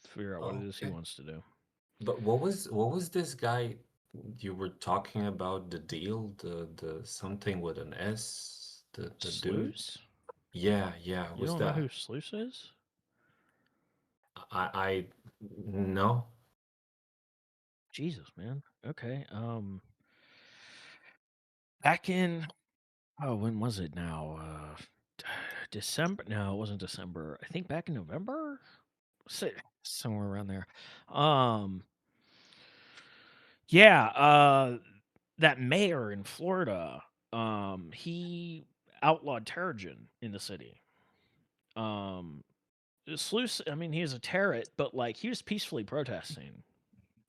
figure out what it is he Okay. wants to do." But what was this guy you were talking about, the deal, the something with an S, the dude? Sluice? Yeah, You was don't know who that? Sluice is? I no. Jesus, man. Okay. Back in when was it now? December? No, it wasn't December. I think back in November. Somewhere around there. Um, yeah. That mayor in Florida. He outlawed Terrigen in the city. Um, Sluice. I mean, he is a terrorist, but like he was peacefully protesting.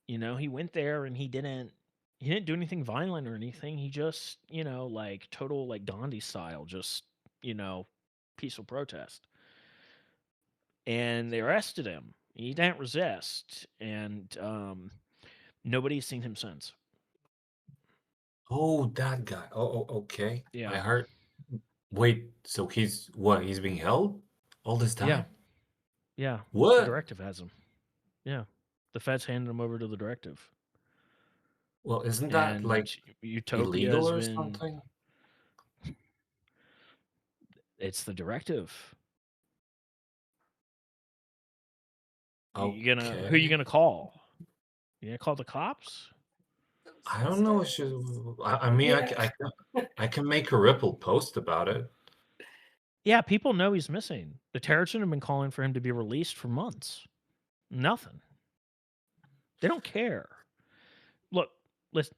He went there and he didn't do anything violent or anything. He just, like total like Gandhi style, just, you know, peaceful protest. And they arrested him. He didn't resist, and nobody's seen him since. Oh, that guy. Okay. I Yeah, heard. Wait, so he's what? He's being held all this yeah, time? yeah. The What? directive has him. Yeah, the feds handed him over to the directive, Well, isn't that like and Utopia illegal has or been. something? It's the directive. Who you Okay. gonna call? You gonna call the cops? I don't know. I mean, Yeah. I can make a Ripple post about it. Yeah, people know he's missing. The Terrigen have been calling for him to be released for months. Nothing. They don't care. Look, listen,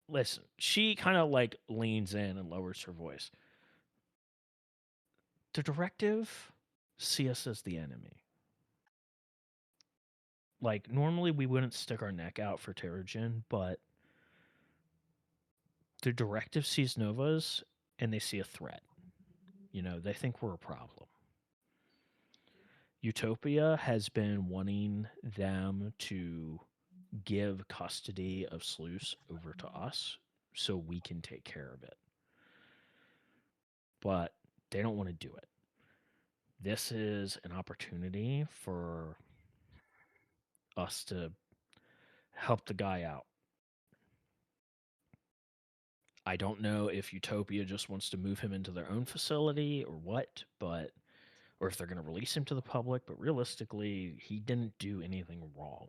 listen. She kind of like leans in and lowers her voice. The directive see us as the enemy. Like normally we wouldn't stick our neck out for Terrigen, but the directive sees Novas and they see a threat. They think we're a problem. Utopia has been wanting them to give custody of Sluice over to us so we can take care of it. But they don't want to do it. This is an opportunity for us to help the guy out. I don't know if Utopia just wants to move him into their own facility or what, or if they're going to release him to the public, but realistically, he didn't do anything wrong.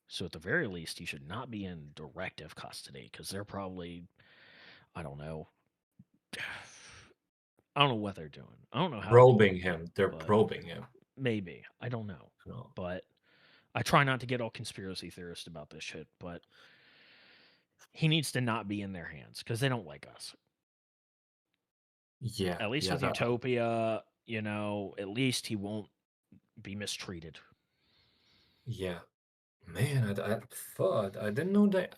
So at the very least, he should not be in directive custody because they're probably, I don't know, I don't know what they're doing. I don't know how they're doing Probing it, him. They're but probing him. maybe. I don't know. No. But I try not to get all conspiracy theorist about this shit, but he needs to not be in their hands because they don't like us. Yeah, At least with that. Utopia, at least he won't be mistreated. Yeah, man, I thought I didn't know that.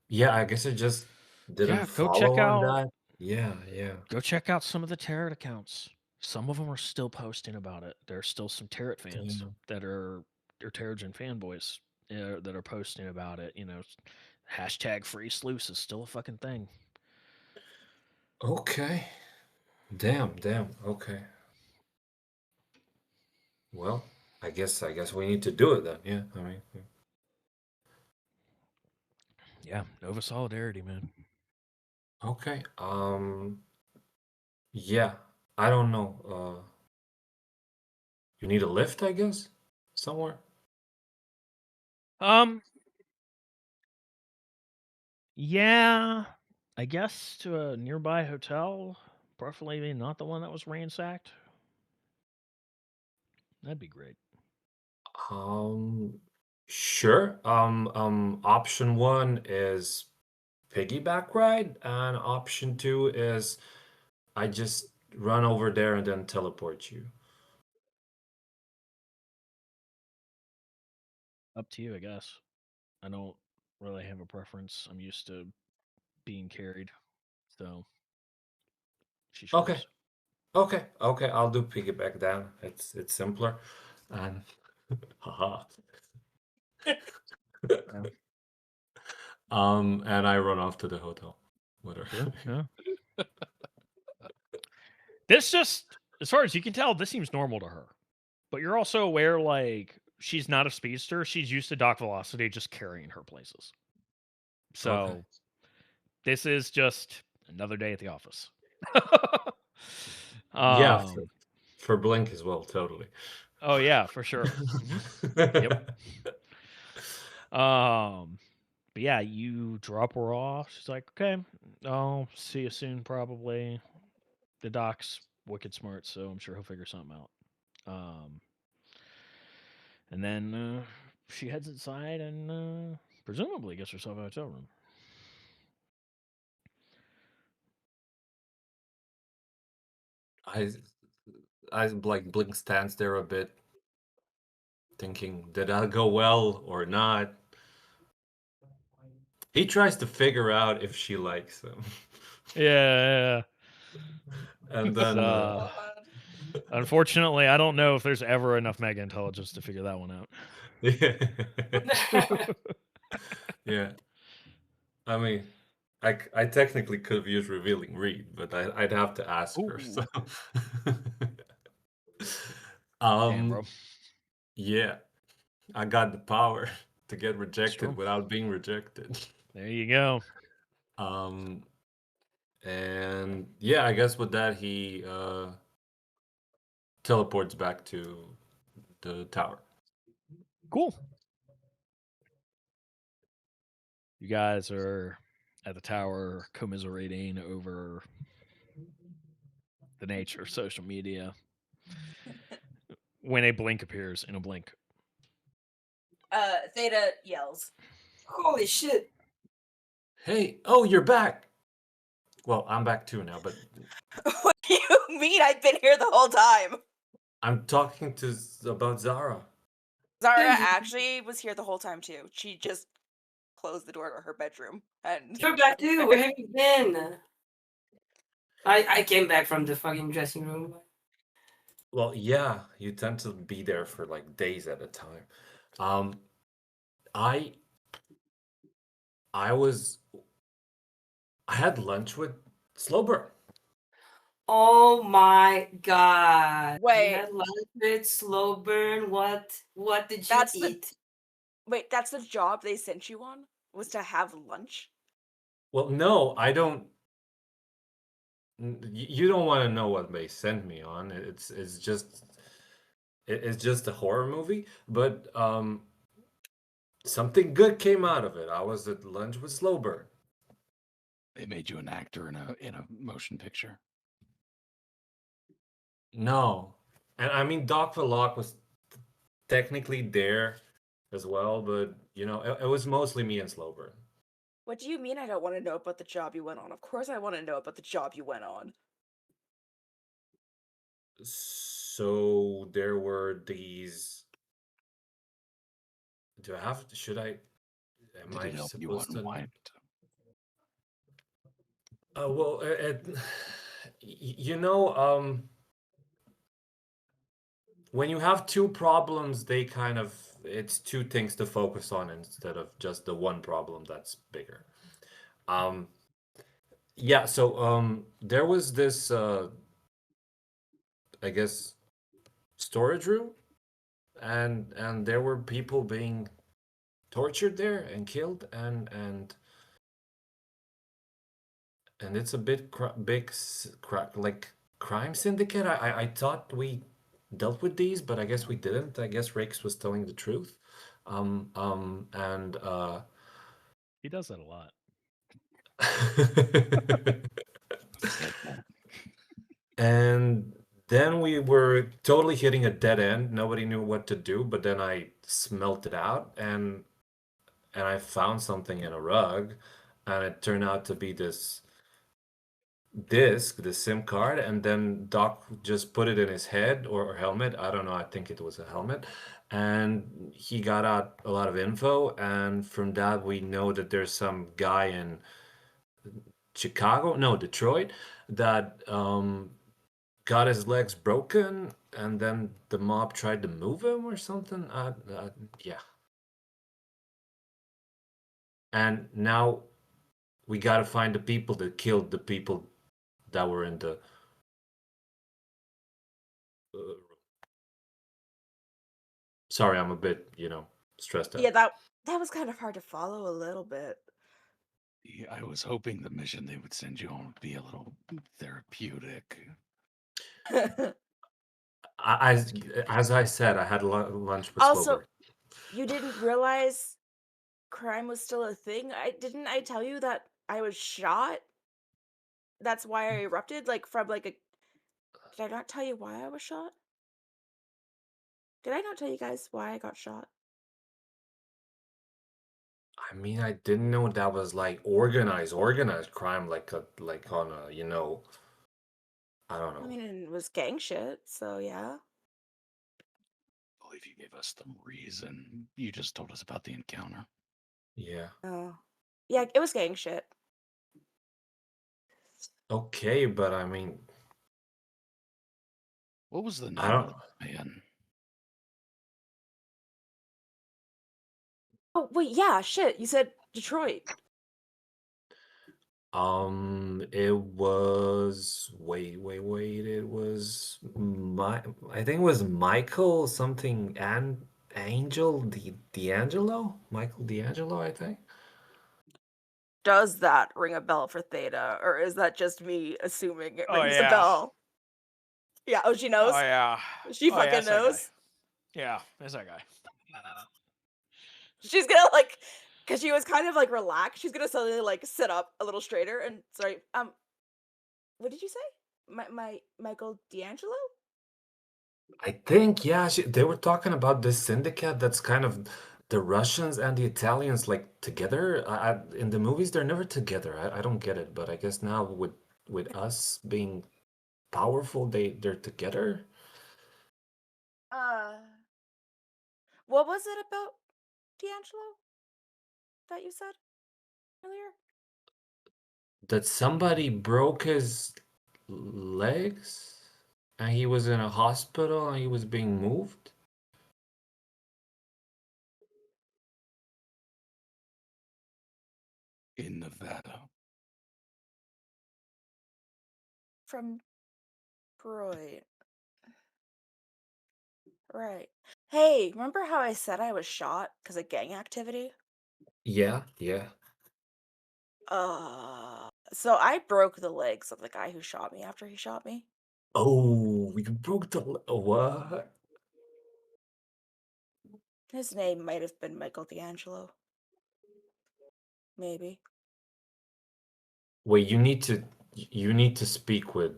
Yeah, I guess I just didn't Yeah, go check follow on out that. Yeah. some of the Tarot accounts. Some of them are still posting about it. There are still some Tarot fans Damn. that are Tarotgen fanboys that are posting about it. Hashtag free sluice is still a fucking thing. Okay. Damn. Okay. Well, I guess we need to do it then. Yeah. I mean. Yeah, Nova solidarity, man. Okay. Yeah. I don't know. You need a lift, I guess, somewhere. Yeah, I guess to a nearby hotel, preferably not the one that was ransacked. That'd be great. Sure. Option one is piggyback ride, and option two is I just run over there and then teleport you. Up to you, I guess. I don't really have a preference. I'm used to being carried, so she Okay. choose. Okay. I'll do piggyback then. It's simpler, and haha. Yeah. And I run off to the hotel with her. Sure. Yeah. This just, as far as you can tell, this seems normal to her. But you're also aware, like, she's not a speedster. She's used to dock velocity just carrying her places. So Okay. this is just another day at the office. Yeah, um, for Blink as well, totally. oh yeah, for sure. Yep. But yeah, you drop her off. She's like, okay, I'll see you soon, probably. The doc's wicked smart, so I'm sure he'll figure something out. And then she heads inside and presumably gets herself a hotel room. I like Blink stands there a bit, thinking, did that go well or not? He tries to figure out if she likes him. Yeah. And then Oh, man. Unfortunately, I don't know if there's ever enough mega intelligence to figure that one out. yeah. I mean, I technically could have used revealing read, but I'd have to ask her. So. Damn, bro. Yeah, I got the power to get It's rejected true. without being rejected. There you go. And yeah, I guess with that he teleports back to the tower. Cool. You guys are at the tower commiserating over the nature of social media when a blink appears in a blink. Theta yells. Holy shit. Hey, oh, you're back. Well, I'm back too now, but What do you mean? I've been here the whole time. I'm talking about Zara. Zara actually was here the whole time too. She just closed the door to her bedroom and You're back too. Where have you been? I came back from the fucking dressing room. Well, yeah, you tend to be there for like days at a time. I had lunch with Slowburn. Oh my god. Wait. You had lunch with slow burn. What did you That's the- eat? wait, that's the job they sent you on? Was to have lunch? Well, no, I don't. You don't want to know what they sent me on. It's just a horror movie, but something good came out of it. I was at lunch with Slowburn. They made you an actor in a motion picture. No, and I mean Doc Verloc was technically there as well, but you know it was mostly me and Slowburn. What do you mean I don't want to know about the job you went on? Of course I want to know about the job you went on. So there were these. Should I? Am Did I it help you supposed to? unwind? Well, you know, when you have two problems, it's two things to focus on instead of just the one problem that's bigger. Yeah, so there was this I guess, storage room, and there were people being tortured there and killed, and it's a bit like crime syndicate. I thought we dealt with these, but I guess we didn't. I guess Rakes was telling the truth. And He does that a lot. and then we were totally hitting a dead end. Nobody knew what to do, but then I smelt it out, and I found something in a rug, and it turned out to be this disc, the SIM card, and then Doc just put it in his head or helmet. I don't know. I think it was a helmet. And he got out a lot of info. And from that, we know that there's some guy in Chicago, no, Detroit, that got his legs broken. And then the mob tried to move him or something. Yeah. And now we got to find the people that killed the people that were in the sorry, I'm a bit, stressed out. Yeah, that was kind of hard to follow a little bit. Yeah, I was hoping the mission they would send you on would be a little therapeutic. As I said, I had lunch with Also, Slober. you didn't realize crime was still a thing? I tell you that I was shot? That's why I erupted? Like, from, like, a... Did I not tell you why I was shot? Did I not tell you guys why I got shot? I mean, I didn't know that was like organized crime, like on a, I don't I know. mean, it was gang shit, so yeah. I believe you gave us the reason. You just told us about the encounter. Yeah. Oh. Yeah, it was gang shit. Okay, but I mean, What was the name I don't. of the man? Oh, wait, yeah, shit. You said Detroit. It was wait. It was I think it was Michael something and Angel D'Angelo, Michael D'Angelo, I think. Does that ring a bell for Theta, or is that just me assuming it Oh, rings a yeah. bell? Yeah, oh, she knows? Oh yeah. She Oh, yeah, fucking that's that guy. knows. Yeah, that's that guy. She's gonna, like, because she was kind of, like, relaxed, she's gonna suddenly, like, sit up a little straighter and, sorry, what did you say? Michael D'Angelo? I think, yeah, they were talking about this syndicate that's kind of the Russians and the Italians like together. In the movies, they're never together. I don't get it, but I guess now with us being powerful, they're together. What was it about D'Angelo that you said earlier? That somebody broke his legs and he was in a hospital and he was being moved. In Nevada. From Detroit. Right. Hey, remember how I said I was shot because of gang activity? Yeah. So I broke the legs of the guy who shot me after he shot me. Oh, you broke the what? His name might have been Michael D'Angelo. Maybe. Wait, you need to speak with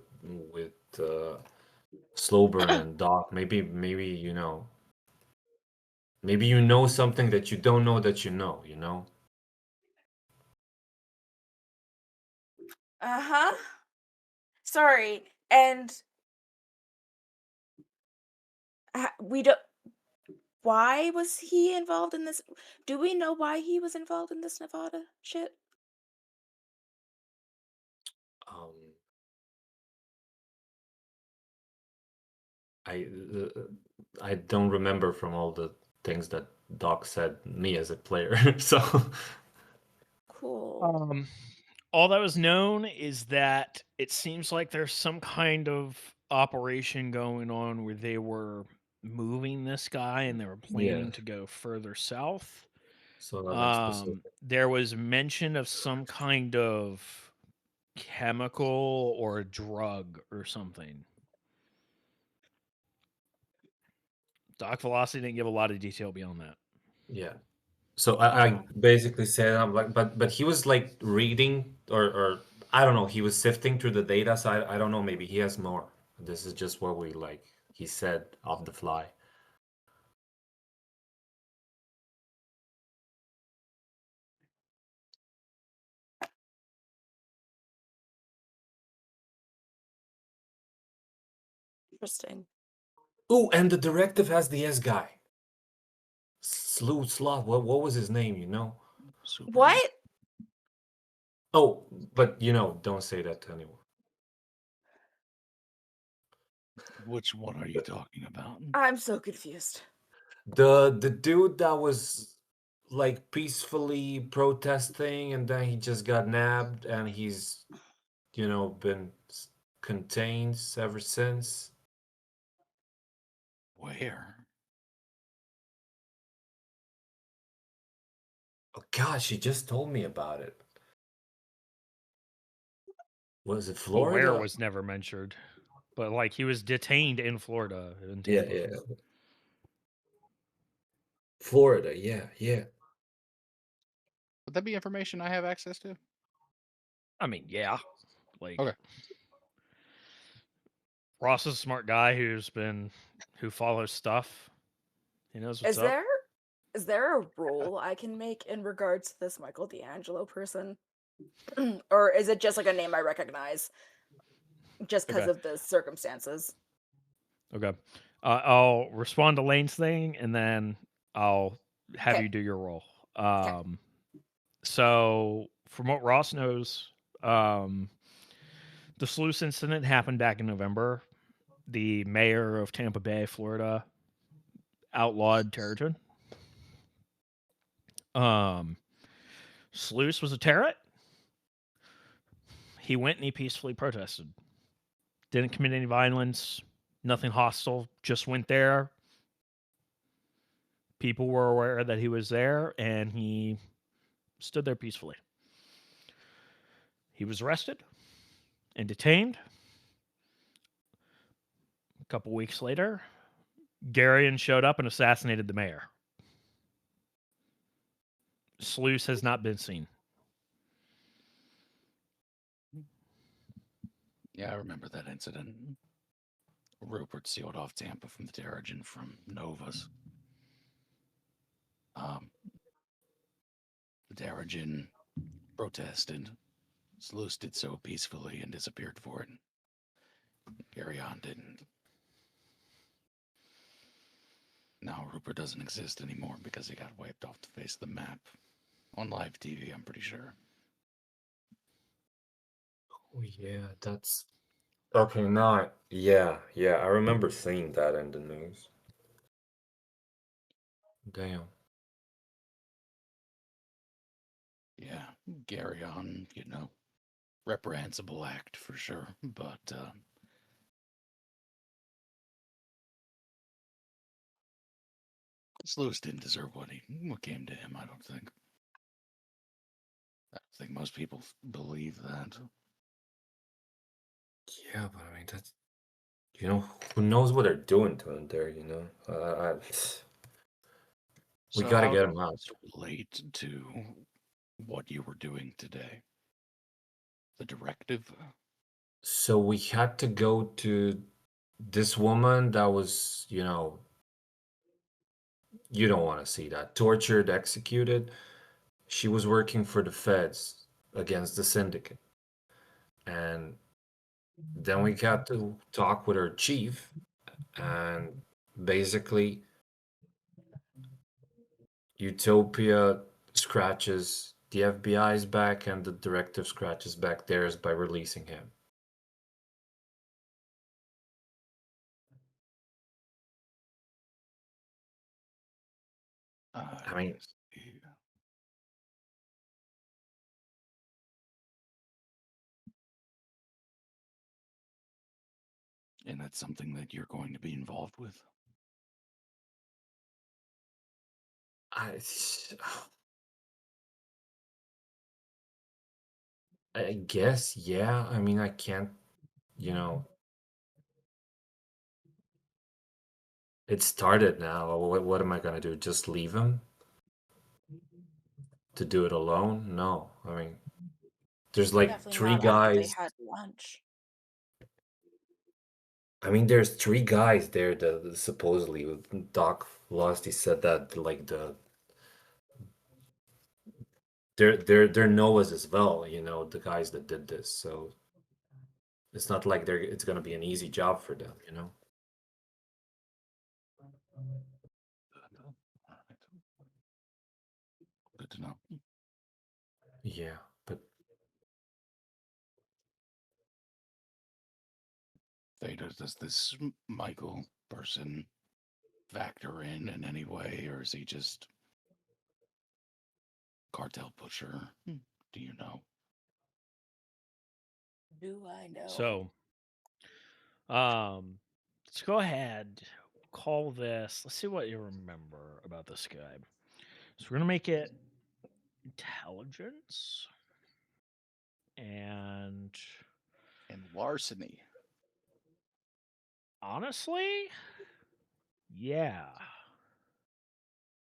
Slowburn and Doc. Maybe maybe you know something that you don't know that you know. Uh-huh. Sorry, and we don't... Why was he involved in this? Do we know why he was involved in this Nevada shit? Um, I don't remember from all the things that Doc said me as a player. So Cool. all that was known is that it seems like there's some kind of operation going on where they were moving this guy and they were planning Yeah. to go further south. So nothing specific. There was mention of some kind of chemical or a drug or something. Doc Velocity didn't give a lot of detail beyond that. Yeah. So I basically said I'm like, but he was like reading or I don't know. He was sifting through the data, so I don't know. Maybe he has more. This is just what we like. He said off the fly. Interesting. Oh, and the directive has the S guy. Sloth. What was his name? You know? Super. What? Oh, but don't say that to anyone. Which one are you talking about? I'm so confused. The dude that was like peacefully protesting, and then he just got nabbed, and he's been contained ever since. Where? Oh gosh, he just told me about it. Was it The Florida? where was never mentioned, but like he was detained in Florida. In Yeah, Tampa. yeah. Florida, yeah. Would that be information I have access to? I mean, yeah. Like Okay. Ross is a smart guy who follows stuff. He knows what's up. Is there a role I can make in regards to this Michael D'Angelo person? Or is it just like a name I recognize just because Okay. of the circumstances? Okay. I'll respond to Lane's thing and then I'll have Okay. you do your role. So from what Ross knows, the sluice incident happened back in November. The mayor of Tampa Bay, Florida, outlawed Terrigen. Sluice was a terrorist. He went and he peacefully protested. Didn't commit any violence, nothing hostile, just went there. People were aware that he was there and he stood there peacefully. He was arrested and detained. A couple weeks later, Garion showed up and assassinated the mayor. Sluice has not been seen. Yeah, I remember that incident. Rupert sealed off Tampa from the Terrigen from Novas. The Terrigen protested. Sluice did so peacefully and disappeared for it. Garion didn't. Now Rupert doesn't exist anymore because he got wiped off the face of the map. On live TV, I'm pretty sure. Oh yeah, that's okay. Now, yeah, I remember seeing that in the news. Damn. Yeah, Garion, reprehensible act for sure, but Sluice didn't deserve what came to him, I don't think. I think most people believe that. Yeah, but I mean that's who knows what they're doing to him there. We So gotta how get does him out. this relate to what you were doing today? The directive? So we had to go to this woman that was, you don't want to see that. Tortured, executed. She was working for the feds against the syndicate. And then we got to talk with her chief, and basically, Utopia scratches the FBI's back, and the directive scratches back theirs by releasing him. I mean, And that's something that you're going to be involved with. I guess, yeah. I mean, I can't, it started now. What am I gonna do? Just leave him to do it alone? No. I mean, there's like Definitely three not after they guys. had lunch. I mean, there's three guys there that supposedly Doc Losty said that like they're Noahs as well, the guys that did this. So it's not like it's gonna be an easy job for them, Good to know. Yeah, but Theta, does this Michael person factor in any way, or is he just cartel pusher? Do you know? Do I know? So, let's go ahead. Call this. Let's see what you remember about this guy. So we're gonna make it intelligence and larceny. honestly, yeah,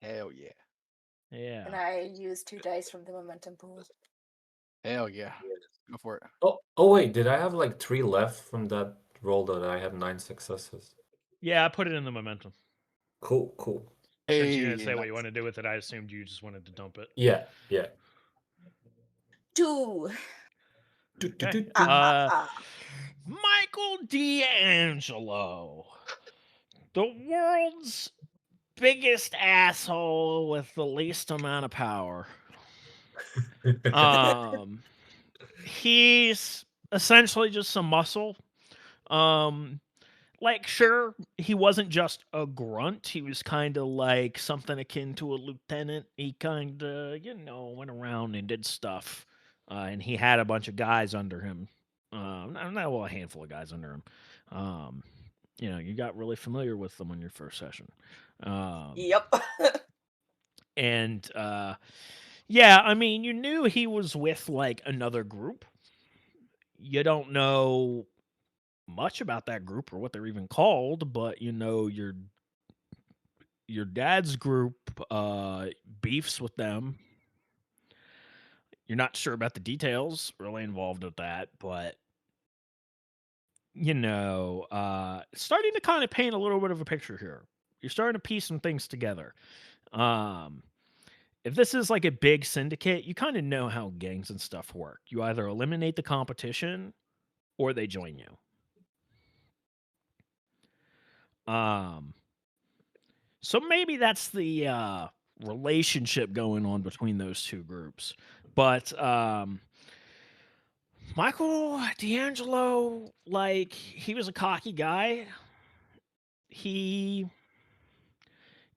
Hell yeah. yeah. And I used 2 dice from the momentum pool. Hell yeah. Go for it. oh wait, did I have like 3 left from that roll that I had 9 successes? Yeah, I put it in the momentum. Cool. Since you didn't say what you want to do with it, I assumed you just wanted to dump it. Yeah. 2. Okay. Ah. Michael D'Angelo, the world's biggest asshole with the least amount of power. He's essentially just some muscle. Like, sure, he wasn't just a grunt. He was kind of like something akin to a lieutenant. He kind of, went around and did stuff. And he had a bunch of guys under him. A handful of guys under him. You got really familiar with them on your first session. Yep. And yeah, I mean, you knew he was with like another group. You don't know much about that group or what they're even called, but your dad's group beefs with them. You're not sure about the details really involved with that, but starting to kind of paint a little bit of a picture here. You're starting to piece some things together. If this is like a big syndicate, you kind of know how gangs and stuff work. You either eliminate the competition or they join you. So maybe that's the relationship going on between those two groups. But Michael D'Angelo, like, he was a cocky guy. He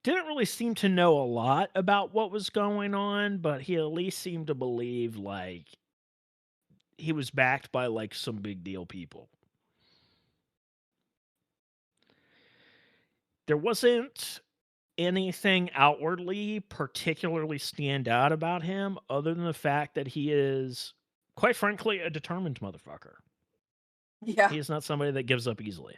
didn't really seem to know a lot about what was going on, but he at least seemed to believe, like, he was backed by, like, some big deal people. There wasn't anything outwardly particularly stand out about him other than the fact that he is, quite frankly, a determined motherfucker. Yeah. He is not somebody that gives up easily.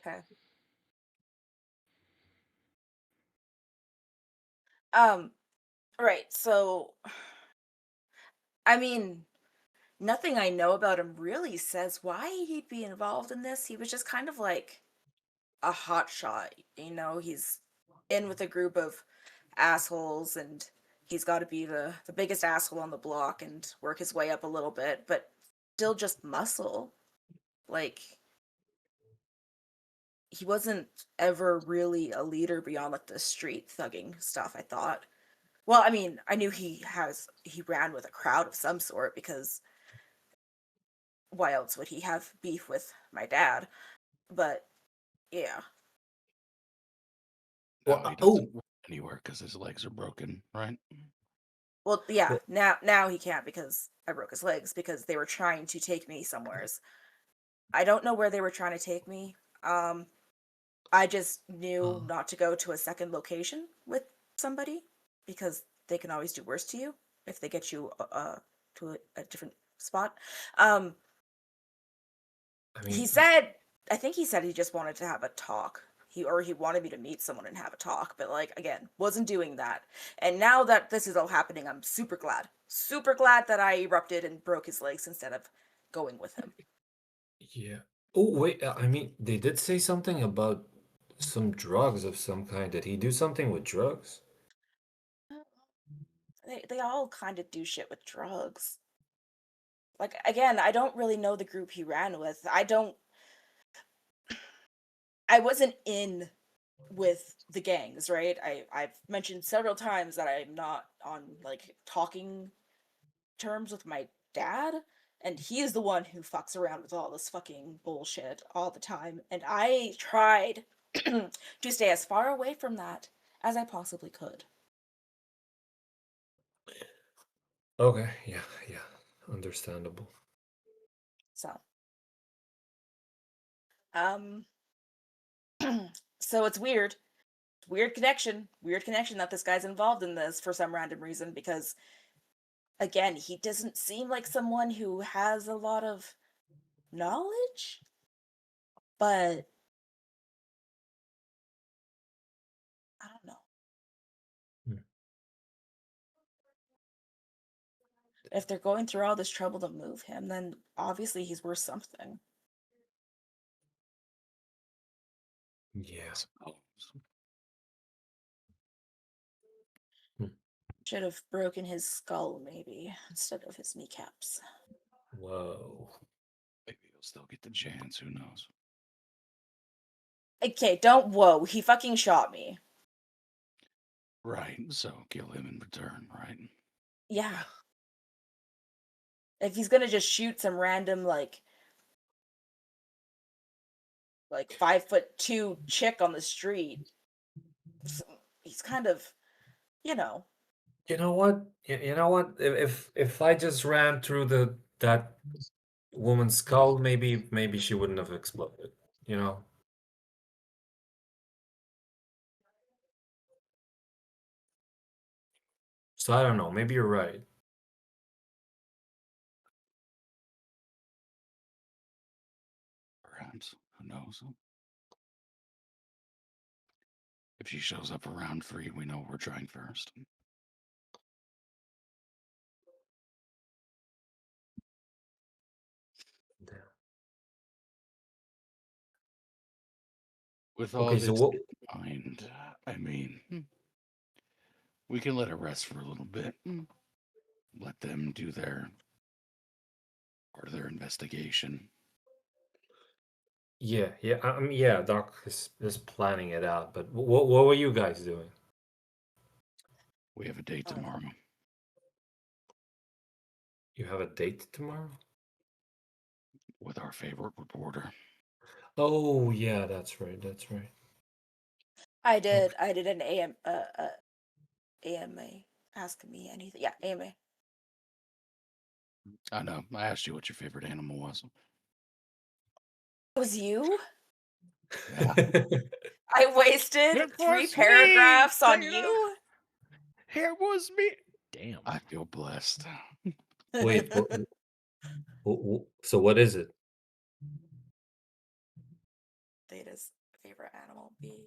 Okay. Right. So, I mean, nothing I know about him really says why he'd be involved in this. He was just kind of like a hot shot, he's in with a group of assholes and he's got to be the biggest asshole on the block and work his way up a little bit, but still just muscle. Like, he wasn't ever really a leader beyond like the street thugging stuff, I thought. Well, I mean, I knew he ran with a crowd of some sort, because why else would he have beef with my dad? But yeah. No, he doesn't work anywhere because his legs are broken, right? Well, yeah, now he can't because I broke his legs because they were trying to take me somewheres. I don't know where they were trying to take me. I just knew not to go to a second location with somebody because they can always do worse to you if they get you to a different spot. I mean, He said, I think he said he just wanted to have a talk. He wanted me to meet someone and have a talk, but like again, wasn't doing that. And now that this is all happening, I'm super glad that I erupted and broke his legs instead of going with him. yeah. Oh, wait, I mean, they did say something about some drugs of some kind. Did he do something with drugs? They all kind of do shit with drugs. Like again, I don't really know the group he ran with. I wasn't in with the gangs, right? I've mentioned several times that I'm not on like talking terms with my dad, and he is the one who fucks around with all this fucking bullshit all the time, and I tried to stay as far away from that as I possibly could. Okay, yeah, understandable. So, so it's weird connection that this guy's involved in this for some random reason because again, he doesn't seem like someone who has a lot of knowledge, but I don't know. Hmm. If they're going through all this trouble to move him, then obviously he's worth something. Yeah. Should have broken his skull, maybe, instead of his kneecaps. Whoa. Maybe he'll still get the chance. Who knows? Okay, don't whoa. He fucking shot me. Right. So kill him in return, right? Yeah. If he's gonna just shoot some random, like 5'2" chick on the street, he's kind of, you know. You know what? You know what? If I just ran through that woman's skull, maybe she wouldn't have exploded. You know? So I don't know. Maybe you're right. Perhaps. Who knows? If she shows up around 3, we know we're trying first. Damn. With all Okay, this so what? in mind, I mean, we can let it rest for a little bit. Let them do their part of their investigation. Yeah, yeah. Doc is planning it out. But what were you guys doing? We have a date tomorrow. You have a date tomorrow? With our favorite reporter. Oh yeah, that's right. I did an AMA. Ask me anything. Yeah, AMA. I know. I asked you what your favorite animal was. It was you? Yeah. I wasted It 3 was me, paragraphs on Theta. you? It was me. Damn. I feel blessed. Wait, so what is it? Theta's favorite animal be.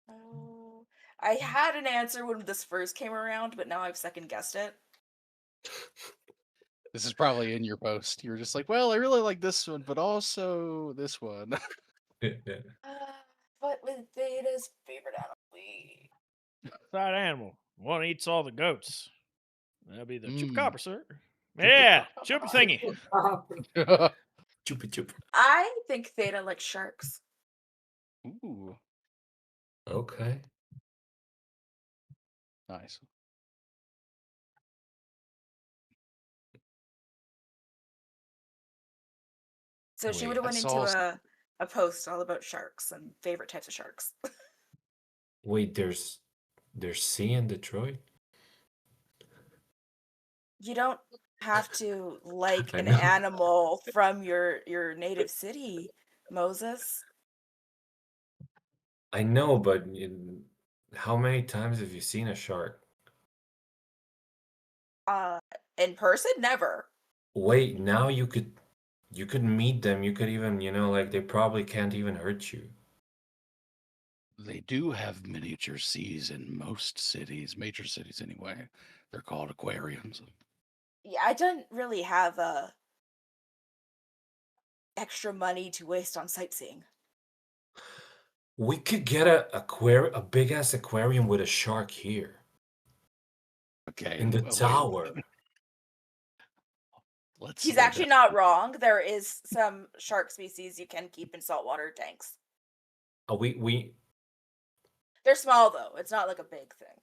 Oh, I had an answer when this first came around, but now I've second guessed it. This is probably in your post. You were just like, well, I really like this one, but also this one. What was Theta's favorite animal be? Side animal. One eats all the goats. That'll be the Mm. chupacabra, sir. Yeah, chupa thingy. Chupa. I think Theta likes sharks. Ooh, Okay. nice. So she Wait, would have I went into saw a post all about sharks and favorite types of sharks. Wait, there's sea in Detroit? You don't have to like I an know. animal from your native city, Moses. I know, but how many times have you seen a shark? Uh, in person, never. Wait, now you could meet them. You could even, like they probably can't even hurt you. They do have miniature seas in most cities, major cities anyway. They're called aquariums. Yeah, I don't really have extra money to waste on sightseeing. We could get a big ass aquarium with a shark here Okay, in the wait. tower. Let's He's slow actually down. not wrong. There is some shark species you can keep in saltwater tanks. We They're small though. It's not like a big thing.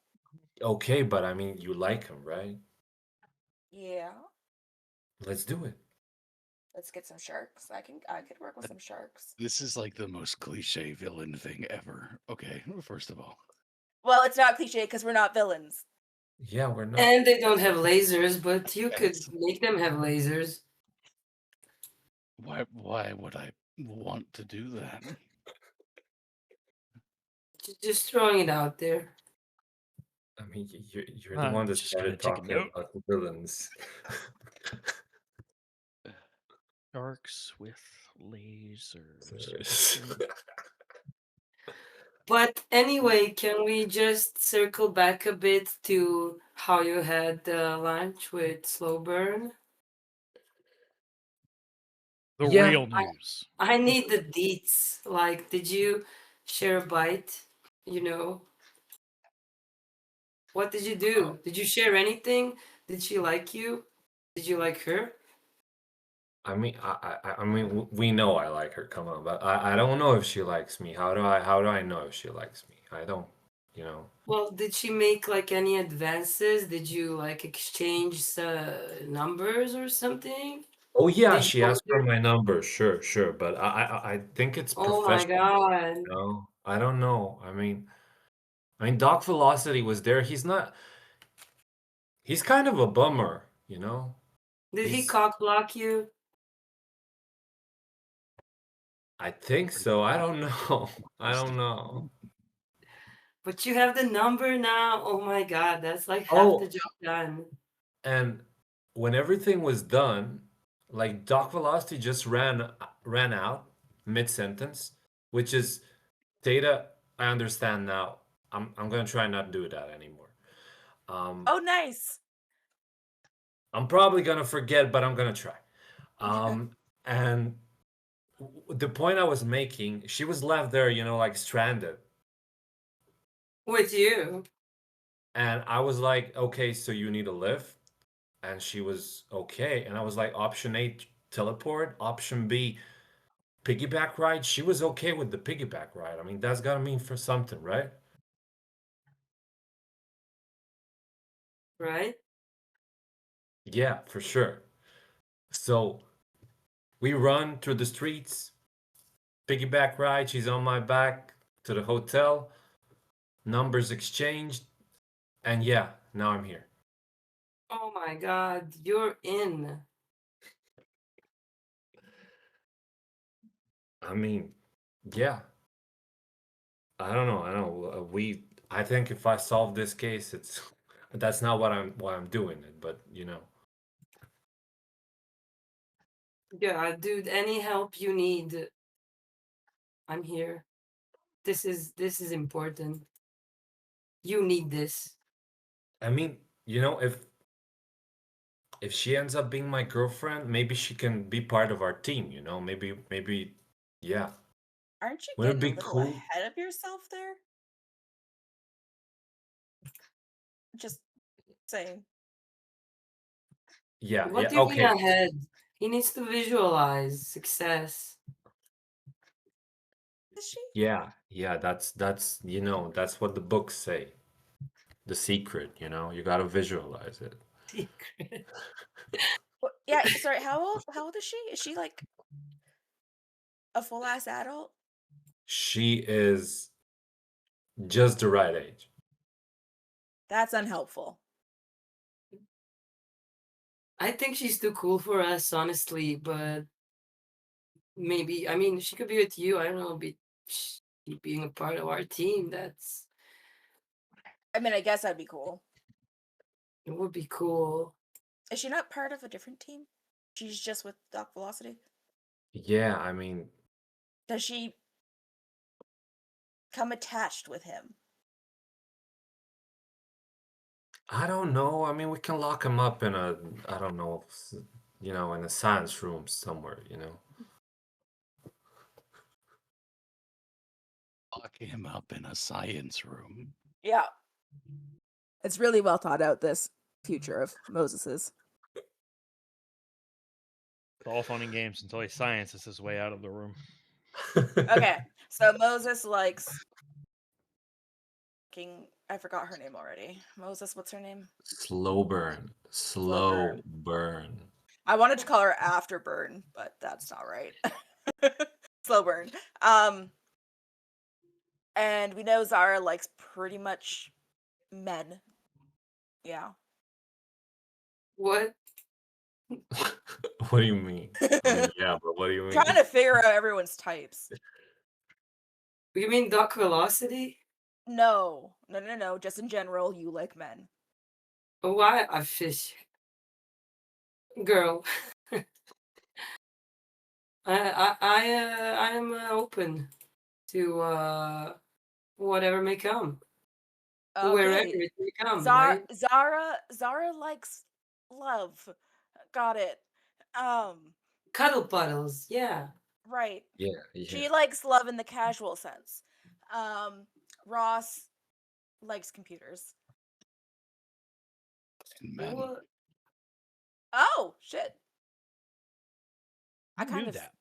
okay, but I mean, you like him, right? Yeah. Let's do it. Let's get some sharks. I could work with some sharks. This is like the most cliche villain thing ever. Okay, first of all, Well, it's not cliche because we're not villains. Yeah, we're not. And they don't have lasers, but you could Yes. make them have lasers. why would I want to do that? Just throwing it out there. I mean, you're the one that Just gonna started take a talking note. about the villains. Sharks with lasers. Serious. But anyway, can we just circle back a bit to how you had lunch with Slow Burn? The Yeah. real news. I need the deets. Like, did you share a bite? You know? What did you do? Did you share anything? Did she like you? Did you like her? I mean, I mean, we know I like her. Come on, but I don't know if she likes me. How do I know if she likes me? I don't, you know. Well, did she make like any advances? Did you like exchange numbers or something? Oh yeah, Did you she asked for order? my number. Sure, but I think it's Oh my professional. god. You know? I don't know. I mean, Doc Velocity was there. He's kind of a bummer, you know. Did he He's cock block you? I think so. I don't know. I don't know. But you have the number now. Oh my god, that's like half the Oh, job done. and when everything was done, like Doc Velocity just ran out mid-sentence, which is Theta, I understand now. I'm gonna try not to do that anymore. Oh, nice. I'm probably gonna forget, but I'm gonna try. And the point I was making, she was left there, like stranded. With you. And I was like, okay, so you need a lift? And she was okay. And I was like, option A, teleport. Option B, piggyback ride. She was okay with the piggyback ride. I mean, that's gotta mean for something, right? Right? Yeah, for sure. So we run through the streets, piggyback ride. She's on my back to the hotel, numbers exchanged. And yeah, now I'm here. Oh my god, you're in. I mean, yeah. I don't know. I don't know. I think if I solve this case, that's not why I'm doing it. But Yeah, dude, any help you need, I'm here. This is important. You need this. I mean, if she ends up being my girlfriend, maybe she can be part of our team. Maybe, yeah. Aren't you Wouldn't getting it a be little cool? ahead of yourself there? Just saying. Yeah, What yeah. do you mean Okay. ahead? He needs to visualize success. Is she? Yeah. That's what the books say. The secret. You got to visualize it. Secret. Yeah. Sorry. How old is she? Is she like a full ass adult? She is just the right age. That's unhelpful. I think she's too cool for us, honestly, but maybe, I mean, she could be with you. I don't know, being a part of our team. I mean, I guess that'd be cool. It would be cool. Is she not part of a different team? She's just with Doc Velocity? Yeah, I mean, Does she come attached with him? I don't know. I mean, we can lock him up in a, I don't know, in a science room somewhere, Lock him up in a science room. Yeah. It's really well thought out, this future of Moses's. It's all fun and games until he sciences his way out of the room. Okay, so Moses likes I forgot her name already. Moses, what's her name? Slow burn. Slow burn. I wanted to call her Afterburn, but that's not right. Slow burn. And we know Zara likes pretty much men. Yeah. What? What do you mean? I mean, yeah, but what do you mean? Trying to figure out everyone's types. You mean Doc Velocity? No. Just in general, you like men. Why a fish? Girl. I am open to whatever may come. Wherever Okay. it may come, Zara right? likes love. Got it. Cuddle puddles, yeah. Right. Yeah. She likes love in the casual sense. Ross likes computers. And men. What? Oh, shit. I Who kind knew of that.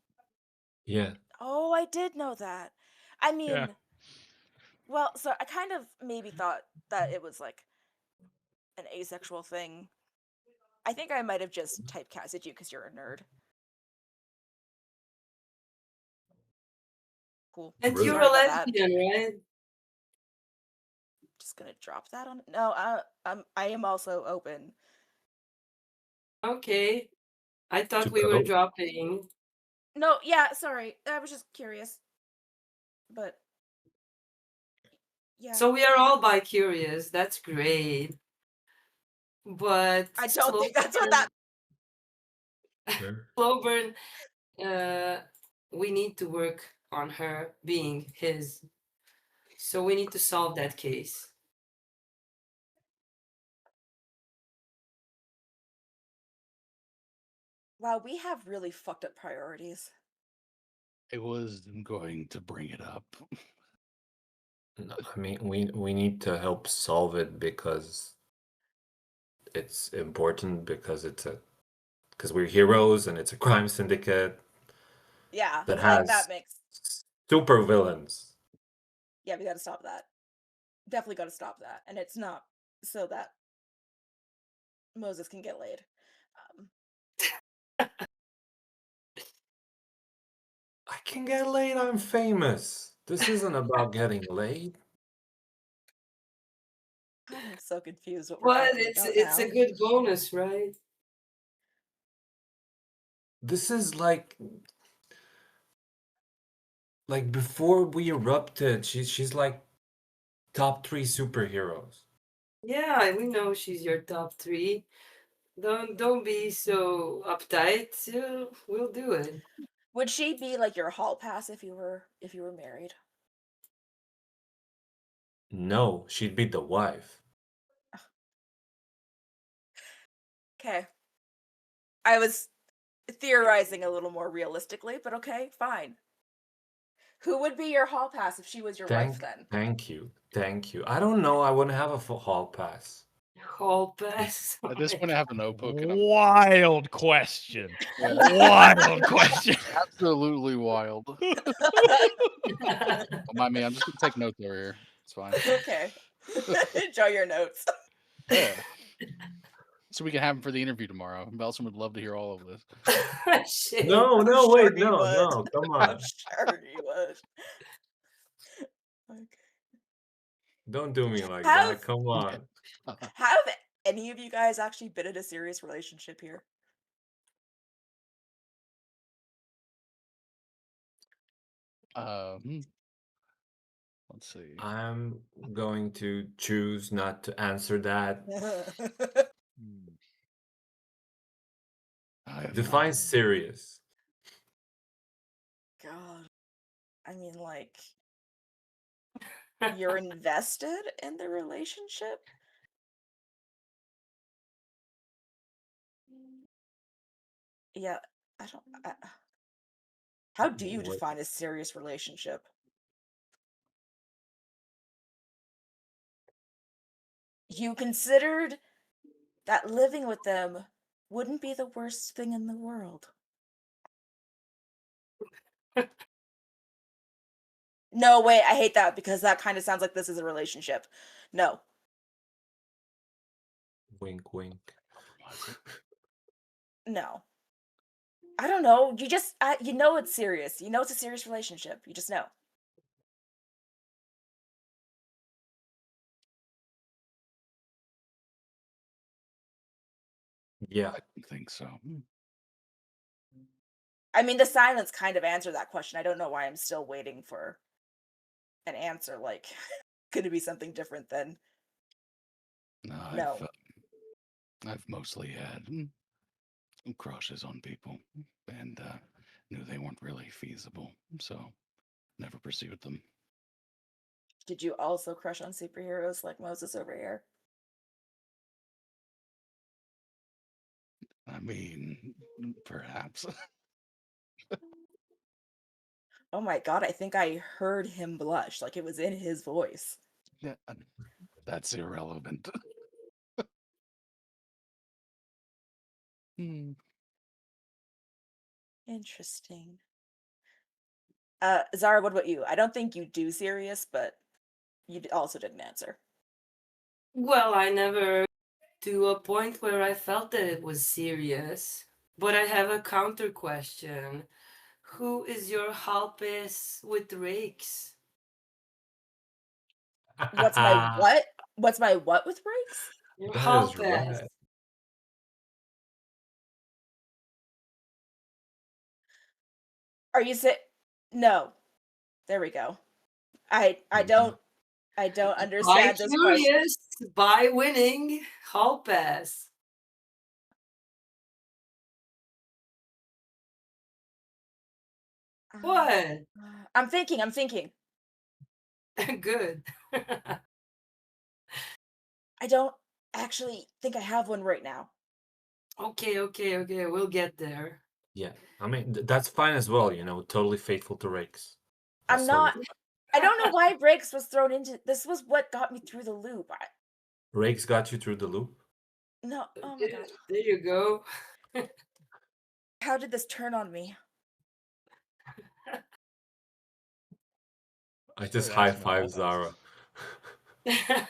Yeah. Oh, I did know that. I mean, Yeah. well, so I kind of maybe thought that it was like an asexual thing. I think I might have just typecasted you because you're a nerd. Cool. And Really? you're Sorry a about that. lesbian, right? Just gonna drop that on. No, I am also open. Okay. I thought To we were cuddle? dropping. No, yeah, sorry. I was just curious. But yeah. So we are all bi-curious. That's great. But I don't think that's what that Sure. slow burn, we need to work on her being his. So we need to solve that case. Wow, we have really fucked up priorities. I was going to bring it up. No, I mean, we need to help solve it because it's important, because because we're heroes and it's a crime syndicate Yeah, that like has that makes super villains. Yeah, we gotta stop that. Definitely gotta stop that. And it's not so that Moses can get laid. I can get laid, I'm famous. This isn't about getting laid. I'm so confused what we're But talking it's about it's now. a good bonus, right? This is like before we erupted, she's like top 3 superheroes. Yeah, we know she's your top 3. Don't be so uptight. We'll do it. Would she be like your hall pass if you were married? No, she'd be the wife. Okay. I was theorizing a little more realistically, but okay, fine. Who would be your hall pass if she was your wife then? Thank you. I don't know. I wouldn't have a full hall pass. Hall pass. At this point, I have a notebook. And Wild question. Wild question. absolutely wild. Mind me, I'm just gonna take notes over here. It's fine. Okay. Enjoy your notes. Yeah. So we can have him for the interview tomorrow. Bellson would love to hear all of this. Shit. No, sure wait, he would. no, come I'm on. sure he would. Okay. Don't do me like Have- that. Come on. Have any of you guys actually been in a serious relationship here? Let's see. I'm going to choose not to answer that. I have Define not. serious. God. I mean, like, you're invested in the relationship? Yeah, I don't. How do you What? define a serious relationship? You considered that living with them wouldn't be the worst thing in the world. No, wait, I hate that because that kind of sounds like this is a relationship. No. Wink, wink. No. I don't know. You just, you know it's serious. You know it's a serious relationship. You just know. Yeah. I don't think so. I mean, the silence kind of answered that question. I don't know why I'm still waiting for an answer. Like, could it be something different than no? I've mostly had crushes on people and knew they weren't really feasible, so never pursued them. Did you also crush on superheroes like Moses over here? I mean, perhaps. Oh my god, I think I heard him blush. Like it was in his voice. Yeah, that's irrelevant. Interesting. Zara, what about you? I don't think you do serious, but you also didn't answer. Well, I never to a point where I felt that it was serious. But I have a counter question. Who is your halpis with rakes? What's my what? What's my what with breaks? Your That is halpis. right. Are you no. There we go. I don't By understand this question. curious, by winning, halpis. What? I'm thinking. Good. I don't actually think I have one right now. Okay. We'll get there. Yeah. I mean, that's fine as well, totally faithful to rakes. I'm not. I don't know why breaks was thrown into this. Was what got me through the loop. Rakes got you through the loop? No. Oh my god. There you go. How did this turn on me? I just high five Zara.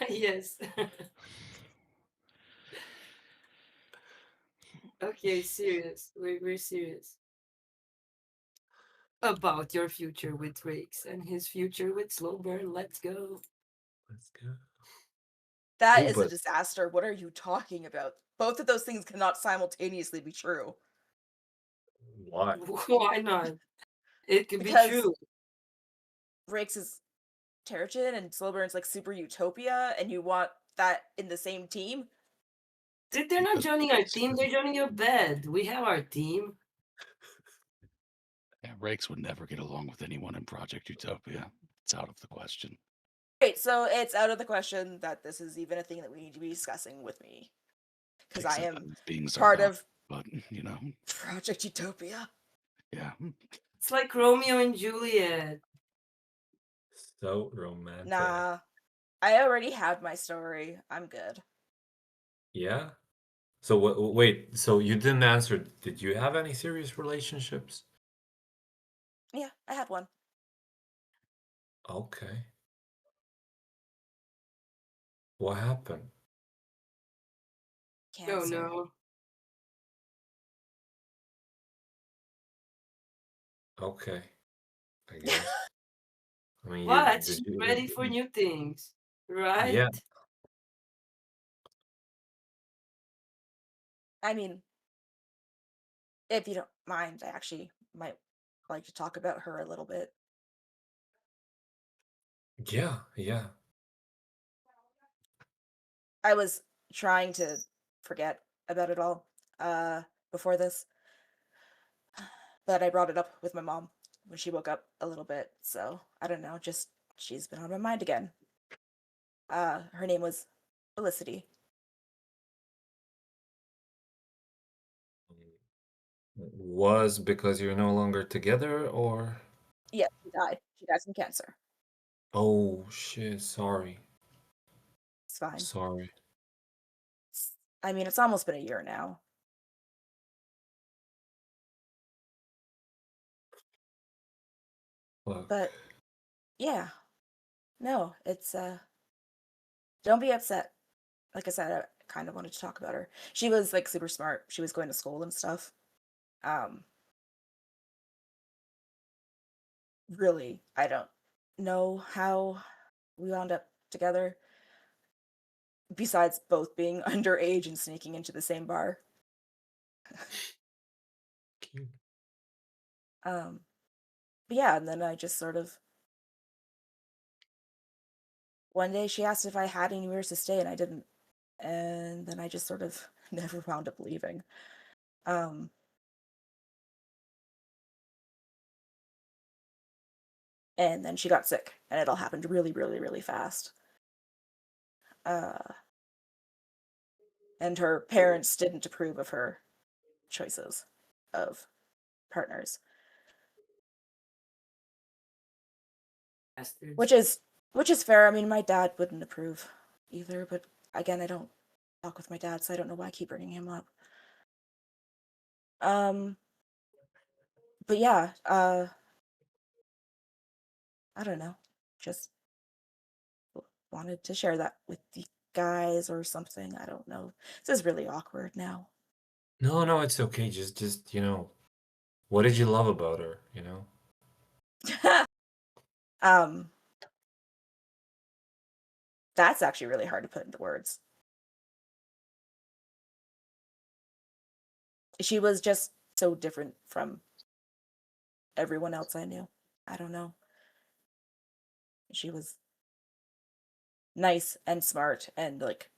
Yes. Okay, serious. We're serious. About your future with Rakes and his future with Slowburn. Let's go. Let's go. That is a disaster. What are you talking about? Both of those things cannot simultaneously be true. Why? Why not? It could Because be true. Rakes is Terrigen and Slowburn's like super utopia, and you want that in the same team? They're not joining our team, they're joining your bed. We have our team. Yeah, Rakes would never get along with anyone in Project Utopia. It's out of the question. Great, so it's out of the question that this is even a thing that we need to be discussing with me. Because I am being part of but Project Utopia. Yeah. It's like Romeo and Juliet. So romantic. Nah, I already have my story. I'm good. Yeah? So wait, so you didn't answer. Did you have any serious relationships? Yeah, I had one. Okay. What happened? Cancer. Oh no. Okay. I guess. I mean, But did you, ready for new things, right? Yeah. I mean, if you don't mind, I actually might like to talk about her a little bit. Yeah, yeah. I was trying to forget about it all before this, but I brought it up with my mom when she woke up a little bit. So I don't know, just she's been on my mind again. Her name was Felicity. Was because you're no longer together, or? Yeah, she died. She died from cancer. Oh shit, sorry. It's fine. Sorry. I mean, it's almost been a year now. Fuck. But yeah, no, it's don't be upset. Like I said, I kind of wanted to talk about her. She was like super smart. She was going to school and stuff. Really, I don't know how we wound up together. Besides both being underage and sneaking into the same bar. Cute. But yeah, and then I just sort of one day she asked if I had anywhere to stay and I didn't. And then I just sort of never wound up leaving. And then she got sick and it all happened really, really, really fast. And her parents didn't approve of her choices of partners. Bastards. Which is fair. I mean, my dad wouldn't approve either, but again, I don't talk with my dad, so I don't know why I keep bringing him up. But yeah, I don't know. Just wanted to share that with you guys or something. I don't know. This is really awkward now. No, it's okay. Just, what did you love about her, That's actually really hard to put into words. She was just so different from everyone else I knew. I don't know. She was nice and smart and like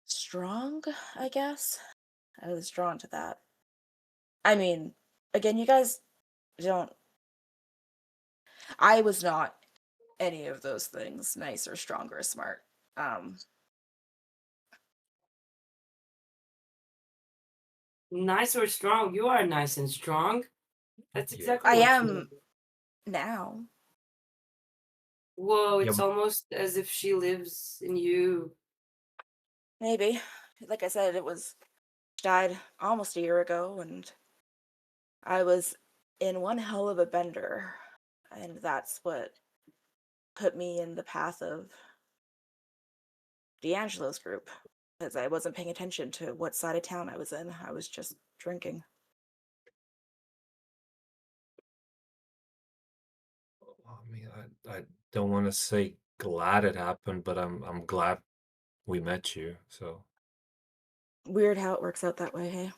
strong, I guess. I was drawn to that. I mean, again, you guys don't. I was not any of those things, nice or strong or smart. Nice or strong? You are nice and strong. That's Yeah. exactly I what you am are. now. Whoa, Yeah, it's almost as if she lives in you. Maybe. Like I said, she died almost a year ago, and I was in one hell of a bender. And that's what put me in the path of D'Angelo's group. Because I wasn't paying attention to what side of town I was in. I was just drinking. I mean, I don't want to say glad it happened, but I'm glad we met you. So Weird how it works out that way, hey?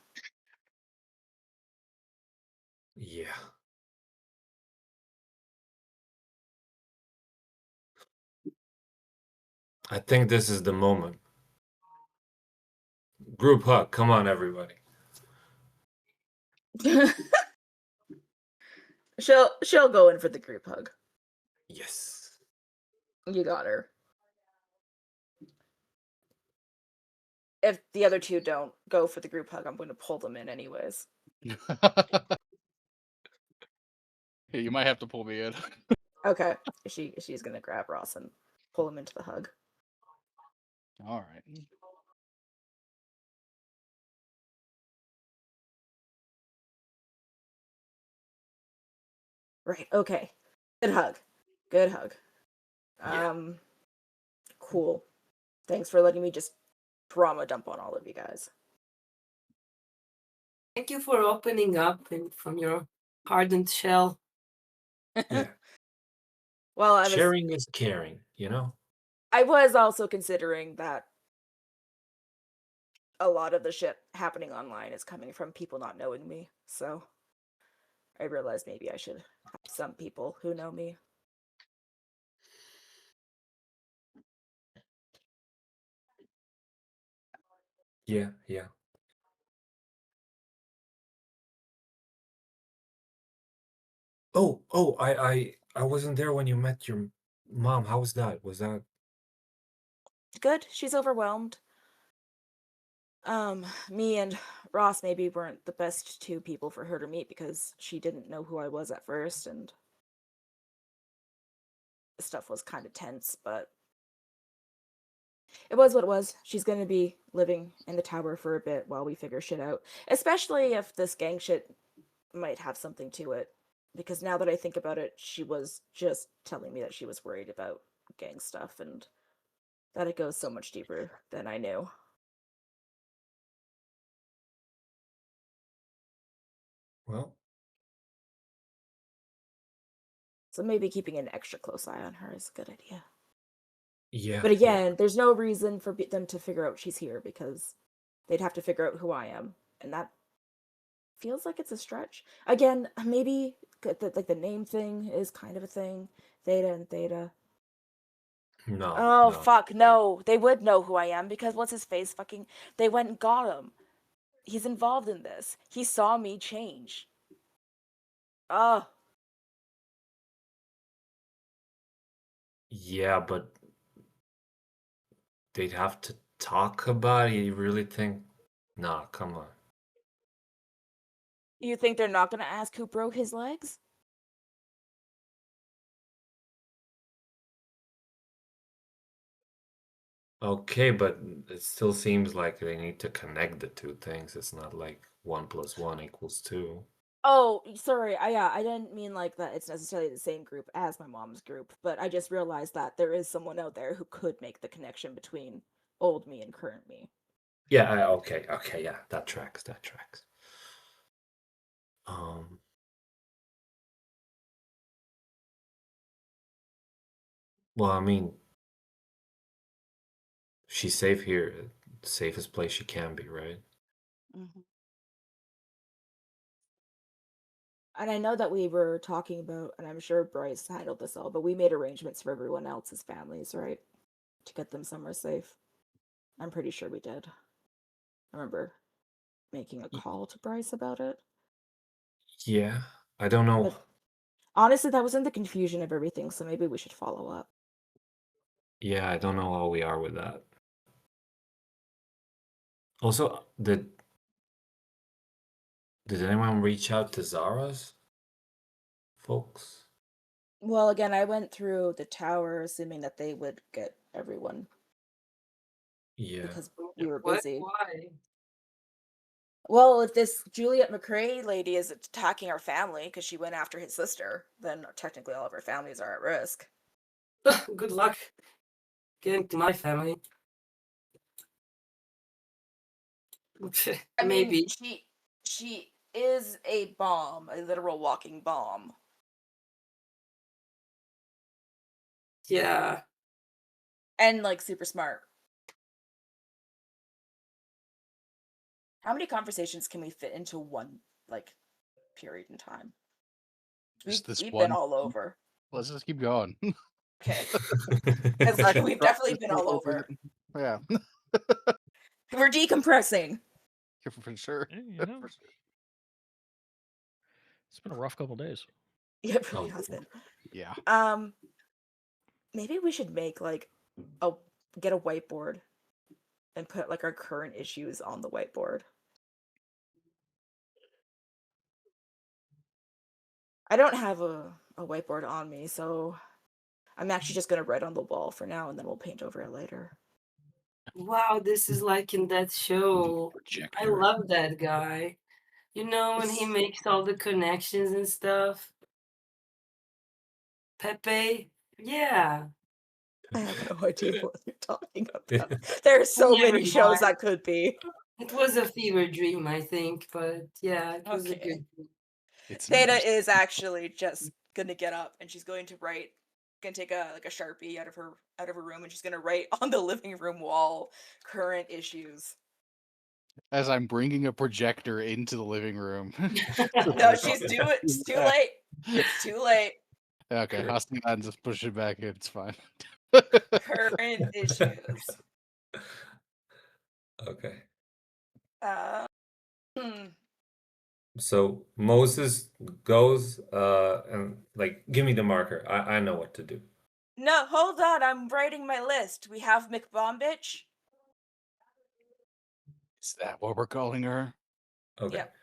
yeah. I think this is the moment. Group hug. Come on, everybody. She'll go in for the group hug. Yes. You got her. If the other two don't go for the group hug, I'm going to pull them in anyways. Yeah, you might have to pull me in. Okay. She's going to grab Ross and pull him into the hug. All right. Right. Okay. Good hug. Good hug. Yeah. Cool. Thanks for letting me just trauma dump on all of you guys. Thank you for opening up and from your hardened shell. Yeah. Well, Sharing is caring, I was also considering that a lot of the shit happening online is coming from people not knowing me. So I realized maybe I should have some people who know me. Yeah, yeah. Oh, I wasn't there when you met your mom. How was that? Was that Good. She's overwhelmed. Me and Ross maybe weren't the best two people for her to meet because she didn't know who I was at first, and stuff was kind of tense, but it was what it was. She's gonna be living in the tower for a bit while we figure shit out. Especially if this gang shit might have something to it. Because now that I think about it, she was just telling me that she was worried about gang stuff and that it goes so much deeper than I knew. well? So maybe keeping an extra close eye on her is a good idea. Yeah, But yeah. again, there's no reason for them to figure out she's here because they'd have to figure out who I am, and that feels like it's a stretch. Again, maybe like the name thing is kind of a thing. Theta and Theta. No, Oh no. fuck no! They would know who I am because what's his face? Fucking, they went and got him. He's involved in this. He saw me change. Oh, Yeah, but they'd have to talk about it. You really think? Nah, come on. you think they're not gonna ask who broke his legs? Okay, but it still seems like they need to connect the two things. It's not like 1 + 1 = 2. Oh, sorry. I didn't mean like that it's necessarily the same group as my mom's group, but I just realized that there is someone out there who could make the connection between old me and current me. Yeah, okay, yeah, that tracks, that tracks. Well, I mean, she's safe here, the safest place she can be, right? Mm-hmm. And I know that we were talking about, and I'm sure Bryce handled this all, but we made arrangements for everyone else's families, right? To get them somewhere safe. I'm pretty sure we did. I remember making a call to Bryce about it. Yeah, I don't know. But honestly, that was in the confusion of everything, so maybe we should follow up. Yeah, I don't know how we are with that. Also, did anyone reach out to Zara's folks? Well, again, I went through the tower assuming that they would get everyone Yeah. because we were What? busy. Why? Well, if this Juliet McRae lady is attacking our family because she went after his sister, then technically all of our families are at risk. Good luck getting to my family. I mean, Maybe. she is a bomb, a literal walking bomb. Yeah. And like super smart. How many conversations can we fit into one like period in time? Just this We've one. been all over. Let's just keep going. Okay. We've definitely been all over. Yeah, We're decompressing. for sure. Yeah, you know, it's been a rough couple days. Yeah, it really Oh, has been. Yeah. Maybe we should make like get a whiteboard and put like our current issues on the whiteboard. I don't have a whiteboard on me, so I'm actually just gonna write on the wall for now and then we'll paint over it later. Wow, this is like in that show. I Projector. love that guy. You know, when he makes all the connections and stuff. Pepe? Yeah. I have no idea what you're talking about. There are so Never many shows mind. that could be. It was a fever dream, I think, but yeah, it was a Okay. good dream. It's Theta never- is actually just gonna get up and she's going to write, gonna take a Sharpie out of her room and she's gonna write on the living room wall current issues. As I'm bringing a projector into the living room. No, it's too late. It's too late. Okay, I'll see that and just push it back in. It's fine. Current issues. Okay. Hmm. So Moses goes and like give me the marker. I know what to do. No, hold on. I'm writing my list. We have McBombitch. Is that what we're calling her? Okay. Yep.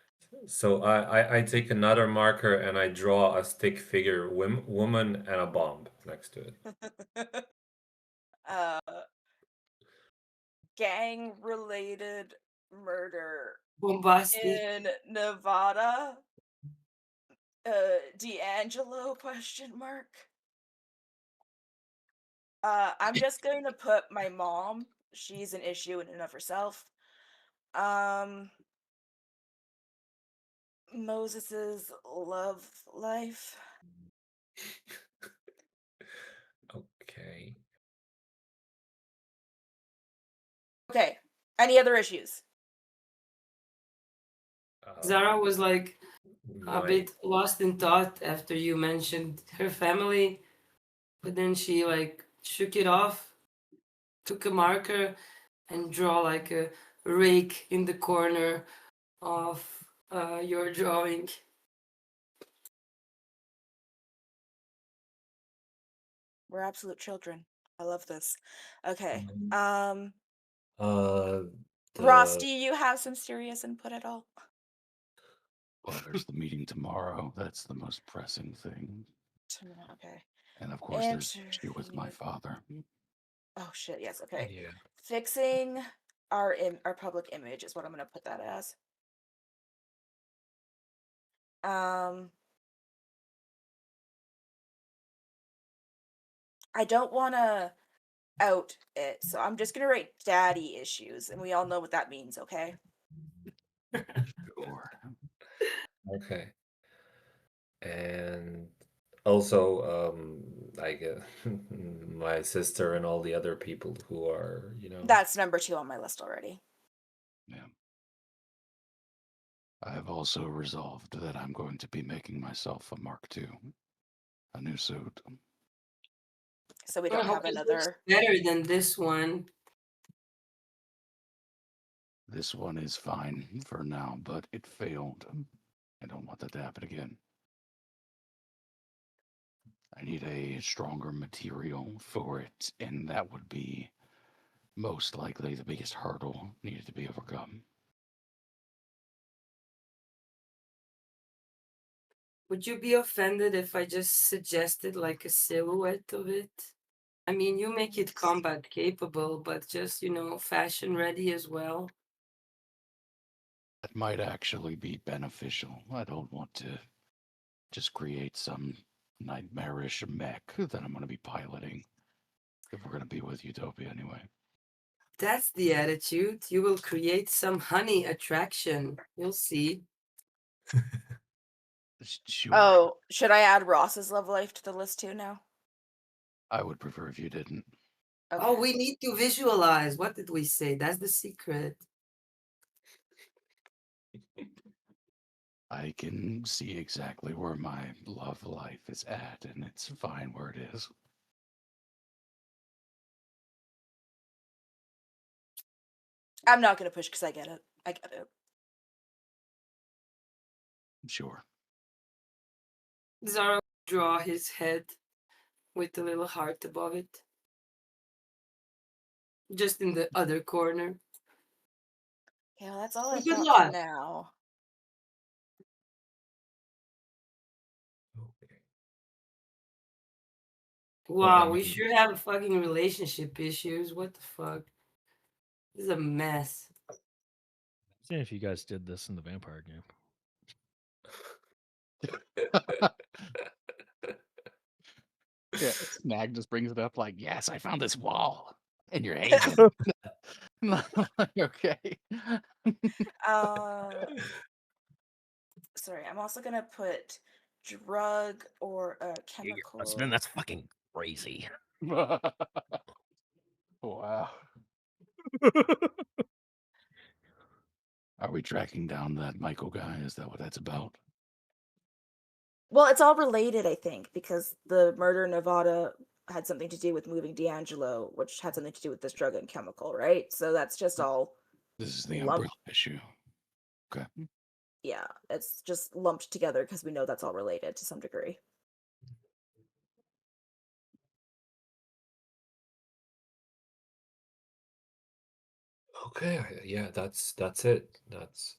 So I take another marker and I draw a stick figure woman and a bomb next to it. Gang related murder Bombastic. in Nevada. D'Angelo question mark. I'm just going to put my mom. She's an issue in and of herself. Moses's love life. Okay. Okay. Any other issues? Zara was like a my- bit lost in thought after you mentioned her family, but then she like shook it off, took a marker, and draw like a rake in the corner of your drawing. We're absolute children. I love this. Okay. the- Ross, do you have some serious input at all? Well, there's the meeting tomorrow. That's the most pressing thing. Okay. And of course, there's the issue with my Interview. father. Oh shit, yes, okay. Yeah. Fixing our public image is what I'm gonna put that as. I don't wanna out it, so I'm just gonna write daddy issues, and we all know what that means, okay? Sure. Okay. And also like my sister and all the other people who are, That's number 2 on my list already. Yeah. I have also resolved that I'm going to be making myself a Mark II, a new suit. So we I don't hope have it looks another. better than this one. This one is fine for now, but it failed. I don't want that to happen again. I need a stronger material for it, and that would be most likely the biggest hurdle needed to be overcome. Would you be offended if I just suggested like a silhouette of it? I mean, you make it combat capable, but just, fashion ready as well. That might actually be beneficial. I don't want to just create some nightmarish mech that I'm going to be piloting. If we're going to be with Utopia anyway. That's the attitude. You will create some honey attraction. You'll see. Sure. Oh, should I add Ross's love life to the list too now? I would prefer if you didn't. Okay. Oh, we need to visualize. What did we say? That's the secret. I can see exactly where my love life is at, and it's fine where it is. I'm not gonna push because I get it. I get it. Sure. Zara draw his head with the little heart above it. Just in the other corner. Yeah, well, that's all I've Good got luck. for now. Okay. Wow, I we mean- sure have fucking relationship issues. What the fuck? This is a mess. Seeing if you guys did this in the vampire game. Yeah, Snag just brings it up like, yes, I found this wall in your haven. Okay. Sorry, I'm also gonna put drug or a chemical. Husband, that's fucking crazy. Wow. tracking down that Michael guy? Is that what that's about? Well, it's all related, I think, because the murder in Nevada had something to do with moving D'Angelo, which had something to do with this drug and chemical, right? So that's just all This is the lumped. umbrella issue. Okay. Yeah, it's just lumped together because we know that's all related to some degree. Okay, yeah, that's it. That's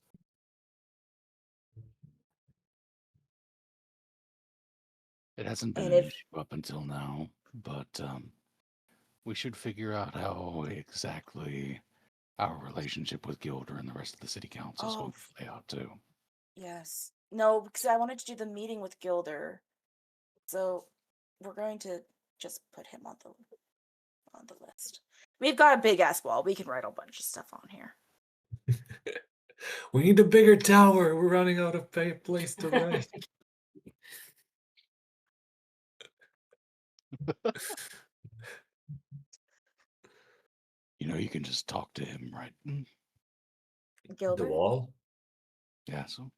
It hasn't been And an if issue up until now, but we should figure out how exactly our relationship with Gilder and the rest of the city council is going to play out too. yes, no, because I wanted to do the meeting with Gilder, so we're going to just put him on the list. We've got a big ass wall. We can write a bunch of stuff on here. we need a bigger tower. We're running out of place to write. You know, you can just talk to him, right? The Gilder? wall? Yeah, so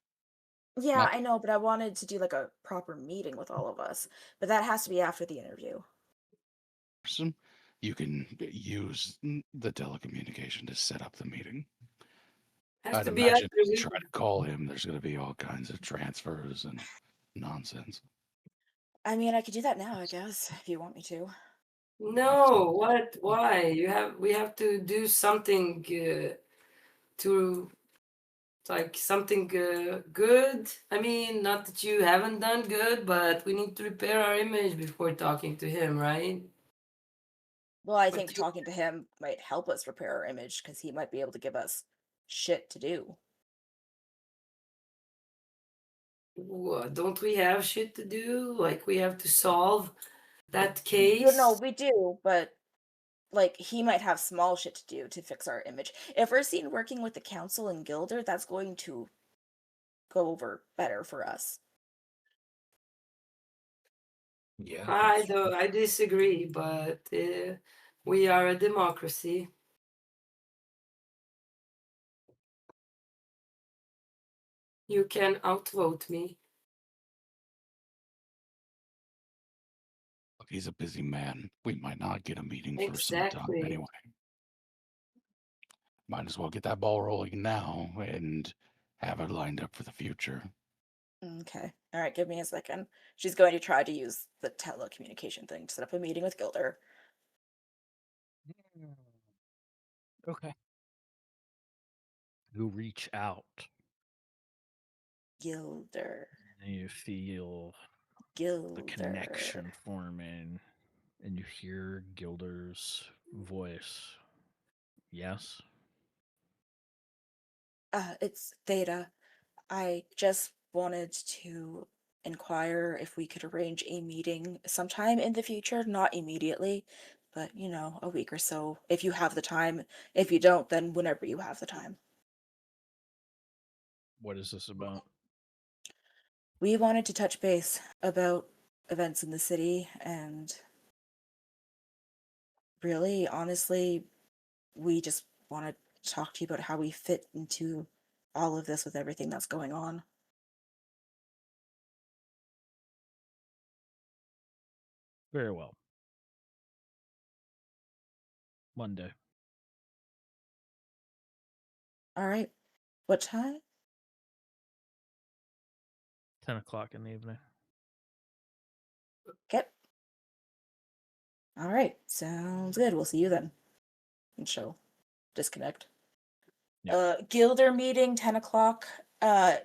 Yeah, Not- I know, but I wanted to do like a proper meeting with all of us. But that has to be after the interview. person, you can use the telecommunication to set up the meeting. Has I'd to be imagine after if you the- try to call him, there's going to be all kinds of transfers and nonsense. I mean, I could do that now, I guess, if you want me to. No, what? Why? We have to do something to like something good. I mean, not that you haven't done good, but we need to repair our image before talking to him, right? Well, I But think talking to him might help us repair our image because he might be able to give us shit to do. Don't we have shit to do? Like we have to solve that You case. know, we do, but like he might have small shit to do to fix our image. If we're seen working with the council and Gilder, that's going to go over better for us. Yeah. I disagree, but we are a democracy. You can outvote me. Look, he's a busy man. We might not get a meeting for some Exactly. time anyway. Might as well get that ball rolling now and have it lined up for the future. Okay. All right, give me a second. She's going to try to use the telecommunication thing to set up a meeting with Gilder. Okay. You reach out Gilder. and you feel the Gilder. connection forming, and you hear Gilder's voice. Yes. It's Theta. I just wanted to inquire if we could arrange a meeting sometime in the future, not immediately, but you know, a week or so, if you have the time. If you don't, then whenever you have the time. What is this about? We wanted to touch base about events in the city and really, honestly, we just want to talk to you about how we fit into all of this with everything that's going on. Very well. Monday. All right. What time? 10 o'clock in the evening. Okay. All right. Sounds good. We'll see you then. And she'll disconnect. Gilder meeting, 10 o'clock. 10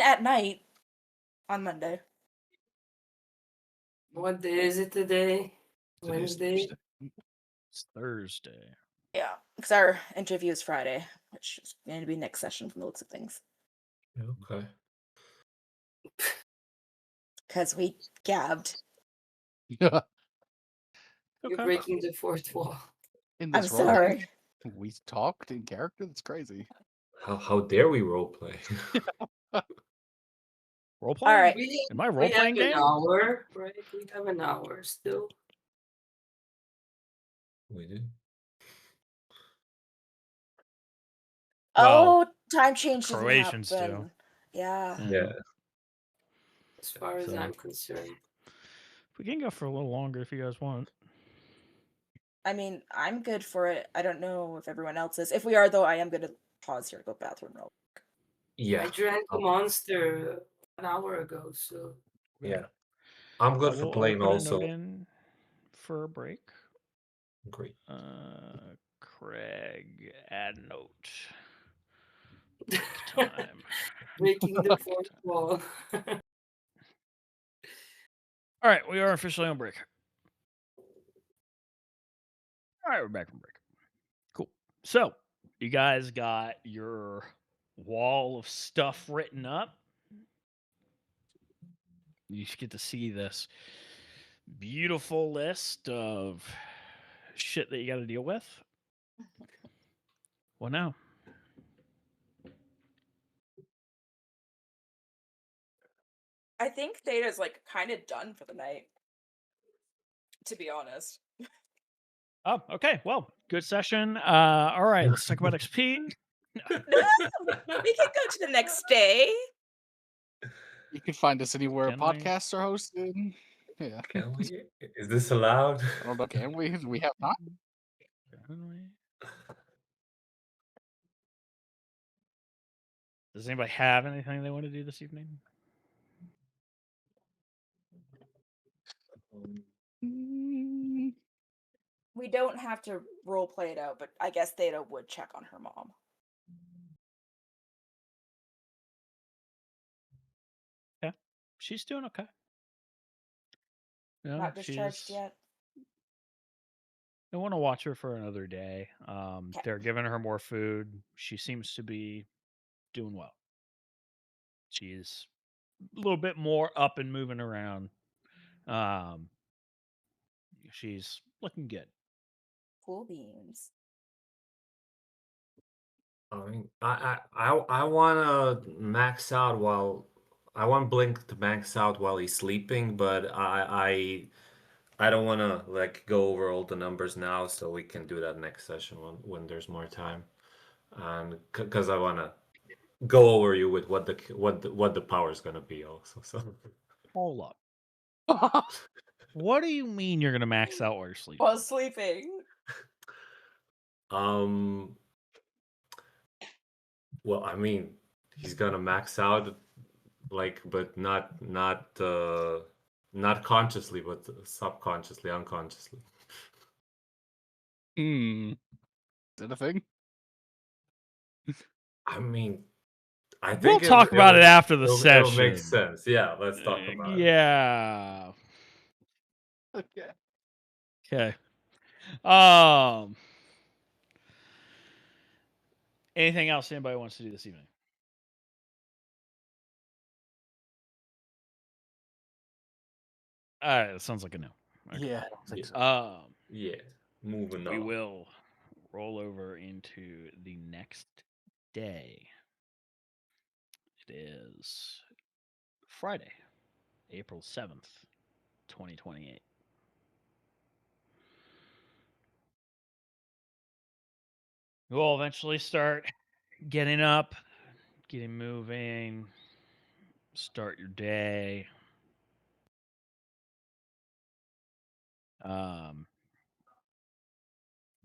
at night on Monday. What day is it today? Today's Wednesday. Thursday. It's Thursday. Yeah, because our interview is Friday, which is going to be next session from the looks of things. Okay. Because we gabbed. You're Okay. breaking the fourth wall. In I'm this role, sorry. we talked in character. That's crazy. How dare we roleplay? Role playing? All right. Am I We role have playing an game? hour, right? We have an hour still. We did. Well, Oh, time change didn't Croatians do. happen. Yeah. Yeah. As far as So- I'm concerned. We can go for a little longer if you guys want. I mean, I'm good for it. I don't know if everyone else is. If we are, though, I am going to pause here to go bathroom real. Yeah. I drank a monster an hour ago, so Yeah. I'm good for We'll playing open a also. note in for a break. Great. Craig, add note. Break time. breaking the fourth wall. All right, we are officially on break. All right, we're back from break. Cool. So, you guys got your wall of stuff written up. You should get to see this beautiful list of shit that you got to deal with. Well, now. I think Theta's like kind of done for the night. To be honest. Oh, okay. Well, good session. All right, let's talk about XP. No, we can go to the next day. You can find us anywhere Can we? podcasts are hosted. Yeah. Can we? Is this allowed? I don't know. Can we? We have not. Can we? Does anybody have anything they want to do this evening? Mm, We don't have to role play it out, but I guess Theta would check on her mom. Yeah, she's doing okay. No, Not discharged she's. yet. I want to watch her for another day. Okay. They're giving her more food. She seems to be doing well. She's a little bit more up and moving around. She's looking good. Cool beans. I mean, I want to max out while I want Blink to max out while he's sleeping, but I don't want to like go over all the numbers now, so we can do that next session when there's more time, and because I want to go over you with what the power is gonna be also. So Hold up. What do you mean you're gonna max out while you're sleeping? While sleeping. Well, I mean, he's gonna max out, like, but not consciously, but subconsciously, unconsciously. Is that a thing? I mean, I We'll think talk about it after the it'll session. make sense. Yeah, let's talk about it. Yeah. Okay. Okay. Anything else anybody wants to do this evening? All right, that sounds like a no. Okay. Yeah, I don't think so. Yeah, moving We on. will roll over into the next day. It is Friday, April 7th, 2028. We'll eventually start getting up, getting moving, start your day.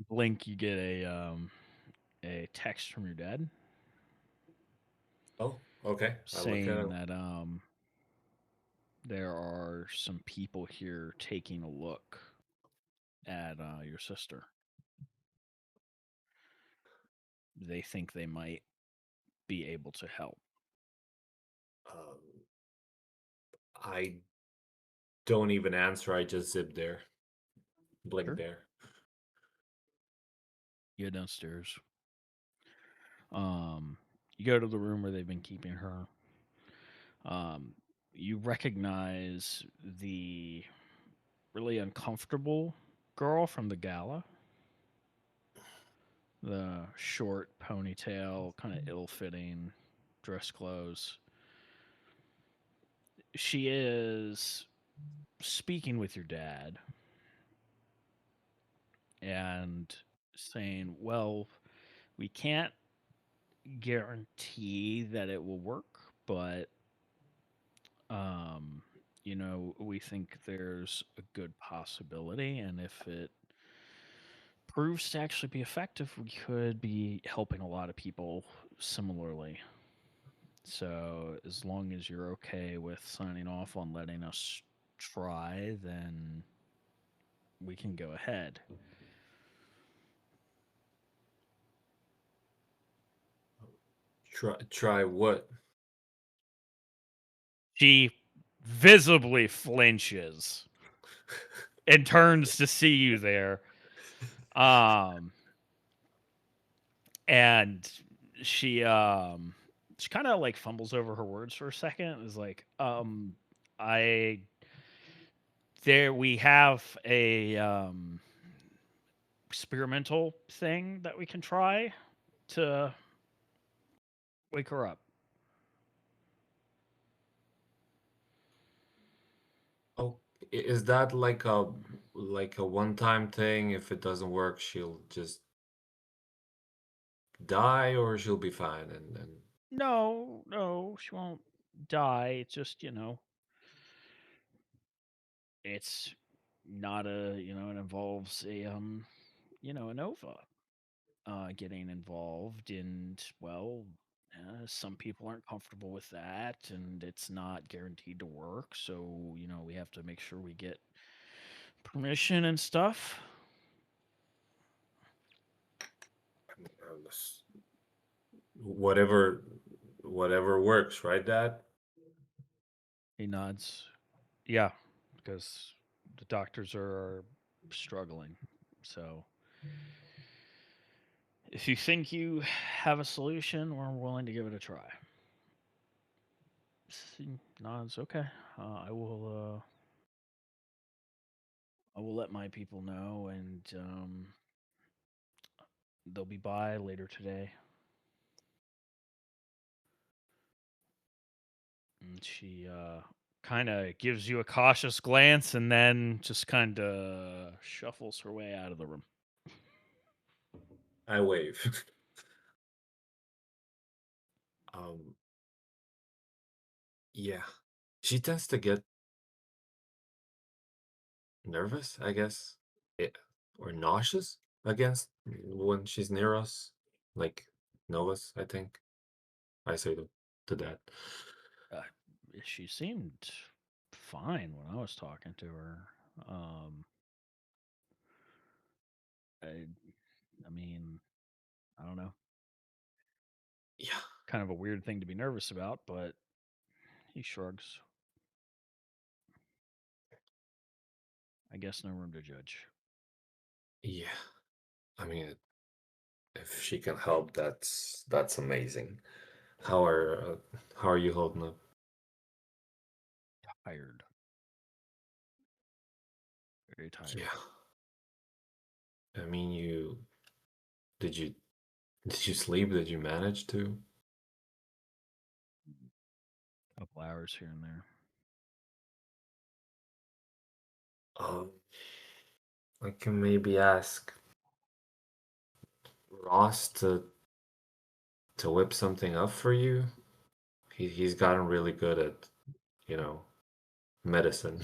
Blink, you get a text from your dad Oh, okay. I look at saying it. that there are some people here taking a look at your sister. They think they might be able to help. I don't even answer. I just zip there, blink Sure. there. You go downstairs. You go to the room where they've been keeping her. You recognize the really uncomfortable girl from the gala. The short ponytail, kind of ill-fitting dress clothes. She is speaking with your dad and saying, well, we can't guarantee that it will work, but um, we think there's a good possibility, and if it proves to actually be effective, we could be helping a lot of people similarly. So, as long as you're okay with signing off on letting us try, then we can go ahead. Try what? She visibly flinches and turns to see you there. Um, and she kind of like fumbles over her words for a second. Is like, I there we have a experimental thing that we can try to wake her up. Oh, is that like a one-time thing? If it doesn't work, she'll just die, or she'll be fine, and No, no, she won't die. It's just, it's not it involves a nova getting involved, and well, some people aren't comfortable with that, and it's not guaranteed to work. So, we have to make sure we get permission and stuff. whatever whatever works, right, Dad? He nods. Yeah, because the doctors are struggling. So, if you think you have a solution, we're willing to give it a try. He nods. Okay. I will. I will let my people know, and they'll be by later today. And she kind of gives you a cautious glance, and then just kind of shuffles her way out of the room. I wave. um, yeah, she tends to get nervous, I guess, it, or nauseous against when she's near us, like Novus, I think. I say to that. Uh, she seemed fine when I was talking to her. Um, I, I mean, I don't know. Yeah, Kind of a weird thing to be nervous about, but he shrugs. I guess no room to judge. yeah. I mean, if she can help, that's amazing. How are you holding up? Tired. Very tired. Yeah. I mean, did you did you sleep? Did you manage to? A couple hours here and there. Um, I can maybe ask Ross to whip something up for you. He's gotten really good at, you know, medicine.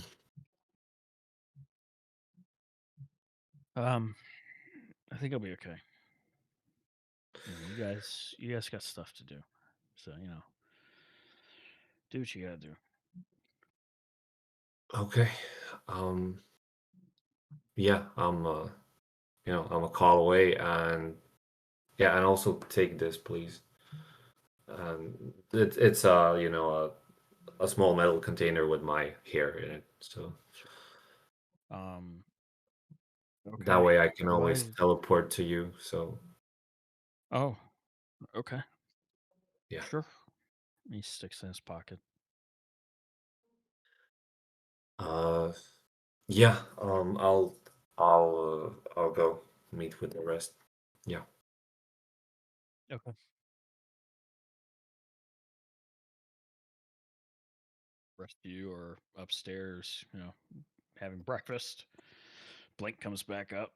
Um, I think I'll be okay. You guys got stuff to do, so do what you gotta do. Okay. Um, yeah, I'm a call away, and yeah, and also take this, please. It's a small metal container with my hair in it, so Um, that okay. way I can Go always ahead. teleport to you. So Oh, okay. yeah. Sure. He sticks in his pocket. Uh, yeah. I'll go meet with the rest. Yeah. Okay. Rest of you are upstairs, having breakfast. Blink comes back up.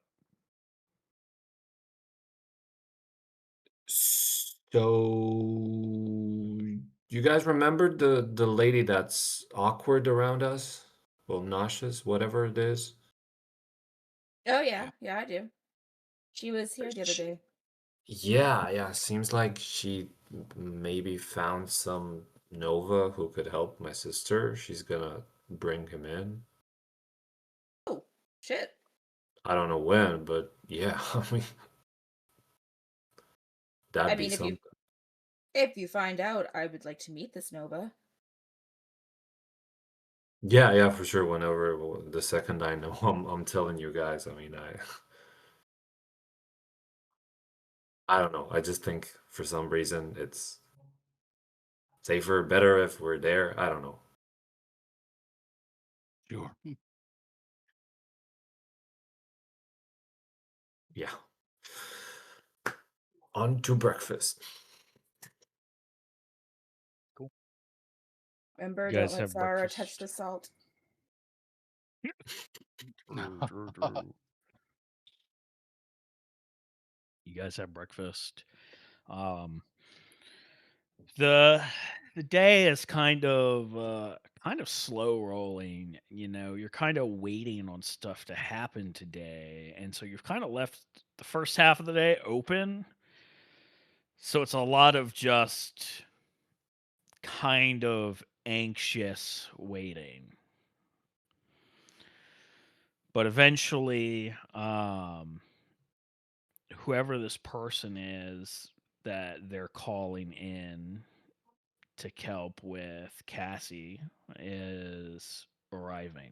So, you guys remember the lady that's awkward around us? Well, nauseous, whatever it is. Oh yeah, yeah, I do. She was here the other day. Yeah. Seems like she maybe found some Nova who could help my sister. She's gonna bring him in. Oh shit! I don't know when, but yeah, I mean, I that'd be mean, something. if you find out, I would like to meet this Nova. Yeah, for sure. Whenever the second I know, I'm telling you guys. I mean, I don't know. I just think for some reason it's safer, better if we're there. I don't know. Sure. Yeah. On to breakfast. Remember, You don't guys let have Zara touch breakfast. the salt. True. You guys have breakfast. Um, the the day is kind of slow rolling. You know, you're kind of waiting on stuff to happen today, and so you've kind of left the first half of the day open. So it's a lot of just kind of anxious waiting. But eventually, whoever this person is that they're calling in to help with Cassie is arriving.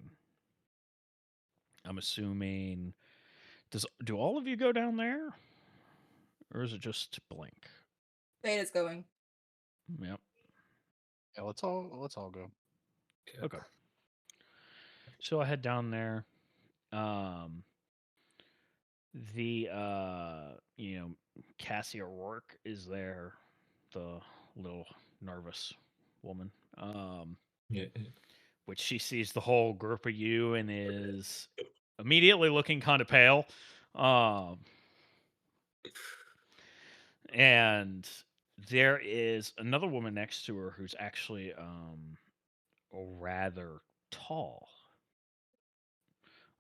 I'm assuming do all of you go down there? Or is it just Blink? Theta's going. Yep. Yeah, let's all go. Okay. So I head down there. Um the Cassie O'Rourke is there, the little nervous woman. Yeah. Which she sees the whole group of you and is immediately looking kind of pale. Um, and there is another woman next to her who's actually rather tall.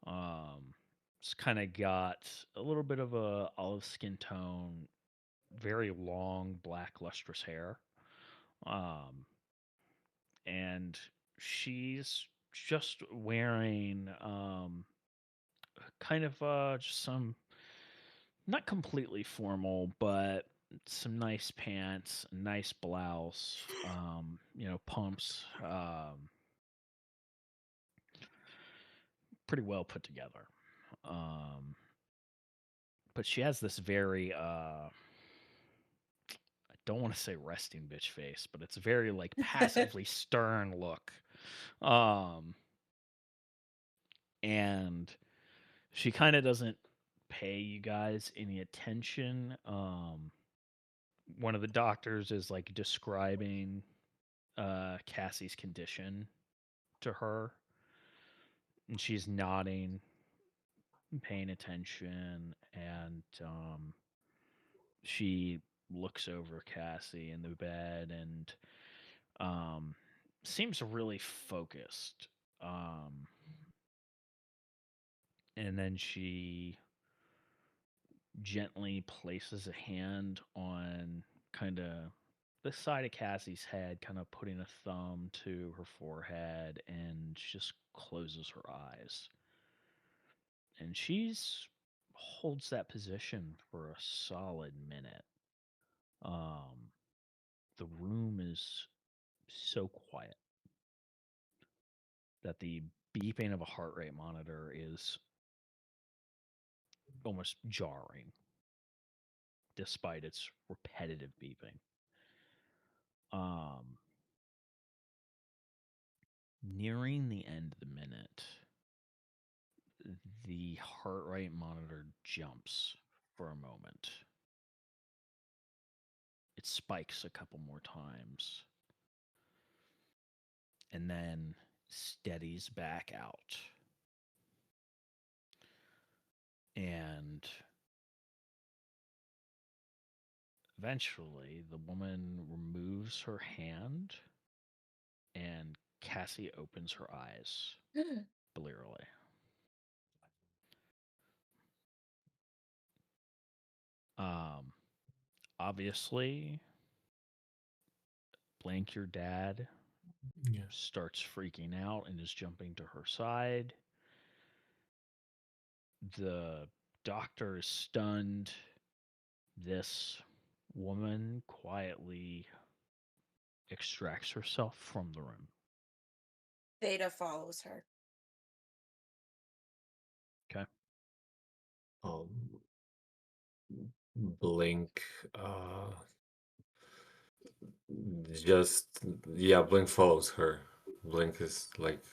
Um, it's kind of got a little bit of a olive skin tone, very long black lustrous hair. Um, and she's just wearing kind of just some not completely formal, but some nice pants, nice blouse, pumps, pretty well put together. Um, but she has this very, I don't want to say resting bitch face, but it's a very like passively stern look. Um, and she kind of doesn't pay you guys any attention. One of the doctors is like describing Cassie's condition to her, and she's nodding, paying attention, and she looks over Cassie in the bed and seems really focused. Um, and then she gently places a hand on kind of the side of Cassie's head, kind of putting a thumb to her forehead, and just closes her eyes. And she's holds that position for a solid minute. Um, the room is so quiet that the beeping of a heart rate monitor is almost jarring, despite its repetitive beeping. Um, Nearing the end of the minute, the heart rate monitor jumps for a moment. It spikes a couple more times and then steadies back out. And Eventually, the woman removes her hand and Cassie opens her eyes blearily. Obviously, Blank, your dad, Yeah. starts freaking out and is jumping to her side. The doctor is stunned. This woman quietly extracts herself from the room. Theta follows her. Okay. Blink. Just yeah. Blink follows her. Blink is like,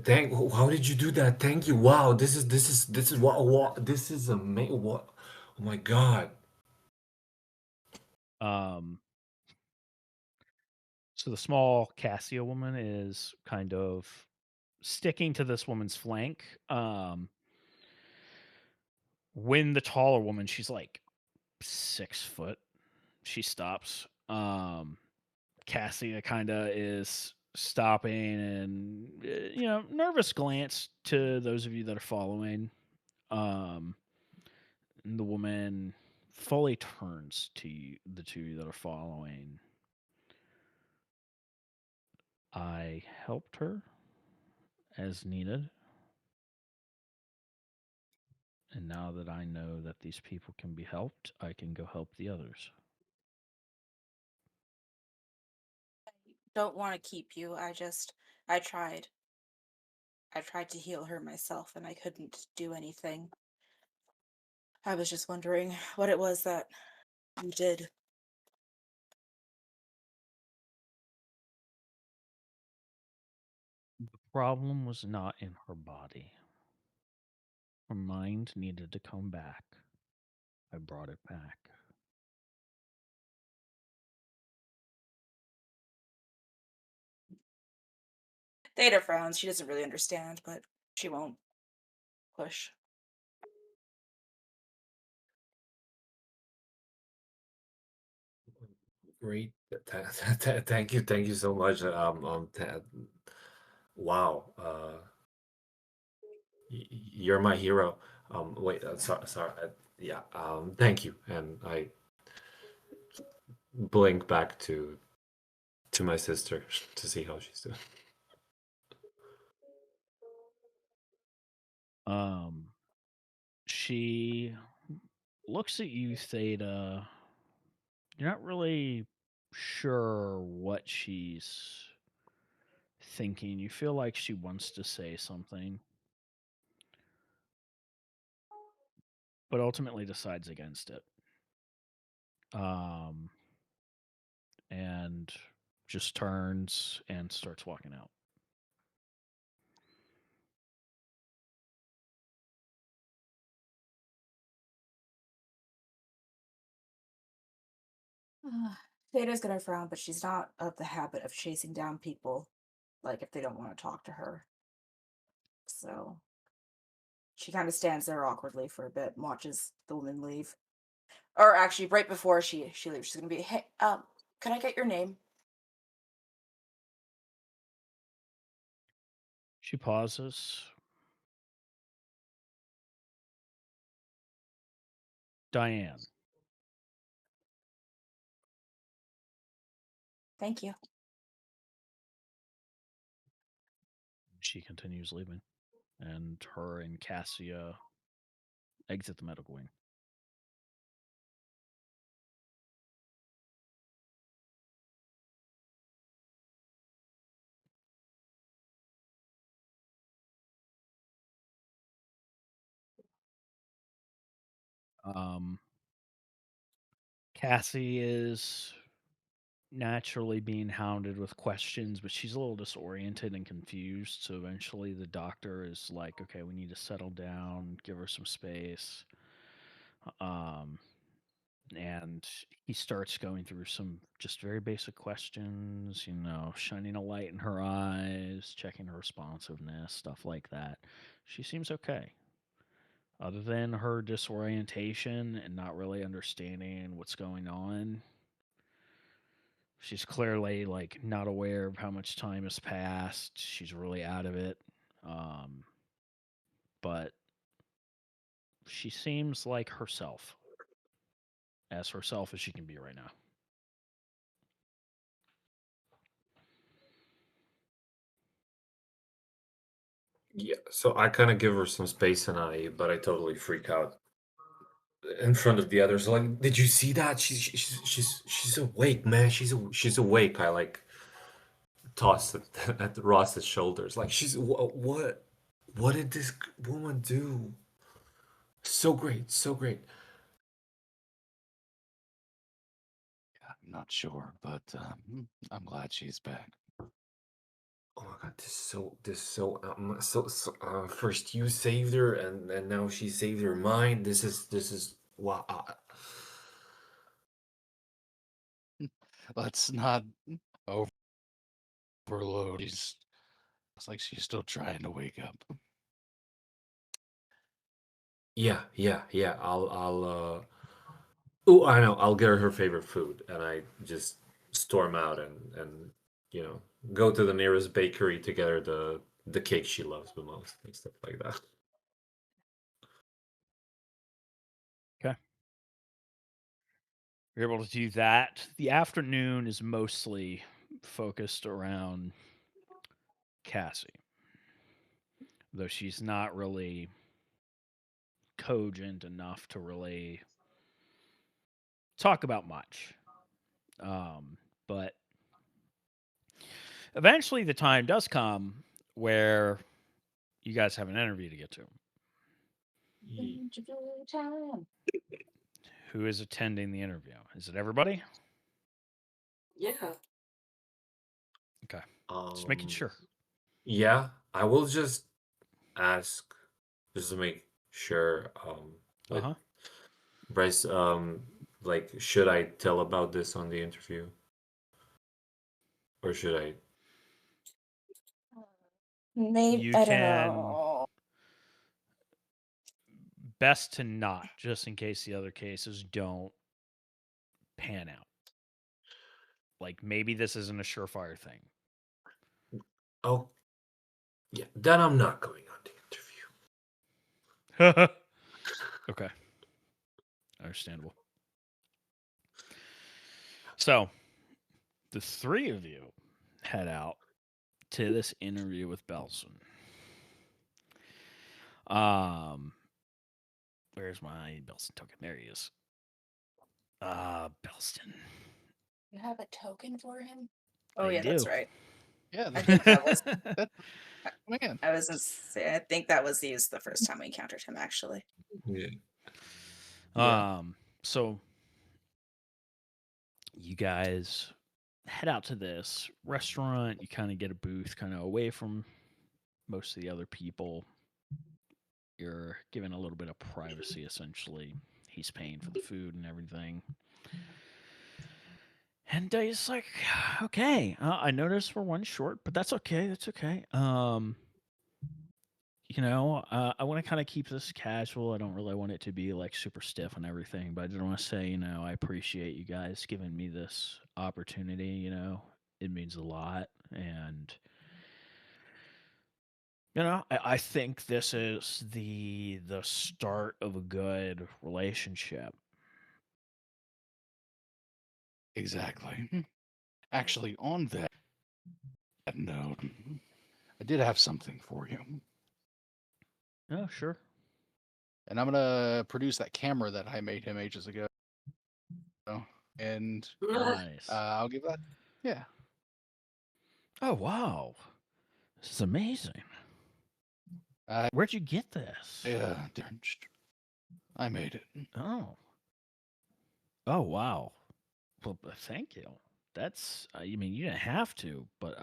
thank. How did you do that? Thank you. Wow. This is what this is amazing. What? Oh my god. So the small Cassia woman is kind of sticking to this woman's flank. When the taller woman, she's like 6 foot, she stops. Cassia kind of is stopping and nervous glance to those of you that are following. And the woman fully turns to you, the two that are following. I helped her as needed. And now that I know that these people can be helped, I can go help the others. Don't want to keep you. I tried. I tried to heal her myself and I couldn't do anything. I was just wondering what it was that you did. The problem was not in her body. Her mind needed to come back. I brought it back. Theta frowns. She doesn't really understand, but she won't push. Great. Thank you. Thank you so much. Wow. You're my hero. Wait. Sorry. Yeah. Thank you. And I blink back to my sister to see how she's doing. She looks at you, Theta. You're not really sure what she's thinking. You feel like she wants to say something, but ultimately decides against it. And just turns and starts walking out. Theta's gonna frown, but she's not of the habit of chasing down people, like if they don't want to talk to her. So she kind of stands there awkwardly for a bit and watches the woman leave. Or actually, right before she leaves, she's gonna be, "Hey, can I get your name?" She pauses. Diane. Thank you. She continues leaving. And her and Cassia exit the medical wing. Cassie is naturally being hounded with questions, but she's a little disoriented and confused. So eventually the doctor is like, okay, we need to settle down, give her some space. And he starts going through some just very basic questions, shining a light in her eyes, checking her responsiveness, stuff like that. She seems okay. other than her disorientation and not really understanding what's going on. She's clearly like not aware of how much time has passed. She's really out of it. Um, but she seems like herself, as herself as she can be right now. Yeah, so I kind of give her some space but I totally freak out in front of the others. Like, did you see that? She's awake, man. She's awake. I like toss it at Ross's shoulders. Like, what did this woman do? So great, so great. I'm not sure, but I'm glad she's back. Oh my god, first you saved her, and now she saved her mind. This is wow. Let's not overload. It's like she's still trying to wake up. Yeah. I'll oh, I know. I'll get her favorite food, and I just storm out and go to the nearest bakery to get her the cake she loves the most and stuff like that. Okay. You're able to do that. The afternoon is mostly focused around Cassie, though she's not really cogent enough to really talk about much. But eventually, the time does come where you guys have an interview to get to. Who is attending the interview? Is it everybody? Yeah. Okay. Just making sure. Yeah, I will just ask just to make sure. Uh huh. Bryce, like, should I tell about this on the interview, or should I? Maybe You I don't can know. best to not, just in case the other cases don't pan out. Like maybe this isn't a surefire thing. Oh, yeah. Then I'm not going on the interview. Okay. Understandable. So the three of you head out to this interview with Bellson. Where's my Bellson token? There he is. Bellston. You have a token for him? Oh I yeah, that's do. right. Yeah, I think that was. man. I was just say. I think that was used the first time we encountered him. Actually. Yeah. So you guys head out to this restaurant. You kind of get a booth, kind of away from most of the other people. You're given a little bit of privacy, essentially. He's paying for the food and everything. And he's like, okay, I noticed we're one short, but that's okay. That's okay. I want to kind of keep this casual. I don't really want it to be like super stiff and everything, but I just want to say, I appreciate you guys giving me this opportunity. It means a lot. And, I think this is the start of a good relationship. Exactly. Actually, on that note, I did have something for you. Oh, sure. And I'm gonna produce that camera that I made him ages ago. And Nice. I'll give that. Yeah. Oh, wow. This is amazing. Where'd you get this? Yeah, I made it. Oh. Oh, wow. Well, thank you. That's, you didn't have to, but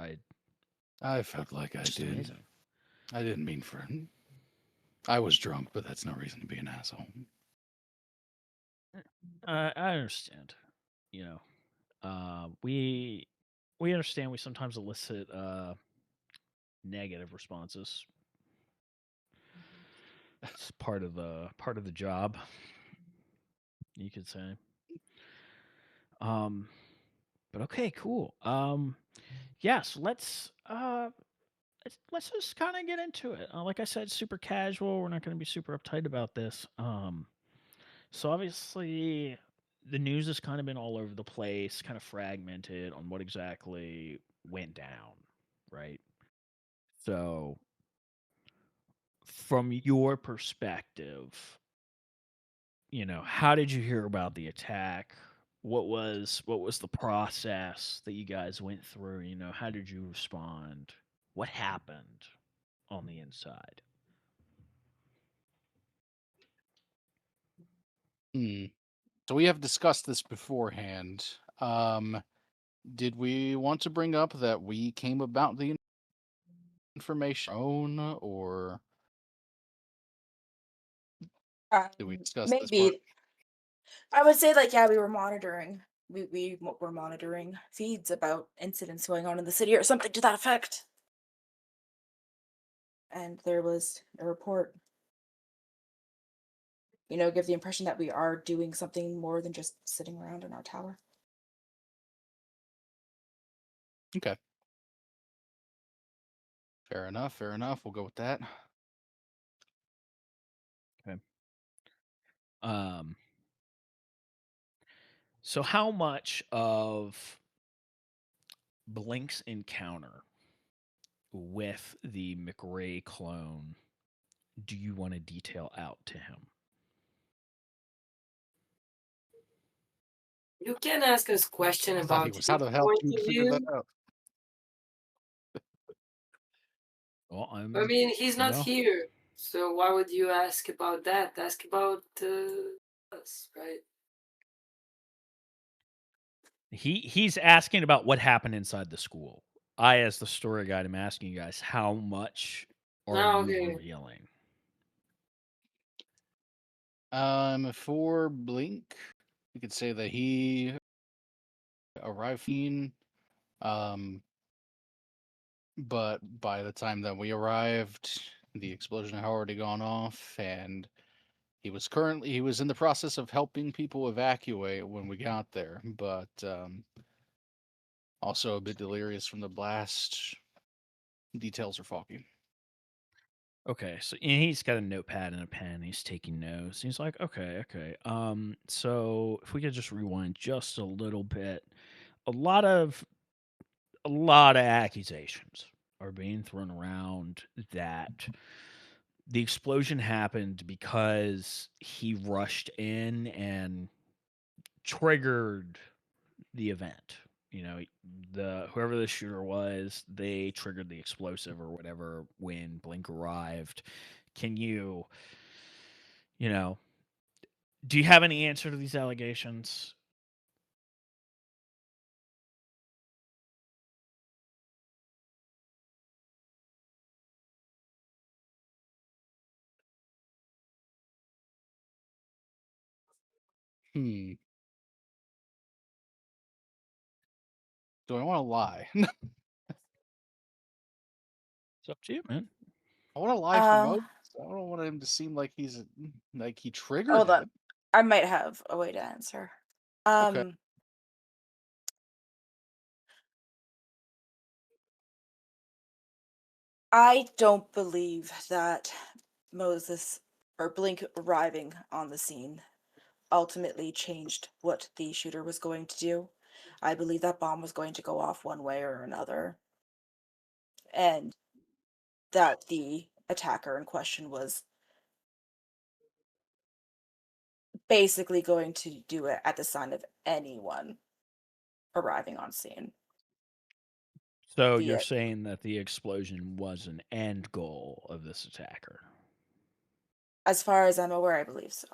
I felt like I just did. amazing. I didn't mean for it. I was drunk, but that's no reason to be an asshole. I understand. We understand we sometimes elicit negative responses. It's part of the job, you could say. Um, but okay, cool. Yes, let's just kind of get into it. Like I said, super casual. We're not going to be super uptight about this. So obviously, the news has kind of been all over the place, kind of fragmented on what exactly went down, right? So, from your perspective, how did you hear about the attack? What was the process that you guys went through? How did you respond? What happened on the inside? Hmm. So we have discussed this beforehand. Did we want to bring up that we came about the information own, or did we discuss this part? Maybe I would say like yeah, we were monitoring. Were monitoring feeds about incidents going on in the city or something to that effect, and there was a report. Give the impression that we are doing something more than just sitting around in our tower. Okay. Fair enough. Fair enough. We'll go with that. Okay. Um. So, how much of Blink's encounter with the McRae clone do you want to detail out to him? You can ask us question I thought he about was his how the hell point did you of figure that view. out? Well, I mean, he's you not know, here, so why would you ask about that? Ask about us, right? he's asking about what happened inside the school. I, as the story guide, am asking you guys, how much are Oh, you okay. revealing? For Blink, you could say that he arrived um, but by the time that we arrived, the explosion had already gone off, and he was in the process of helping people evacuate when we got there, but also a bit delirious from the blast. Details are foggy. Okay, so and he's got a notepad and a pen. He's taking notes. He's like, okay, okay. So if we could just rewind just a little bit, a lot of accusations are being thrown around that the explosion happened because he rushed in and triggered the event. The whoever the shooter was, they triggered the explosive or whatever when Blink arrived. Can you know, do you have any answer to these allegations? Hmm. Do I want to lie? It's up to you, man. I want to lie for Uh, most. I don't want him to seem like like he triggered hold on. it. I might have a way to answer. Okay. Um, I don't believe that Moses or Blink arriving on the scene ultimately changed what the shooter was going to do. I believe that bomb was going to go off one way or another, and that the attacker in question was basically going to do it at the sign of anyone arriving on scene. So you're Via, saying that the explosion was an end goal of this attacker. as far as I'm aware, I believe so.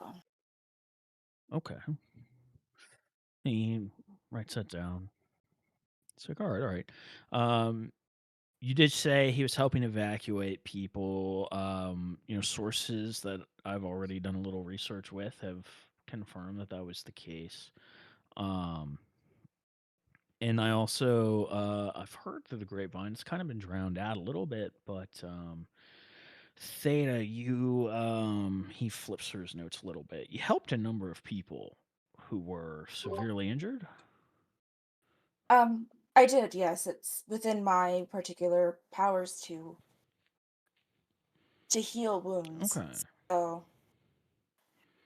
Okay. He writes that down. It's like, all right, all right. You did say he was helping evacuate people. Sources that I've already done a little research with have confirmed that that was the case. Um, and I also I've heard through the grapevine it's kind of been drowned out a little bit, but Theta, you he flips through his notes a little bit. You helped a number of people who were severely injured. I did, yes. It's within my particular powers to heal wounds. Okay. So,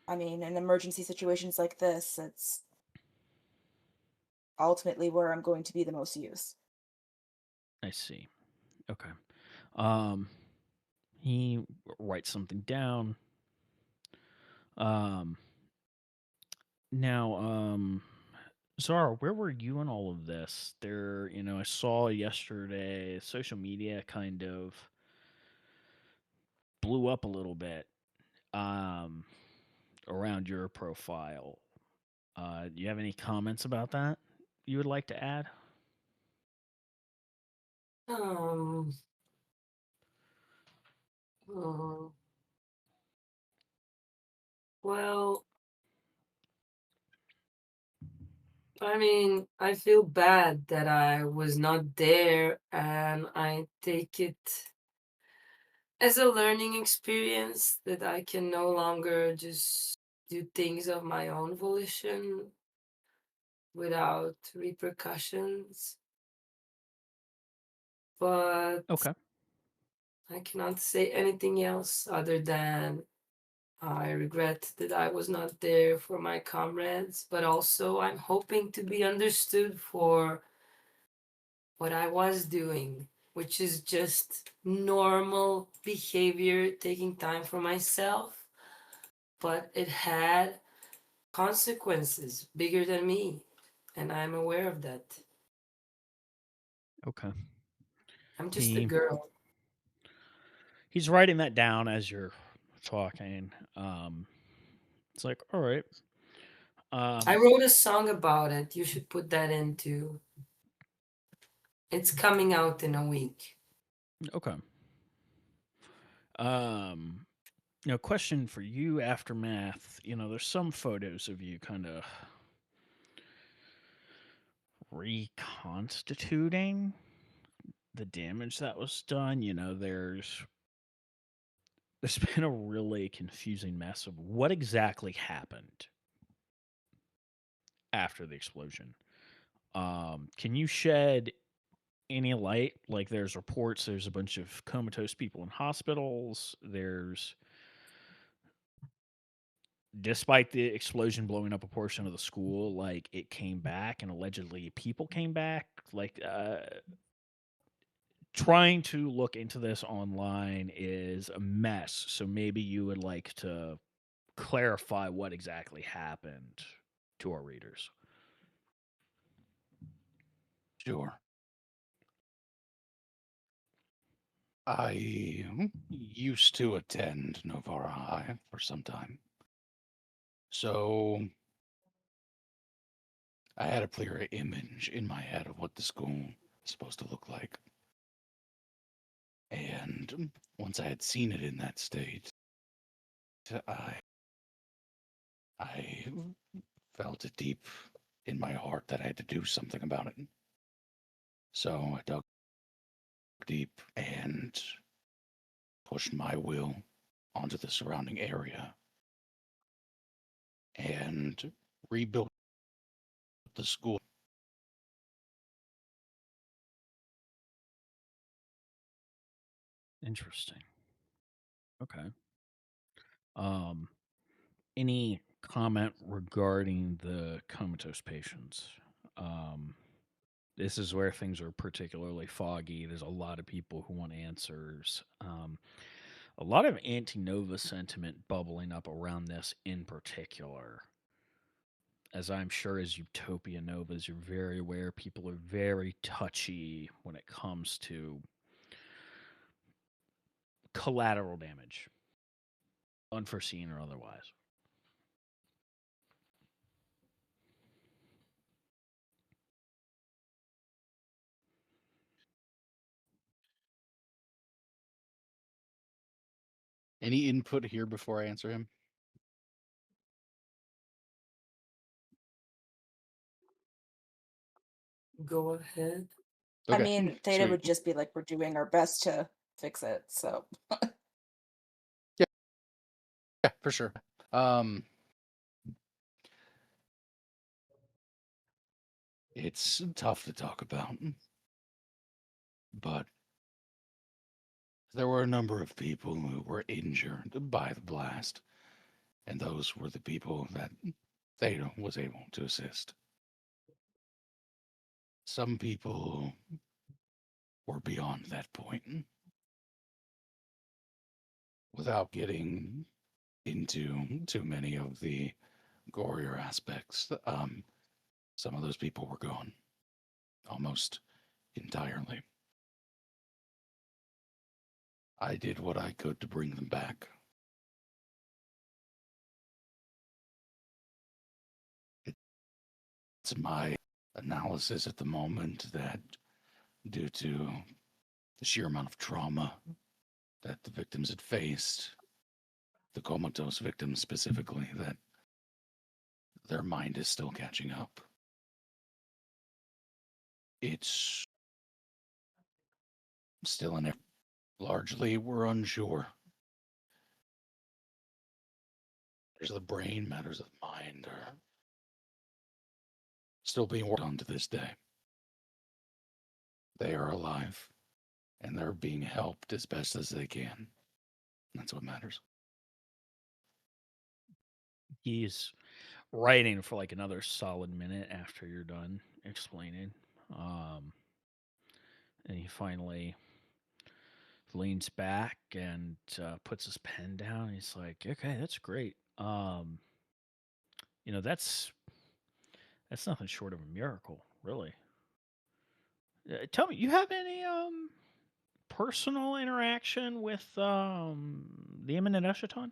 I mean, in emergency situations like this, it's ultimately where I'm going to be the most use. I see. Okay. Um he writes something down. Um now Zara, where were you in all of this? There, I saw yesterday social media kind of blew up a little bit um around your profile. Do you have any comments about that you would like to add? Um, uh, well, I mean, I feel bad that I was not there, and I take it as a learning experience that I can no longer just do things of my own volition without repercussions. But Okay. I cannot say anything else other than I regret that I was not there for my comrades, but also I'm hoping to be understood for what I was doing, which is just normal behavior, taking time for myself, but it had consequences bigger than me, and I'm aware of that. Okay. I'm just a He girl. he's writing that down as you're talking. It's like, all right. I Um, wrote a song about it. You should put that into. It's coming out in a week. okay. Um, question for you, Aftermath. There's some photos of you kind of reconstituting the damage that was done. There's been a really confusing mess of what exactly happened after the explosion. Can you shed any light? Like, there's reports there's a bunch of comatose people in hospitals. Despite the explosion blowing up a portion of the school, like, it came back and allegedly people came back. Like, trying to look into this online is a mess. So maybe you would like to clarify what exactly happened to our readers. Sure. I used to attend Novara High for some time. So I had a clear image in my head of what the school is supposed to look like. And once I had seen it in that state, I I felt it deep in my heart that I had to do something about it. So I dug deep and pushed my will onto the surrounding area and rebuilt the school. Interesting. Okay. Um, any comment regarding the comatose patients? Um, this is where things are particularly foggy. There's a lot of people who want answers. A lot of anti-Nova sentiment bubbling up around this in particular. As I'm sure as Utopia Novas, you're very aware people are very touchy when it comes to collateral damage, unforeseen or otherwise. Any input here before I answer him? Go ahead. I Okay, mean, Theta sweet. would just be like, we're doing our best to fix it. So, Yeah, for sure. It's tough to talk about, but there were a number of people who were injured by the blast, and those were the people that Theta was able to assist. Some people were beyond that point. Without getting into too many of the gorier aspects, some of those people were gone almost entirely. I did what I could to bring them back. It's my analysis at the moment that due to the sheer amount of trauma that the victims had faced, the comatose victims specifically, that their mind is still catching up. It's still in it. Largely, we're unsure. Matters of the brain, matters of the mind are still being worked on to this day. They are alive, and they're being helped as best as they can. That's what matters. He's writing for like another solid minute after you're done explaining. And he finally leans back and puts his pen down. He's like, "Okay, that's great. That's nothing short of a miracle, really. Tell me, you have any personal interaction with the imminent Eschaton?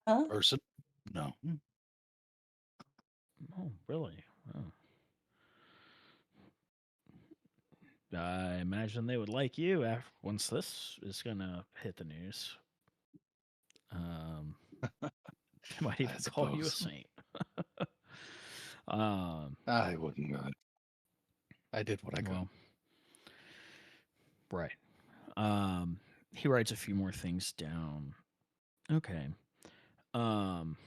Huh? Person? No. Oh, really? Oh. I imagine they would like you once this is gonna hit the news. They might even I call you a suppose. saint. um, I wouldn't. I did what I could. well, right. He writes a few more things down. Okay. Um,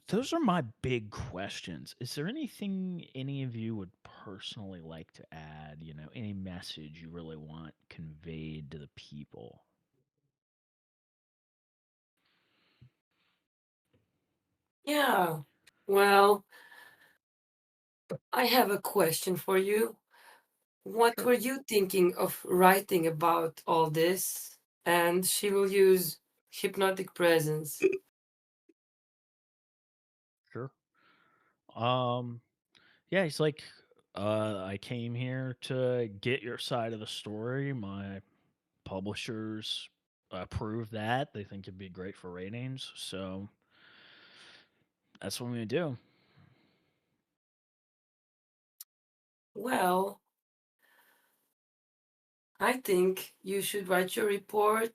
those are my big questions. Is there anything any of you would personally like to add? Any message you really want conveyed to the people? Yeah. Well, I have a question for you. What Sure. were you thinking of writing about all this? And she will use hypnotic presence. Sure. Yeah, he's like, I came here to get your side of the story. My publishers approve that. They think it'd be great for ratings. So that's what I'm going to do. Well, I think you should write your report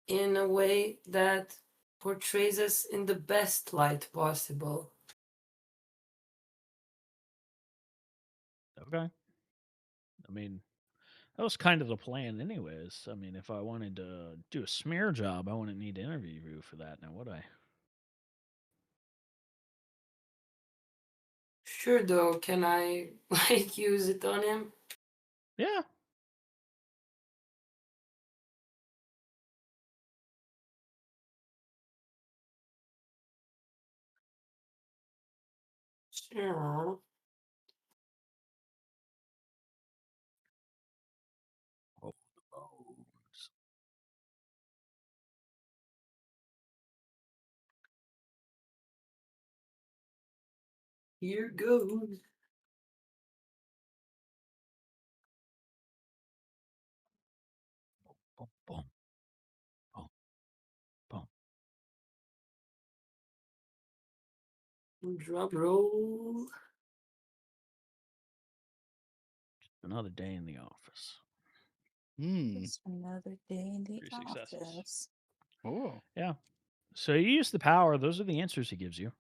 in a way that portrays us in the best light possible. Okay. I mean, that was kind of the plan, anyways. I mean, if I wanted to do a smear job, I wouldn't need to interview you for that now, would I? Sure, though, can I like use it on him? Yeah. Sure. Oh, the bones. Here goes. Boom, boom, boom, boom. Drum roll. Another day in the office. Just another day in the 3 successes. office. Oh. Yeah. So you use the power. Those are the answers he gives you.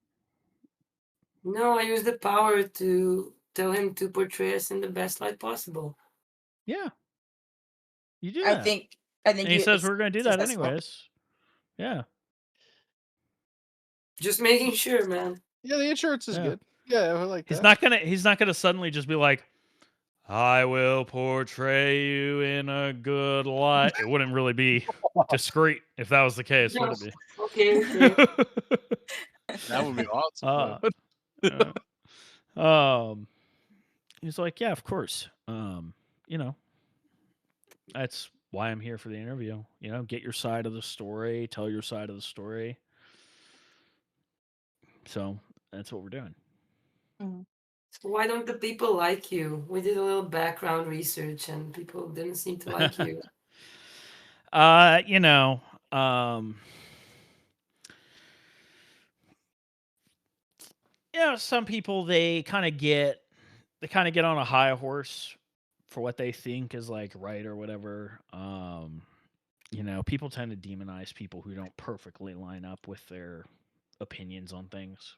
No, I use the power to tell him to portray us in the best light possible. Yeah. You do I that. think And he you says we're going to do that successful. anyways. Yeah. Just making sure, man. Yeah, the insurance is Yeah. good. Yeah, I like He's that. not gonna suddenly just be like, I will portray you in a good light. It wouldn't really be discreet if that was the case, would it be? Okay, okay. That would be awesome. He's like, yeah, of course. You know, that's why I'm here for the interview. You know, get your side of the story, tell your side of the story. So that's what we're doing. Mhm. So why don't the people like you? We did a little background research and people didn't seem to like you. You know, some people they kind of get on a high horse for what they think is like right or whatever. You know, people tend to demonize people who don't perfectly line up with their opinions on things.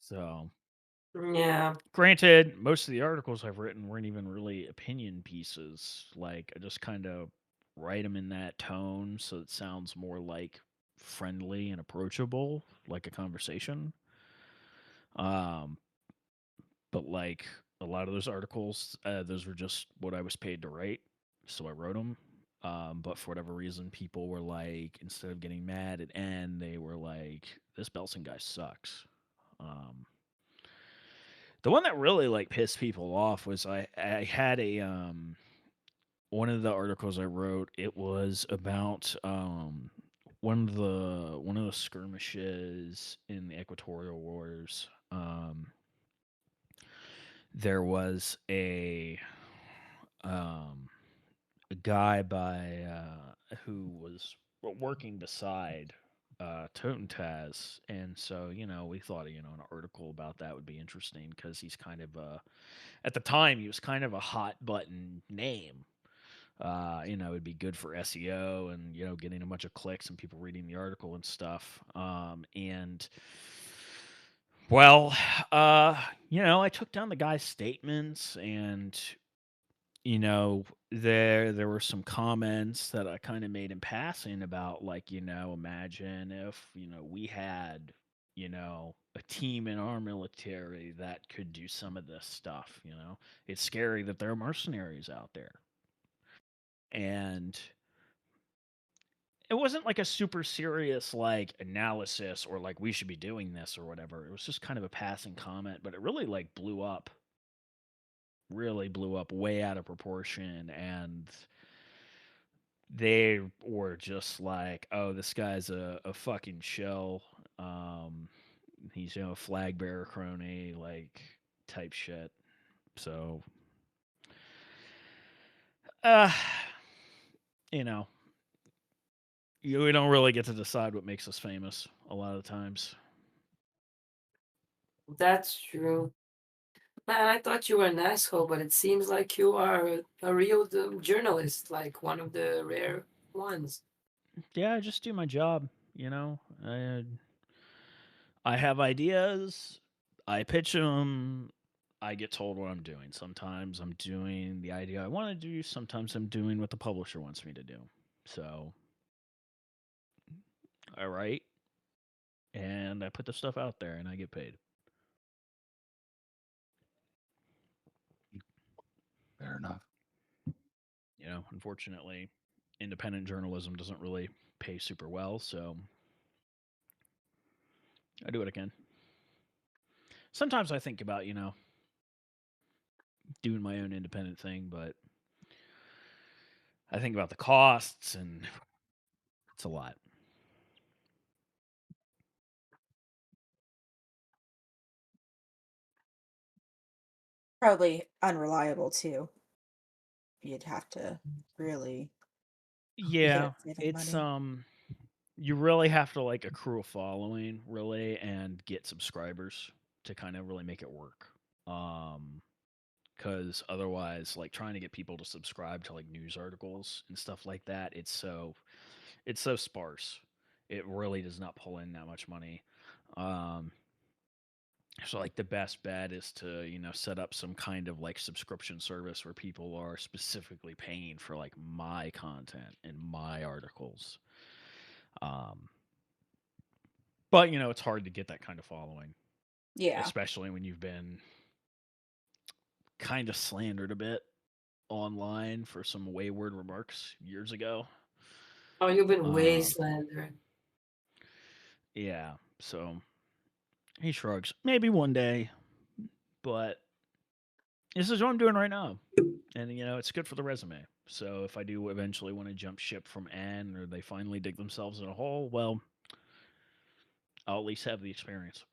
So, Yeah. granted, most of the articles I've written weren't even really opinion pieces. Like, I just kind of write them in that tone so it sounds more like friendly and approachable, like a conversation. But like a lot of those articles, those were just what I was paid to write, so I wrote them. But for whatever reason, people were like, instead of getting mad at N, they were like, "This Bellson guy sucks." Um, the one that really like pissed people off was I had a one of the articles I wrote. It was about one of the skirmishes in the Equatorial Wars. There was um, a guy who was working beside Totentaz, and so we thought an article about that would be interesting because he's kind of at the time he was kind of a hot button name. It'd be good for SEO and getting a bunch of clicks and people reading the article and stuff. And well, I took down the guy's statements and there were some comments that I kind of made in passing about like, imagine if, we had, a team in our military that could do some of this stuff. It's scary that there are mercenaries out there. And it wasn't like a super serious like analysis or like we should be doing this or whatever. It was just kind of a passing comment, but it really like really blew up way out of proportion, and they were just like, oh, this guy's a fucking shell. He's a flag bearer crony, like type shit. So uh you know we don't really get to decide what makes us famous a lot of times. That's true. Man, I thought you were an asshole, but it seems like you are a real journalist, like one of the rare ones. Yeah, I just do my job. I have ideas, I pitch them, I get told what I'm doing. Sometimes I'm doing the idea I want to do, sometimes I'm doing what the publisher wants me to do. So I write and I put the stuff out there and I get paid. Fair enough. Unfortunately, independent journalism doesn't really pay super well, so I do what I can. Sometimes I think about, doing my own independent thing, but I think about the costs and it's a lot. Probably unreliable too. You'd have to really be good Yeah, at saving it's money. you really have to like accrue a following really and get subscribers to kind of really make it work. Because otherwise, like trying to get people to subscribe to like news articles and stuff like that, it's so sparse. It really does not pull in that much money. Um, So like the best bet is to, set up some kind of like subscription service where people are specifically paying for like my content and my articles. Um, but it's hard to get that kind of following, Yeah. especially when you've been kind of slandered a bit online for some wayward remarks years ago. Oh, you've been way Um, slandered. yeah. So he shrugs. Maybe one day, but this is what I'm doing right now. And, it's good for the resume. So if I do eventually want to jump ship from N or they finally dig themselves in a hole, well, I'll at least have the experience.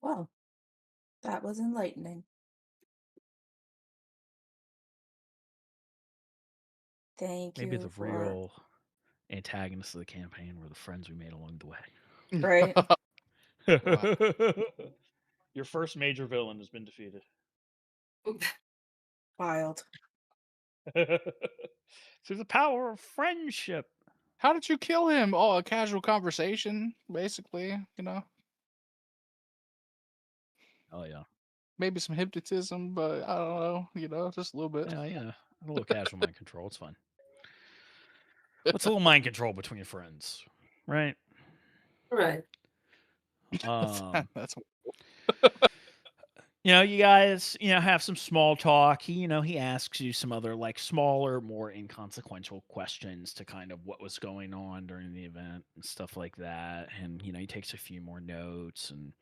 Well, that was enlightening. Thank Maybe you the for real antagonists of the campaign were the friends we made along the way. right. Your first major villain has been defeated. Wild. Through the power of friendship. How did you kill him? Oh, a casual conversation, basically. Oh, yeah. Maybe some hypnotism, but I don't know. Just a little bit. Yeah. A little casual mind control. It's fun. What's a little mind control between your friends? Right? Right. That's You guys, have some small talk. He asks you some other like smaller, more inconsequential questions to kind of what was going on during the event and stuff like that. And he takes a few more notes, and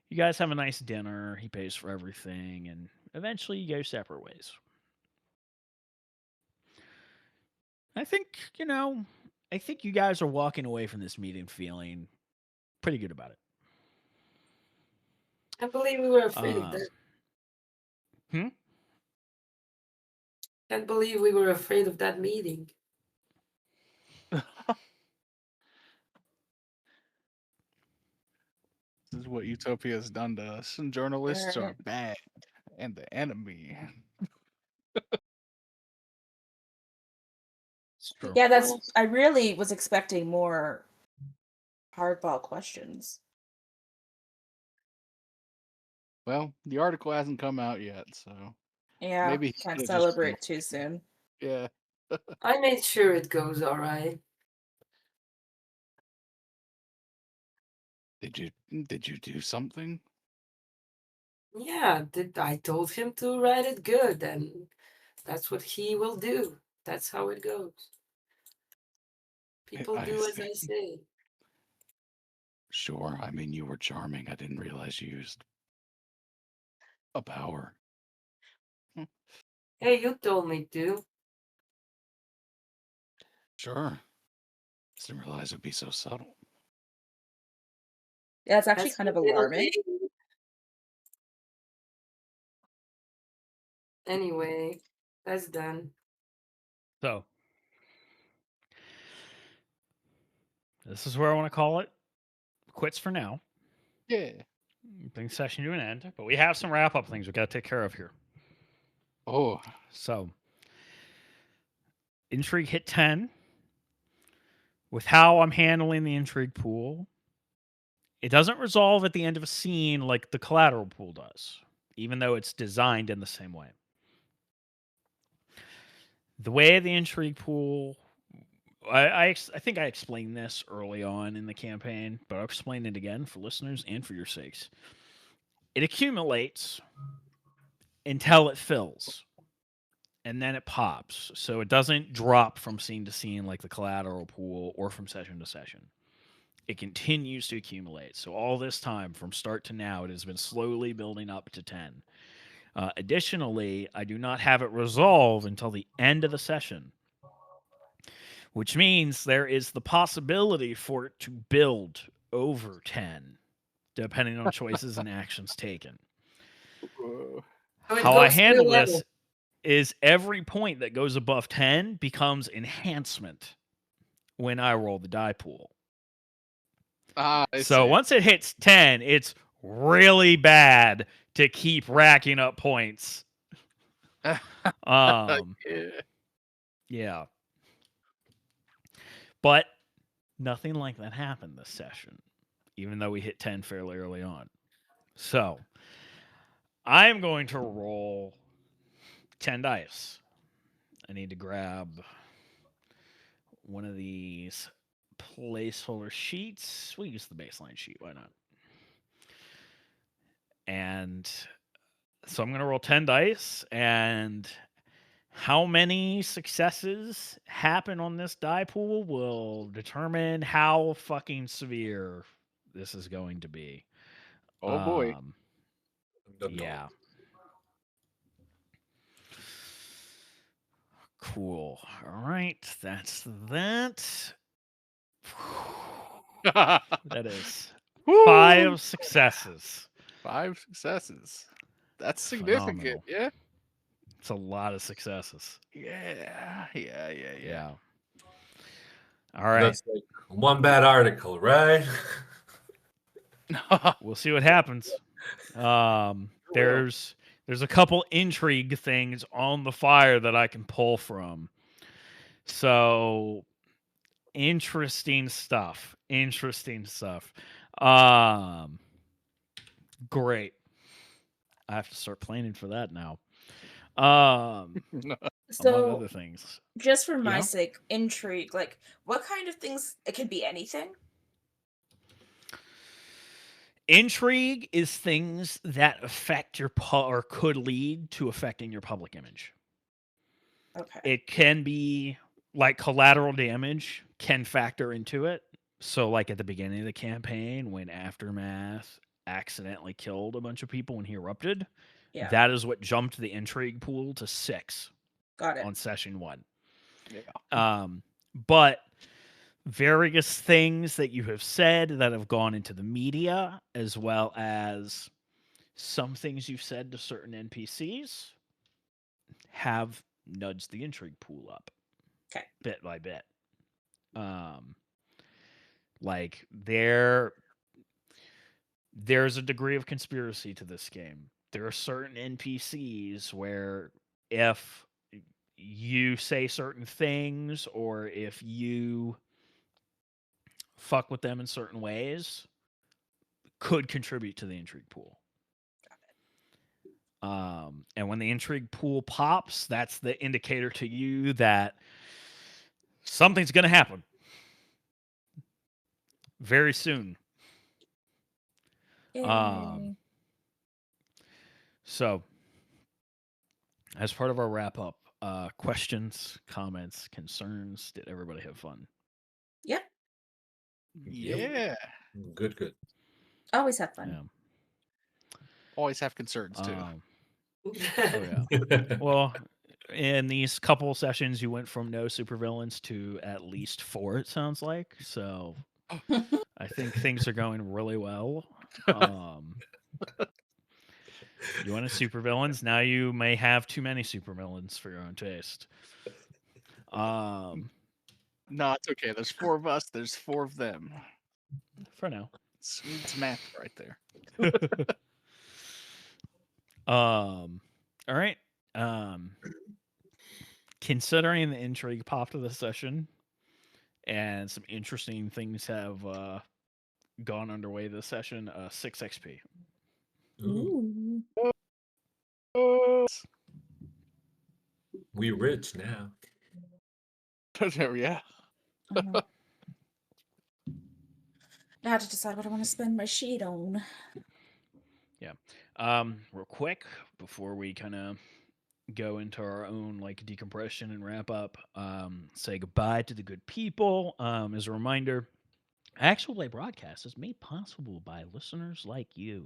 you guys have a nice dinner. He pays for everything, and eventually you go separate ways. I think you guys are walking away from this meeting feeling pretty good about it. I believe we were afraid of Um, that. hmm? Can't believe we were afraid of that meeting. This is what Utopia has done to us. And journalists are Right. bad and the enemy. It's true. Yeah, I really was expecting more hardball questions. Well, the article hasn't come out yet, so Yeah, maybe he can't could've just been- celebrate too soon. Yeah. I made sure it goes all right. Did you do something? Yeah, I told him to write it good, and that's what he will do. That's how it goes. People I do as see. I say. Sure. I mean, you were charming. I didn't realize you used a power. Hey, you told me to. Sure. Just didn't realize it'd be so subtle. Yeah, it's actually That's kind of what it'll alarming. be. Anyway, that's done. So, this is where I want to call it quits for now. Yeah. Bring the session to an end, but we have some wrap up things we got to take care of here. Oh, So, intrigue hit 10. With how I'm handling the intrigue pool, it doesn't resolve at the end of a scene like the collateral pool does, even though it's designed in the same way. The way the intrigue pool, I think I explained this early on in the campaign, but I'll explain it again for listeners and for your sakes. It accumulates until it fills, and then it pops. So it doesn't drop from scene to scene like the collateral pool or from session to session. It continues to accumulate. So all this time, from start to now, it has been slowly building up to 10. Additionally, I do not have it resolve until the end of the session, which means there is the possibility for it to build over 10, depending on choices and actions taken. uh, So it How I goes to handle the level. this is every point that goes above 10 becomes enhancement when I roll the die pool. I So see. once it hits 10, it's really bad to keep racking up points. Um, Yeah. yeah. But nothing like that happened this session, even though we hit 10 fairly early on. So I'm going to roll 10 dice. I need to grab one of these placeholder sheets. We'll use the baseline sheet. Why not? And so I'm going to roll 10 dice, and how many successes happen on this die pool will determine how fucking severe this is going to be. Oh boy. Yeah. Cool. All right. That's that. That is Woo! 5 successes. 5 successes. That's Phenomenal. significant. Yeah. It's a lot of successes. Yeah. Yeah. All right. That's like one bad article, right? We'll see what happens. There's a couple intrigue things on the fire that I can pull from. So interesting stuff. Great. I have to start planning for that now. Among So, other things. just for my Yeah. sake, intrigue, like, what kind of things? It can be anything. Intrigue is things that affect your or could lead to affecting your public image. Okay. It can be like collateral damage can factor into it. So like at the beginning of the campaign when Aftermath accidentally killed a bunch of people when he erupted, Yeah. that is what jumped the intrigue pool to 6 Got it. on session 1. Yeah. But various things that you have said that have gone into the media, as well as some things you've said to certain NPCs, have nudged the intrigue pool up. Okay. Bit by bit. Like there's a degree of conspiracy to this game. There are certain NPCs where if you say certain things or if you fuck with them in certain ways, could contribute to the intrigue pool. And when the intrigue pool pops, that's the indicator to you that something's going to happen very soon. Yay. So, as part of our wrap up, questions, comments, concerns, did everybody have fun? Yep. Yeah. Good. Always have fun. Yeah. Always have concerns too. Oh, yeah. Well, in these couple sessions, you went from no supervillains to at least 4, it sounds like. So I think things are going really well. You wanted supervillains. Now you may have too many supervillains for your own taste. No, it's okay. There's 4 of us. There's 4 of them. For now. It's math right there. All right. Considering the intrigue popped of the session and some interesting things have gone underway this session, 6 XP. Ooh. We rich now. Yeah. Now I have to decide what I want to spend my sheet on. Yeah. Real quick before we kind of go into our own like decompression and wrap up, say goodbye to the good people. As a reminder, Actual Play Broadcast is made possible by listeners like you.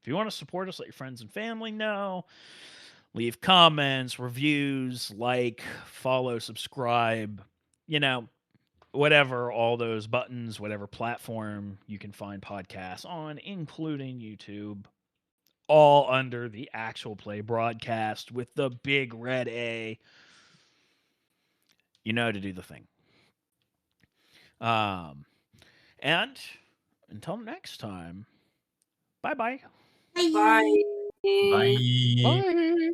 If you want to support us, let your friends and family know. Leave comments, reviews, like, follow, subscribe, whatever, all those buttons, whatever platform you can find podcasts on, including YouTube, all under the Actual Play Broadcast with the big red A. You know to do the thing. And until next time, bye-bye. Bye. Bye. Bye.